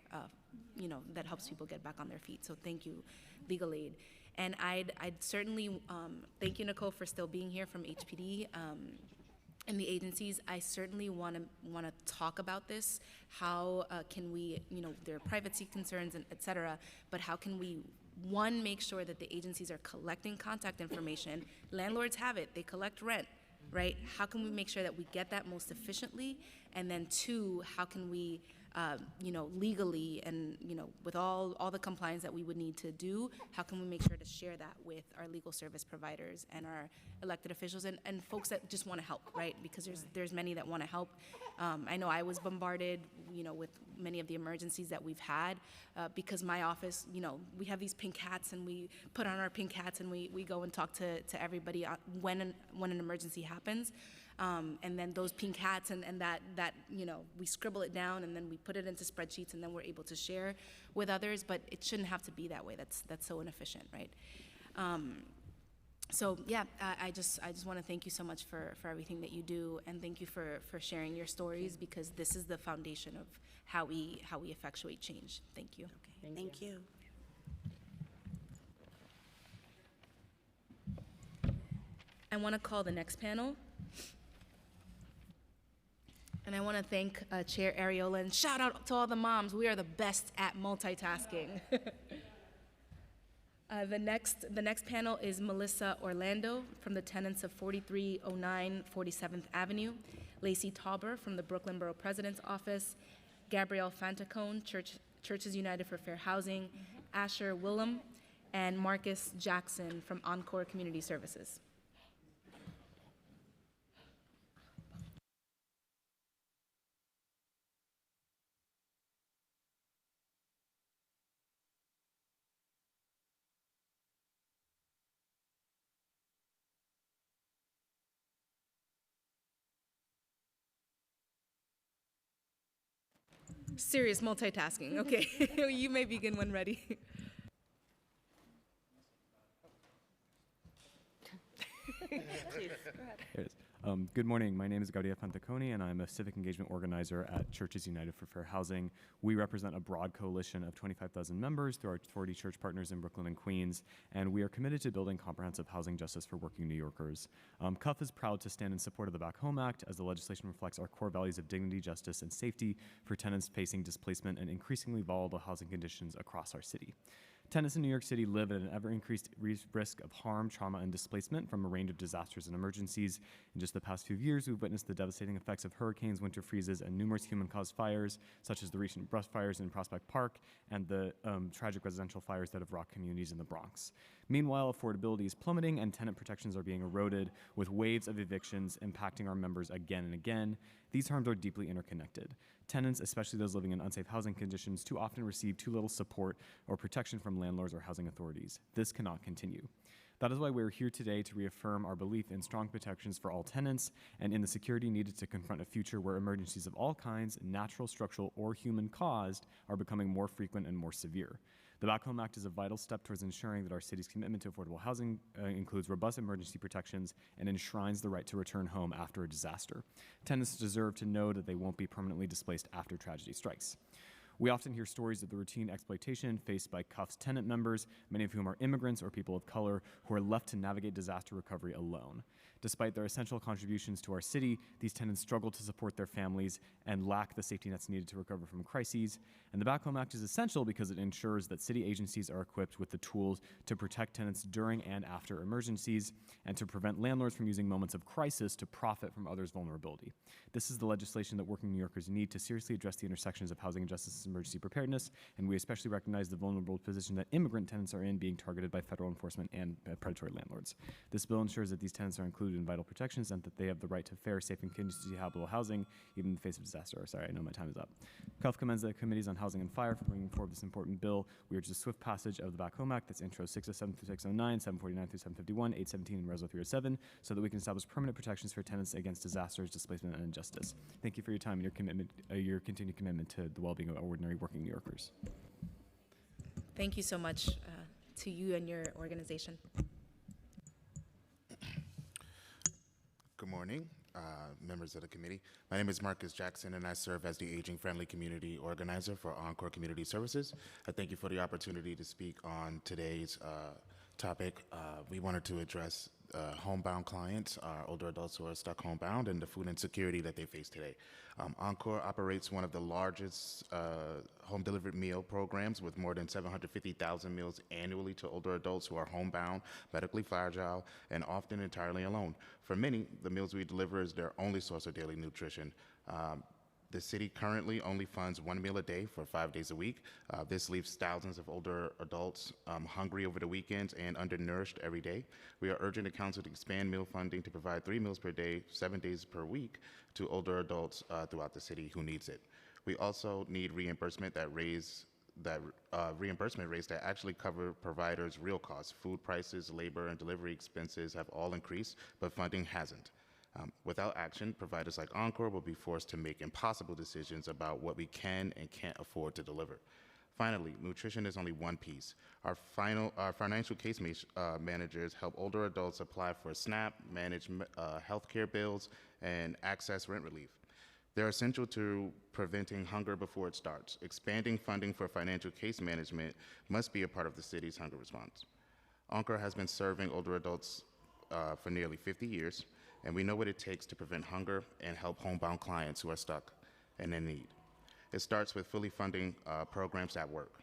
that helps people get back on their feet. So thank you, Legal Aid. And I'd certainly thank you, Nicole, for still being here from HPD. And the agencies, I certainly want to talk about this. How can we, there are privacy concerns and et cetera, but how can we, one, make sure that the agencies are collecting contact information? Landlords have it, they collect rent, right? How can we make sure that we get that most efficiently? And then two, how can we, legally and, with all the compliance that we would need to do, how can we make sure to share that with our legal service providers and our elected officials and folks that just want to help, right? Because there's many that want to help. I know I was bombarded, with many of the emergencies that we've had because my office, we have these pink hats and we put on our pink hats and we go and talk to everybody when an emergency happens. And then those pink hats and that we scribble it down and then we put it into spreadsheets and then we're able to share with others, but it shouldn't have to be that way. That's so inefficient, right? So yeah, I just want to thank you so much for everything that you do, and thank you for sharing your stories, because this is the foundation of how we effectuate change. Thank you. Okay, thank you. I want to call the next panel. And I want to thank Chair Ariola, and shout out to all the moms. We are the best at multitasking. The next panel is Melissa Orlando from the tenants of 4309 47th Avenue, Lacey Tauber from the Brooklyn Borough President's Office, Gabrielle Fantacone, Churches United for Fair Housing, Asher Willem, and Marcus Jackson from Encore Community Services. Serious multitasking. Okay, you may begin when ready. Please, go ahead. Good morning. My name is Gaudia Pantaconi, and I'm a civic engagement organizer at Churches United for Fair Housing. We represent a broad coalition of 25,000 members through our 40 church partners in Brooklyn and Queens, and we are committed to building comprehensive housing justice for working New Yorkers. CUF is proud to stand in support of the Back Home Act, as the legislation reflects our core values of dignity, justice, and safety for tenants facing displacement and increasingly volatile housing conditions across our city. Tenants in New York City live at an ever-increased risk of harm, trauma, and displacement from a range of disasters and emergencies. In just the past few years, we've witnessed the devastating effects of hurricanes, winter freezes, and numerous human-caused fires, such as the recent brush fires in Prospect Park and the tragic residential fires that have rocked communities in the Bronx. Meanwhile, affordability is plummeting and tenant protections are being eroded, with waves of evictions impacting our members again and again. These harms are deeply interconnected. Tenants, especially those living in unsafe housing conditions, too often receive too little support or protection from landlords or housing authorities. This cannot continue. That is why we're here today to reaffirm our belief in strong protections for all tenants and in the security needed to confront a future where emergencies of all kinds, natural, structural, or human-caused, are becoming more frequent and more severe. The Back Home Act is a vital step towards ensuring that our city's commitment to affordable housing includes robust emergency protections and enshrines the right to return home after a disaster. Tenants deserve to know that they won't be permanently displaced after tragedy strikes. We often hear stories of the routine exploitation faced by CUF's tenant members, many of whom are immigrants or people of color who are left to navigate disaster recovery alone. Despite their essential contributions to our city, these tenants struggle to support their families and lack the safety nets needed to recover from crises. And the Back Home Act is essential because it ensures that city agencies are equipped with the tools to protect tenants during and after emergencies and to prevent landlords from using moments of crisis to profit from others' vulnerability. This is the legislation that working New Yorkers need to seriously address the intersections of housing justice and emergency preparedness, and we especially recognize the vulnerable position that immigrant tenants are in, being targeted by federal enforcement and predatory landlords. This bill ensures that these tenants are included in vital protections and that they have the right to fair, safe, and contingency habitable housing, even in the face of disaster. Sorry, I know my time is up. CUF commends the Committees on Housing and Fire for bringing forward this important bill. We urge the swift passage of the Back Home Act, that's intro 607 through 609, 749 through 751, 817, and Resolution 307, so that we can establish permanent protections for tenants against disasters, displacement, and injustice. Thank you for your time and your commitment, your continued commitment to the well-being of ordinary working New Yorkers. Thank you so much to you and your organization. Good morning, members of the committee. My name is Marcus Jackson, and I serve as the Aging Friendly Community Organizer for Encore Community Services. I thank you for the opportunity to speak on today's topic. We wanted to address homebound clients, older adults who are stuck homebound, and the food insecurity that they face today. Encore operates one of the largest home delivered meal programs with more than 750,000 meals annually to older adults who are homebound, medically fragile, and often entirely alone. For many, the meals we deliver is their only source of daily nutrition. The city currently only funds 1 meal a day for 5 days a week. This leaves thousands of older adults hungry over the weekends and undernourished every day. We are urging the council to expand meal funding to provide 3 meals per day, 7 days per week to older adults throughout the city who needs it. We also need reimbursement rates that actually cover providers' real costs. Food prices, labor, and delivery expenses have all increased, but funding hasn't. Without action, providers like Encore will be forced to make impossible decisions about what we can and can't afford to deliver. Finally, nutrition is only one piece. Our financial case managers help older adults apply for SNAP, manage healthcare bills, and access rent relief. They're essential to preventing hunger before it starts. Expanding funding for financial case management must be a part of the city's hunger response. Encore has been serving older adults for nearly 50 years, and we know what it takes to prevent hunger and help homebound clients who are stuck and in need. It starts with fully funding programs that work.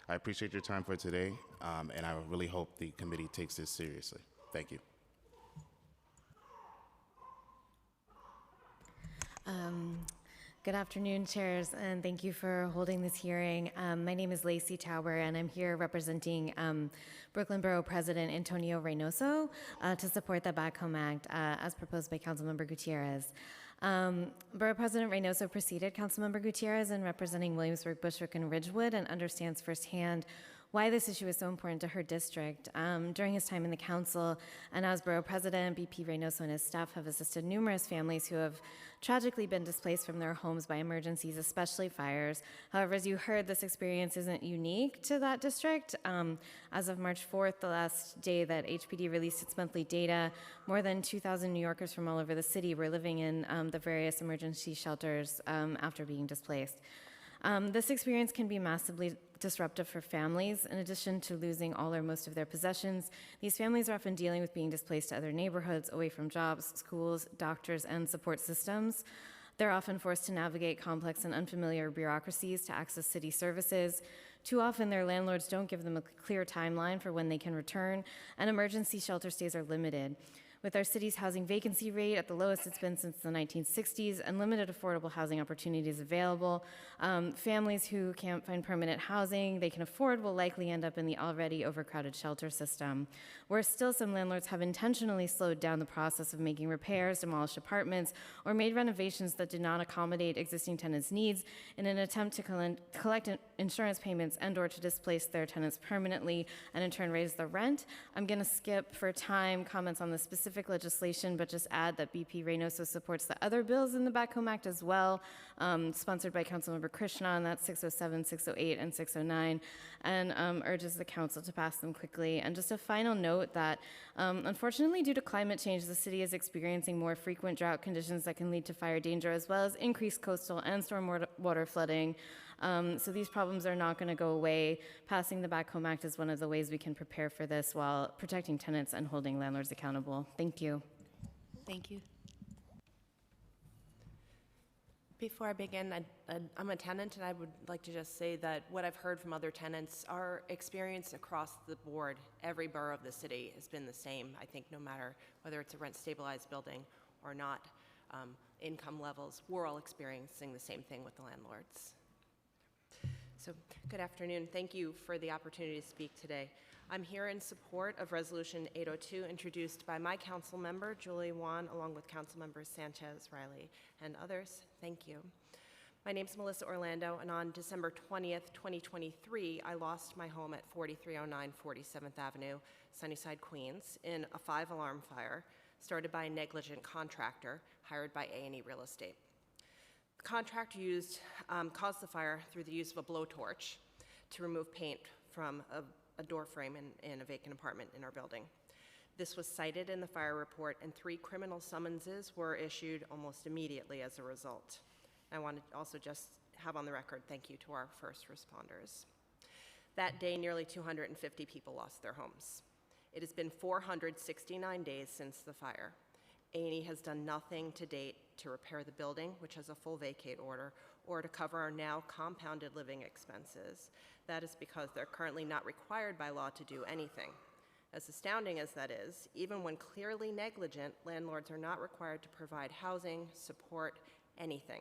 I appreciate your time for today, and I really hope the committee takes this seriously. Thank you. Good afternoon, chairs, and thank you for holding this hearing. My name is Lacey Tauber, and I'm here representing Brooklyn Borough President Antonio Reynoso to support the Back Home Act as proposed by Councilmember Gutierrez. Borough President Reynoso preceded Councilmember Gutierrez in representing Williamsburg, Bushwick, and Ridgewood, and understands firsthand why this issue is so important to her district. During his time in the council and as borough president, BP Reynoso and his staff have assisted numerous families who have tragically been displaced from their homes by emergencies, especially fires. However, as you heard, this experience isn't unique to that district. As of March 4th, the last day that HPD released its monthly data, more than 2,000 New Yorkers from all over the city were living in the various emergency shelters after being displaced. This experience can be massively disruptive for families. In addition to losing all or most of their possessions, these families are often dealing with being displaced to other neighborhoods, away from jobs, schools, doctors, and support systems. They're often forced to navigate complex and unfamiliar bureaucracies to access city services. Too often, their landlords don't give them a clear timeline for when they can return, and emergency shelter stays are limited. With our city's housing vacancy rate at the lowest it's been since the 1960s and limited affordable housing opportunities available, families who can't find permanent housing they can afford will likely end up in the already overcrowded shelter system. Worse still, some landlords have intentionally slowed down the process of making repairs, demolished apartments, or made renovations that did not accommodate existing tenants' needs in an attempt to collect insurance payments and or to displace their tenants permanently and in turn raise the rent. I'm going to skip for time comments on the specific legislation, but just add that BP Reynoso supports the other bills in the Back Home Act as well, sponsored by Councilmember Krishna, and that's 607, 608, and 609, and urges the council to pass them quickly. And just a final note that, unfortunately, due to climate change, the city is experiencing more frequent drought conditions that can lead to fire danger, as well as increased coastal and stormwater flooding. So these problems are not going to go away. Passing the Back Home Act is one of the ways we can prepare for this while protecting tenants and holding landlords accountable. Thank you. Thank you. Before I begin, I'm a tenant, and I would like to just say that what I've heard from other tenants, our experience across the board, every borough of the city has been the same. I think no matter whether it's a rent-stabilized building or not, income levels, we're all experiencing the same thing with the landlords. So, good afternoon. Thank you for the opportunity to speak today. I'm here in support of Resolution 802, introduced by my council member, Julie Wan, along with council members Sanchez, Riley, and others. Thank you. My name's Melissa Orlando, and on December 20th, 2023, I lost my home at 4309 47th Avenue, Sunnyside, Queens, in a 5-alarm fire started by a negligent contractor hired by A&E Real Estate. The contractor caused the fire through the use of a blowtorch to remove paint from a door frame in a vacant apartment in our building. This was cited in the fire report, and 3 criminal summonses were issued almost immediately as a result. I want to also just have on the record thank you to our first responders. That day, nearly 250 people lost their homes. It has been 469 days since the fire. A&E has done nothing to date to repair the building, which has a full vacate order, or to cover our now compounded living expenses. That is because they're currently not required by law to do anything. As astounding as that is, even when clearly negligent, landlords are not required to provide housing, support, anything.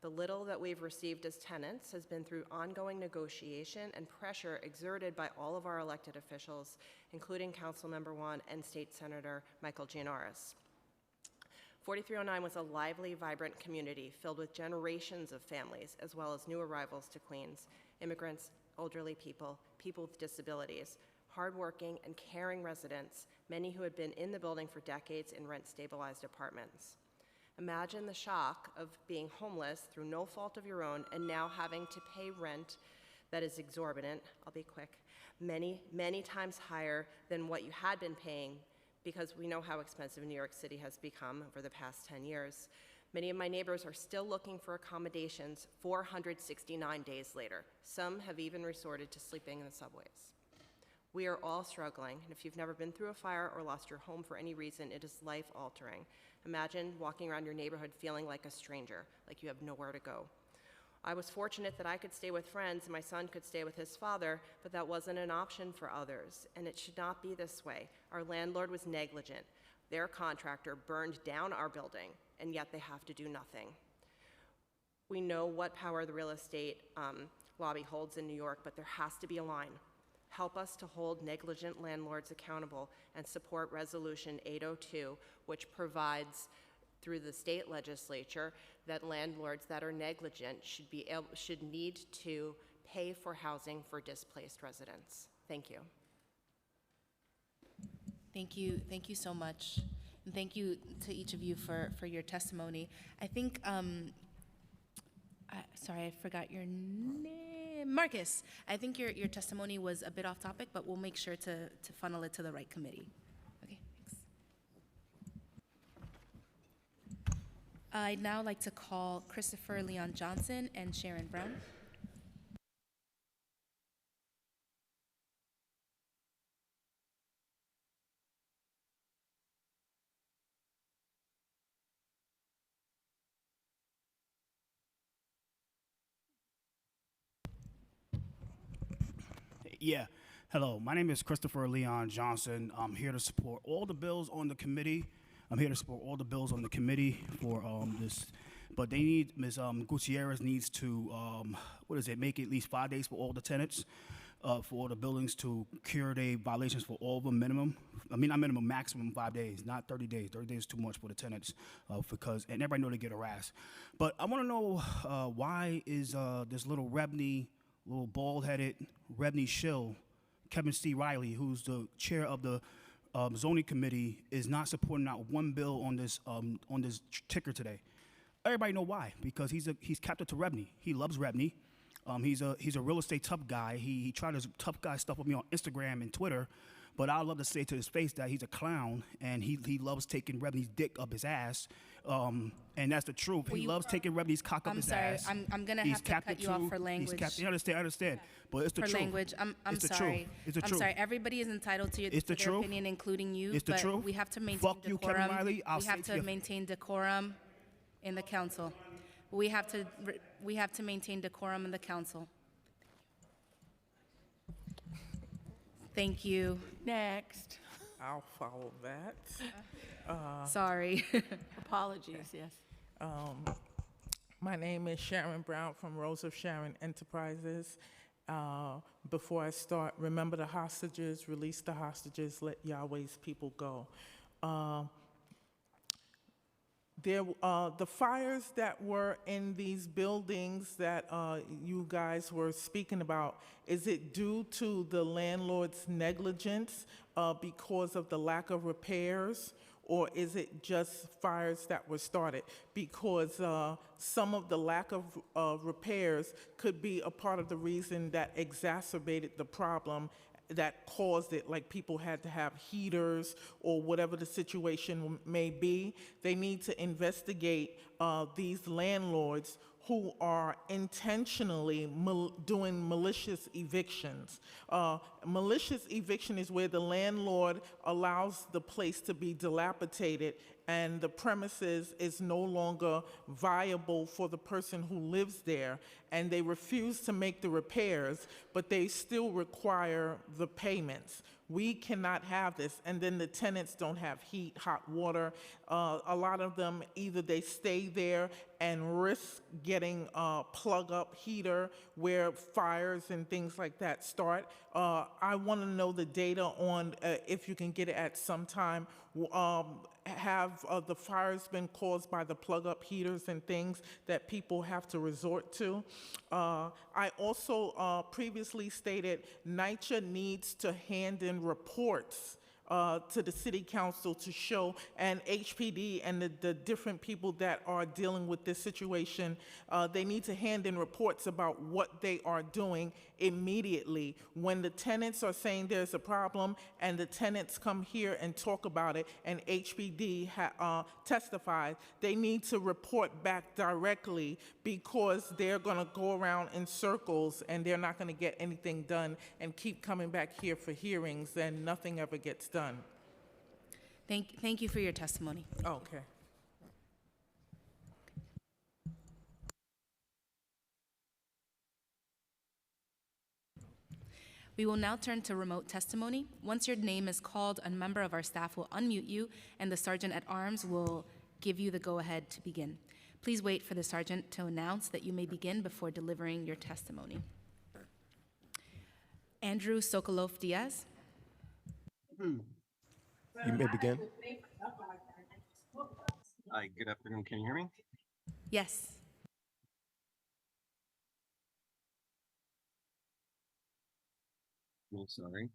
The little that we've received as tenants has been through ongoing negotiation and pressure exerted by all of our elected officials, including Councilmember Wan and State Senator Michael Gianaris. 4309 was a lively, vibrant community filled with generations of families, as well as new arrivals to Queens, immigrants, elderly people, people with disabilities, hardworking and caring residents, many who had been in the building for decades in rent-stabilized apartments. Imagine the shock of being homeless through no fault of your own and now having to pay rent that is exorbitant, I'll be quick, many, many times higher than what you had been paying, because we know how expensive New York City has become over the past 10 years. Many of my neighbors are still looking for accommodations 469 days later. Some have even resorted to sleeping in the subways. We are all struggling, and if you've never been through a fire or lost your home for any reason, it is life-altering. Imagine walking around your neighborhood feeling like a stranger, like you have nowhere to go. I was fortunate that I could stay with friends and my son could stay with his father, but that wasn't an option for others, and it should not be this way. Our landlord was negligent. Their contractor burned down our building, and yet they have to do nothing. We know what power the real estate lobby holds in New York, but there has to be a line. Help us to hold negligent landlords accountable and support Resolution 802, which provides through the state legislature that landlords that are negligent should need to pay for housing for displaced residents. Thank you. Thank you so much. And thank you to each of you for your testimony. I think, sorry, I forgot your name. Marcus, I think your testimony was a bit off topic, but we'll make sure to funnel it to the right committee. Okay, thanks. I'd now like to call Christopher Leon Johnson and Sharon Brown. Yeah. Hello. My name is Christopher Leon Johnson. I'm here to support all the bills on the committee. I'm here to support all the bills on the committee for this. But they need, Ms. Gutierrez needs to, make it at least 5 days for all the tenants, for all the buildings to cure their violations for all of them minimum. I mean, not minimum, maximum 5 days, not 30 days. 30 days is too much for the tenants because, and everybody know they get harassed. But I want to know why is this little bald-headed Rebney shill, Kevin C. Riley, who's the chair of the zoning committee, is not supporting not one bill on this ticker today. Everybody know why, because he's captive to Rebney. He loves Rebney. He's a real estate tough guy. He tried his tough guy stuff with me on Instagram and Twitter, but I love to say to his face that he's a clown and he loves taking Rebney's dick up his ass. And that's the truth. He loves taking Rebney's cock up his ass. I'm gonna have to cut you off for language. I understand. But it's the for truth. language. I'm It's the sorry. truth. It's the I'm truth. sorry. Everybody is entitled to It's the their truth. opinion, including you. It's the but truth. we have to maintain Fuck you, decorum. Kevin Riley. I'll We have say to to you. maintain decorum in the council. We have to maintain decorum in the council. Thank you. Next. I'll follow that. Sorry. Apologies, yes. My name is Sharon Brown from Rose of Sharon Enterprises. Before I start, remember the hostages, release the hostages, let Yahweh's people go. The fires that were in these buildings that you guys were speaking about, is it due to the landlord's negligence because of the lack of repairs? Or is it just fires that were started? Because some of the lack of repairs could be a part of the reason that exacerbated the problem that caused it, like people had to have heaters or whatever the situation may be. They need to investigate these landlords who are intentionally doing malicious evictions. Malicious eviction is where the landlord allows the place to be dilapidated and the premises is no longer viable for the person who lives there, and they refuse to make the repairs, but they still require the payments. We cannot have this, and then the tenants don't have heat, hot water. A lot of them, either they stay there and risk getting plug-up heater where fires and things like that start. I want to know the data on, if you can get it at some time, have the fires been caused by the plug-up heaters and things that people have to resort to? I also previously stated NYCHA needs to hand in reports to the city council to show, and HPD and the different people that are dealing with this situation, they need to hand in reports about what they are doing immediately. When the tenants are saying there's a problem and the tenants come here and talk about it and HPD testifies, they need to report back directly, because they're gonna go around in circles and they're not gonna get anything done and keep coming back here for hearings and nothing ever gets done. Thank you for your testimony. Okay. We will now turn to remote testimony. Once your name is called, a member of our staff will unmute you, and the Sergeant at Arms will give you the go-ahead to begin. Please wait for the Sergeant to announce that you may begin before delivering your testimony. Andrew Sokolov Diaz. You may begin. Hi, good afternoon. Can you hear me? Yes. I'm sorry.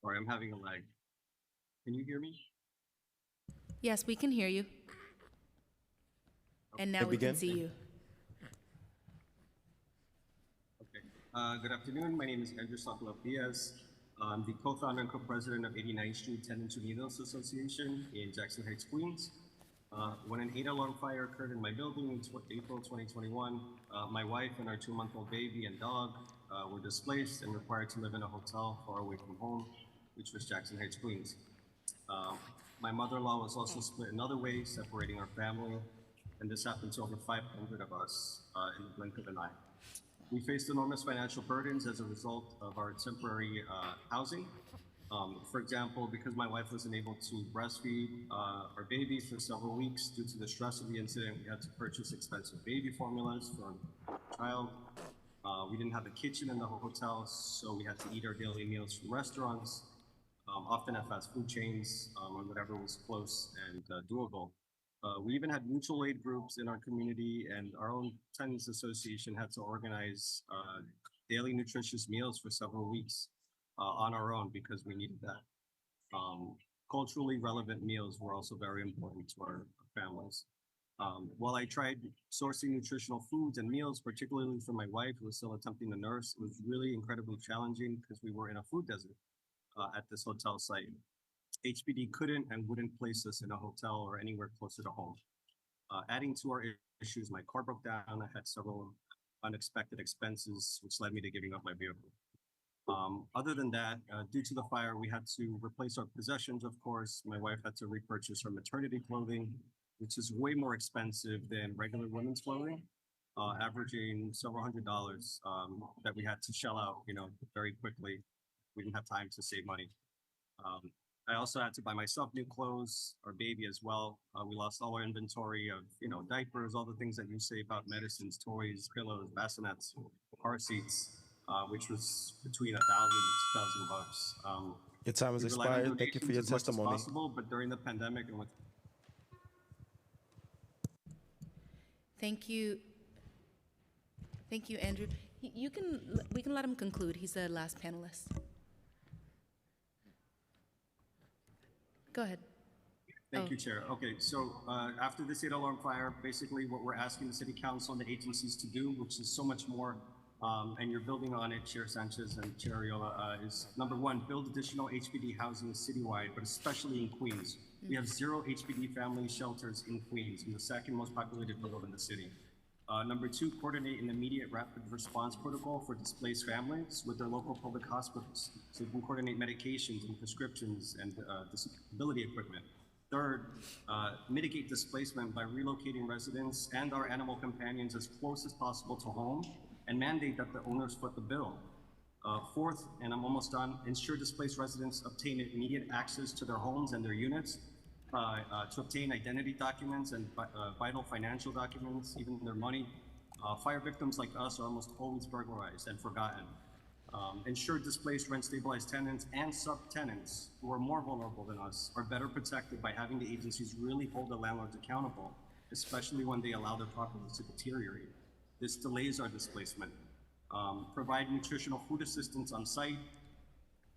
Sorry, I'm having a lag. Can you hear me? Yes, we can hear you. And now we can see you. Okay. Good afternoon. My name is Andrew Sokolow Diaz. I'm the co-founder and co-president of 89th Street Tenants Unidos Association in Jackson Heights, Queens. When an 8-alarm fire occurred in my building in April 2021, my wife and our 2-month-old baby and dog were displaced and required to live in a hotel far away from home, which was Jackson Heights, Queens. My mother-in-law was also split another way, separating our family, and this happened to over 500 of us in the blink of an eye. We faced enormous financial burdens as a result of our temporary housing. For example, because my wife wasn't able to breastfeed our baby for several weeks due to the stress of the incident, we had to purchase expensive baby formulas for our child. We didn't have a kitchen in the hotel, so we had to eat our daily meals from restaurants, often at fast food chains, or whatever was close and doable. We even had mutual aid groups in our community, and our own tenants association had to organize daily nutritious meals for several weeks on our own because we needed that. Culturally relevant meals were also very important to our families. While I tried sourcing nutritional foods and meals, particularly for my wife who was still attempting to nurse, it was really incredibly challenging because we were in a food desert at this hotel site. HPD couldn't and wouldn't place us in a hotel or anywhere closer to home. Adding to our issues, my car broke down. I had several unexpected expenses, which led me to giving up my vehicle. Other than that, due to the fire, we had to replace our possessions, of course. My wife had to repurchase her maternity clothing, which is way more expensive than regular women's clothing, averaging several $100s that we had to shell out, very quickly. We didn't have time to save money. I also had to buy myself new clothes, our baby as well. We lost all our inventory of, diapers, all the things that you save out, medicines, toys, pillows, bassinets, car seats, which was between $1,000 and $2,000. Your time has We relied on expired. Thank you for your donations as much as testimony. possible, but during the pandemic and with Thank you. Thank you, Andrew. We can let him conclude. He's the last panelist. Go ahead. Thank you, Chair. Okay, so after this 8-alarm fire, basically what we're asking the City Council and the agencies to do, which is so much more, and you're building on it, Chair Sanchez and Chair Ariola, is number one, build additional HPD housing citywide, but especially in Queens. We have 0 HPD family shelters in Queens, in the second most populated borough in the city. Number two, coordinate an immediate rapid response protocol for displaced families with their local public hospitals, so you can coordinate medications and prescriptions and disability equipment. Third, mitigate displacement by relocating residents and our animal companions as close as possible to home and mandate that the owners foot the bill. Fourth, and I'm almost done, ensure displaced residents obtain immediate access to their homes and their units to obtain identity documents and vital financial documents, even their money. Fire victims like us are almost always burglarized and forgotten. Ensure displaced rent-stabilized tenants and subtenants who are more vulnerable than us are better protected by having the agencies really hold the landlords accountable, especially when they allow their properties to deteriorate. This delays our displacement. Provide nutritional food assistance on site.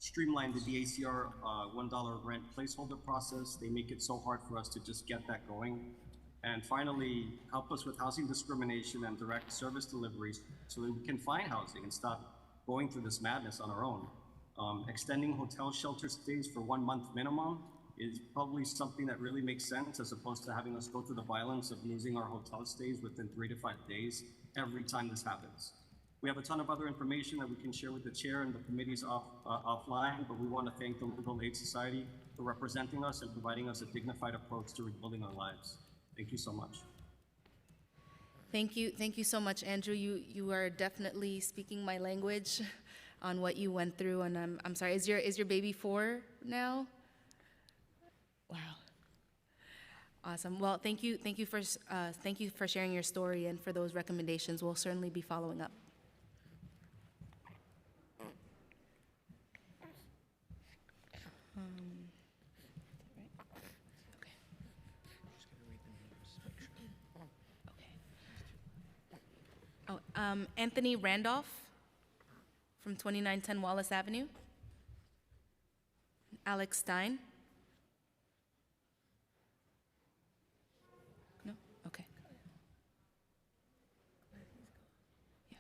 Streamline the DACR $1 rent placeholder process. They make it so hard for us to just get that going. And finally, help us with housing discrimination and direct service deliveries so that we can find housing and stop going through this madness on our own. Extending hotel shelter stays for 1 month minimum is probably something that really makes sense, as opposed to having us go through the violence of losing our hotel stays within 3 to 5 days every time this happens. We have a ton of other information that we can share with the chair and the committees offline, but we want to thank the Legal Aid Society for representing us and providing us a dignified approach to rebuilding our lives. Thank you so much. Thank you so much, Andrew. You are definitely speaking my language on what you went through, and I'm sorry. Is your baby 4 now? Wow. Awesome. Well, thank you for sharing your story and for those recommendations. We'll certainly be following up. Anthony Randolph from 2910 Wallace Avenue. Alex Stein. No? Okay. Yes.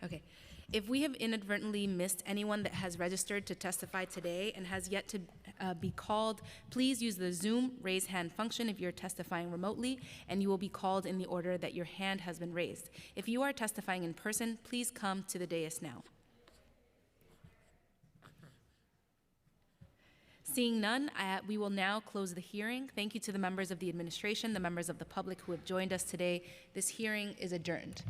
Okay. If we have inadvertently missed anyone that has registered to testify today and has yet to be called, please use the Zoom raise hand function if you're testifying remotely, and you will be called in the order that your hand has been raised. If you are testifying in person, please come to the dais now. Seeing none, we will now close the hearing. Thank you to the members of the administration, the members of the public who have joined us today. This hearing is adjourned.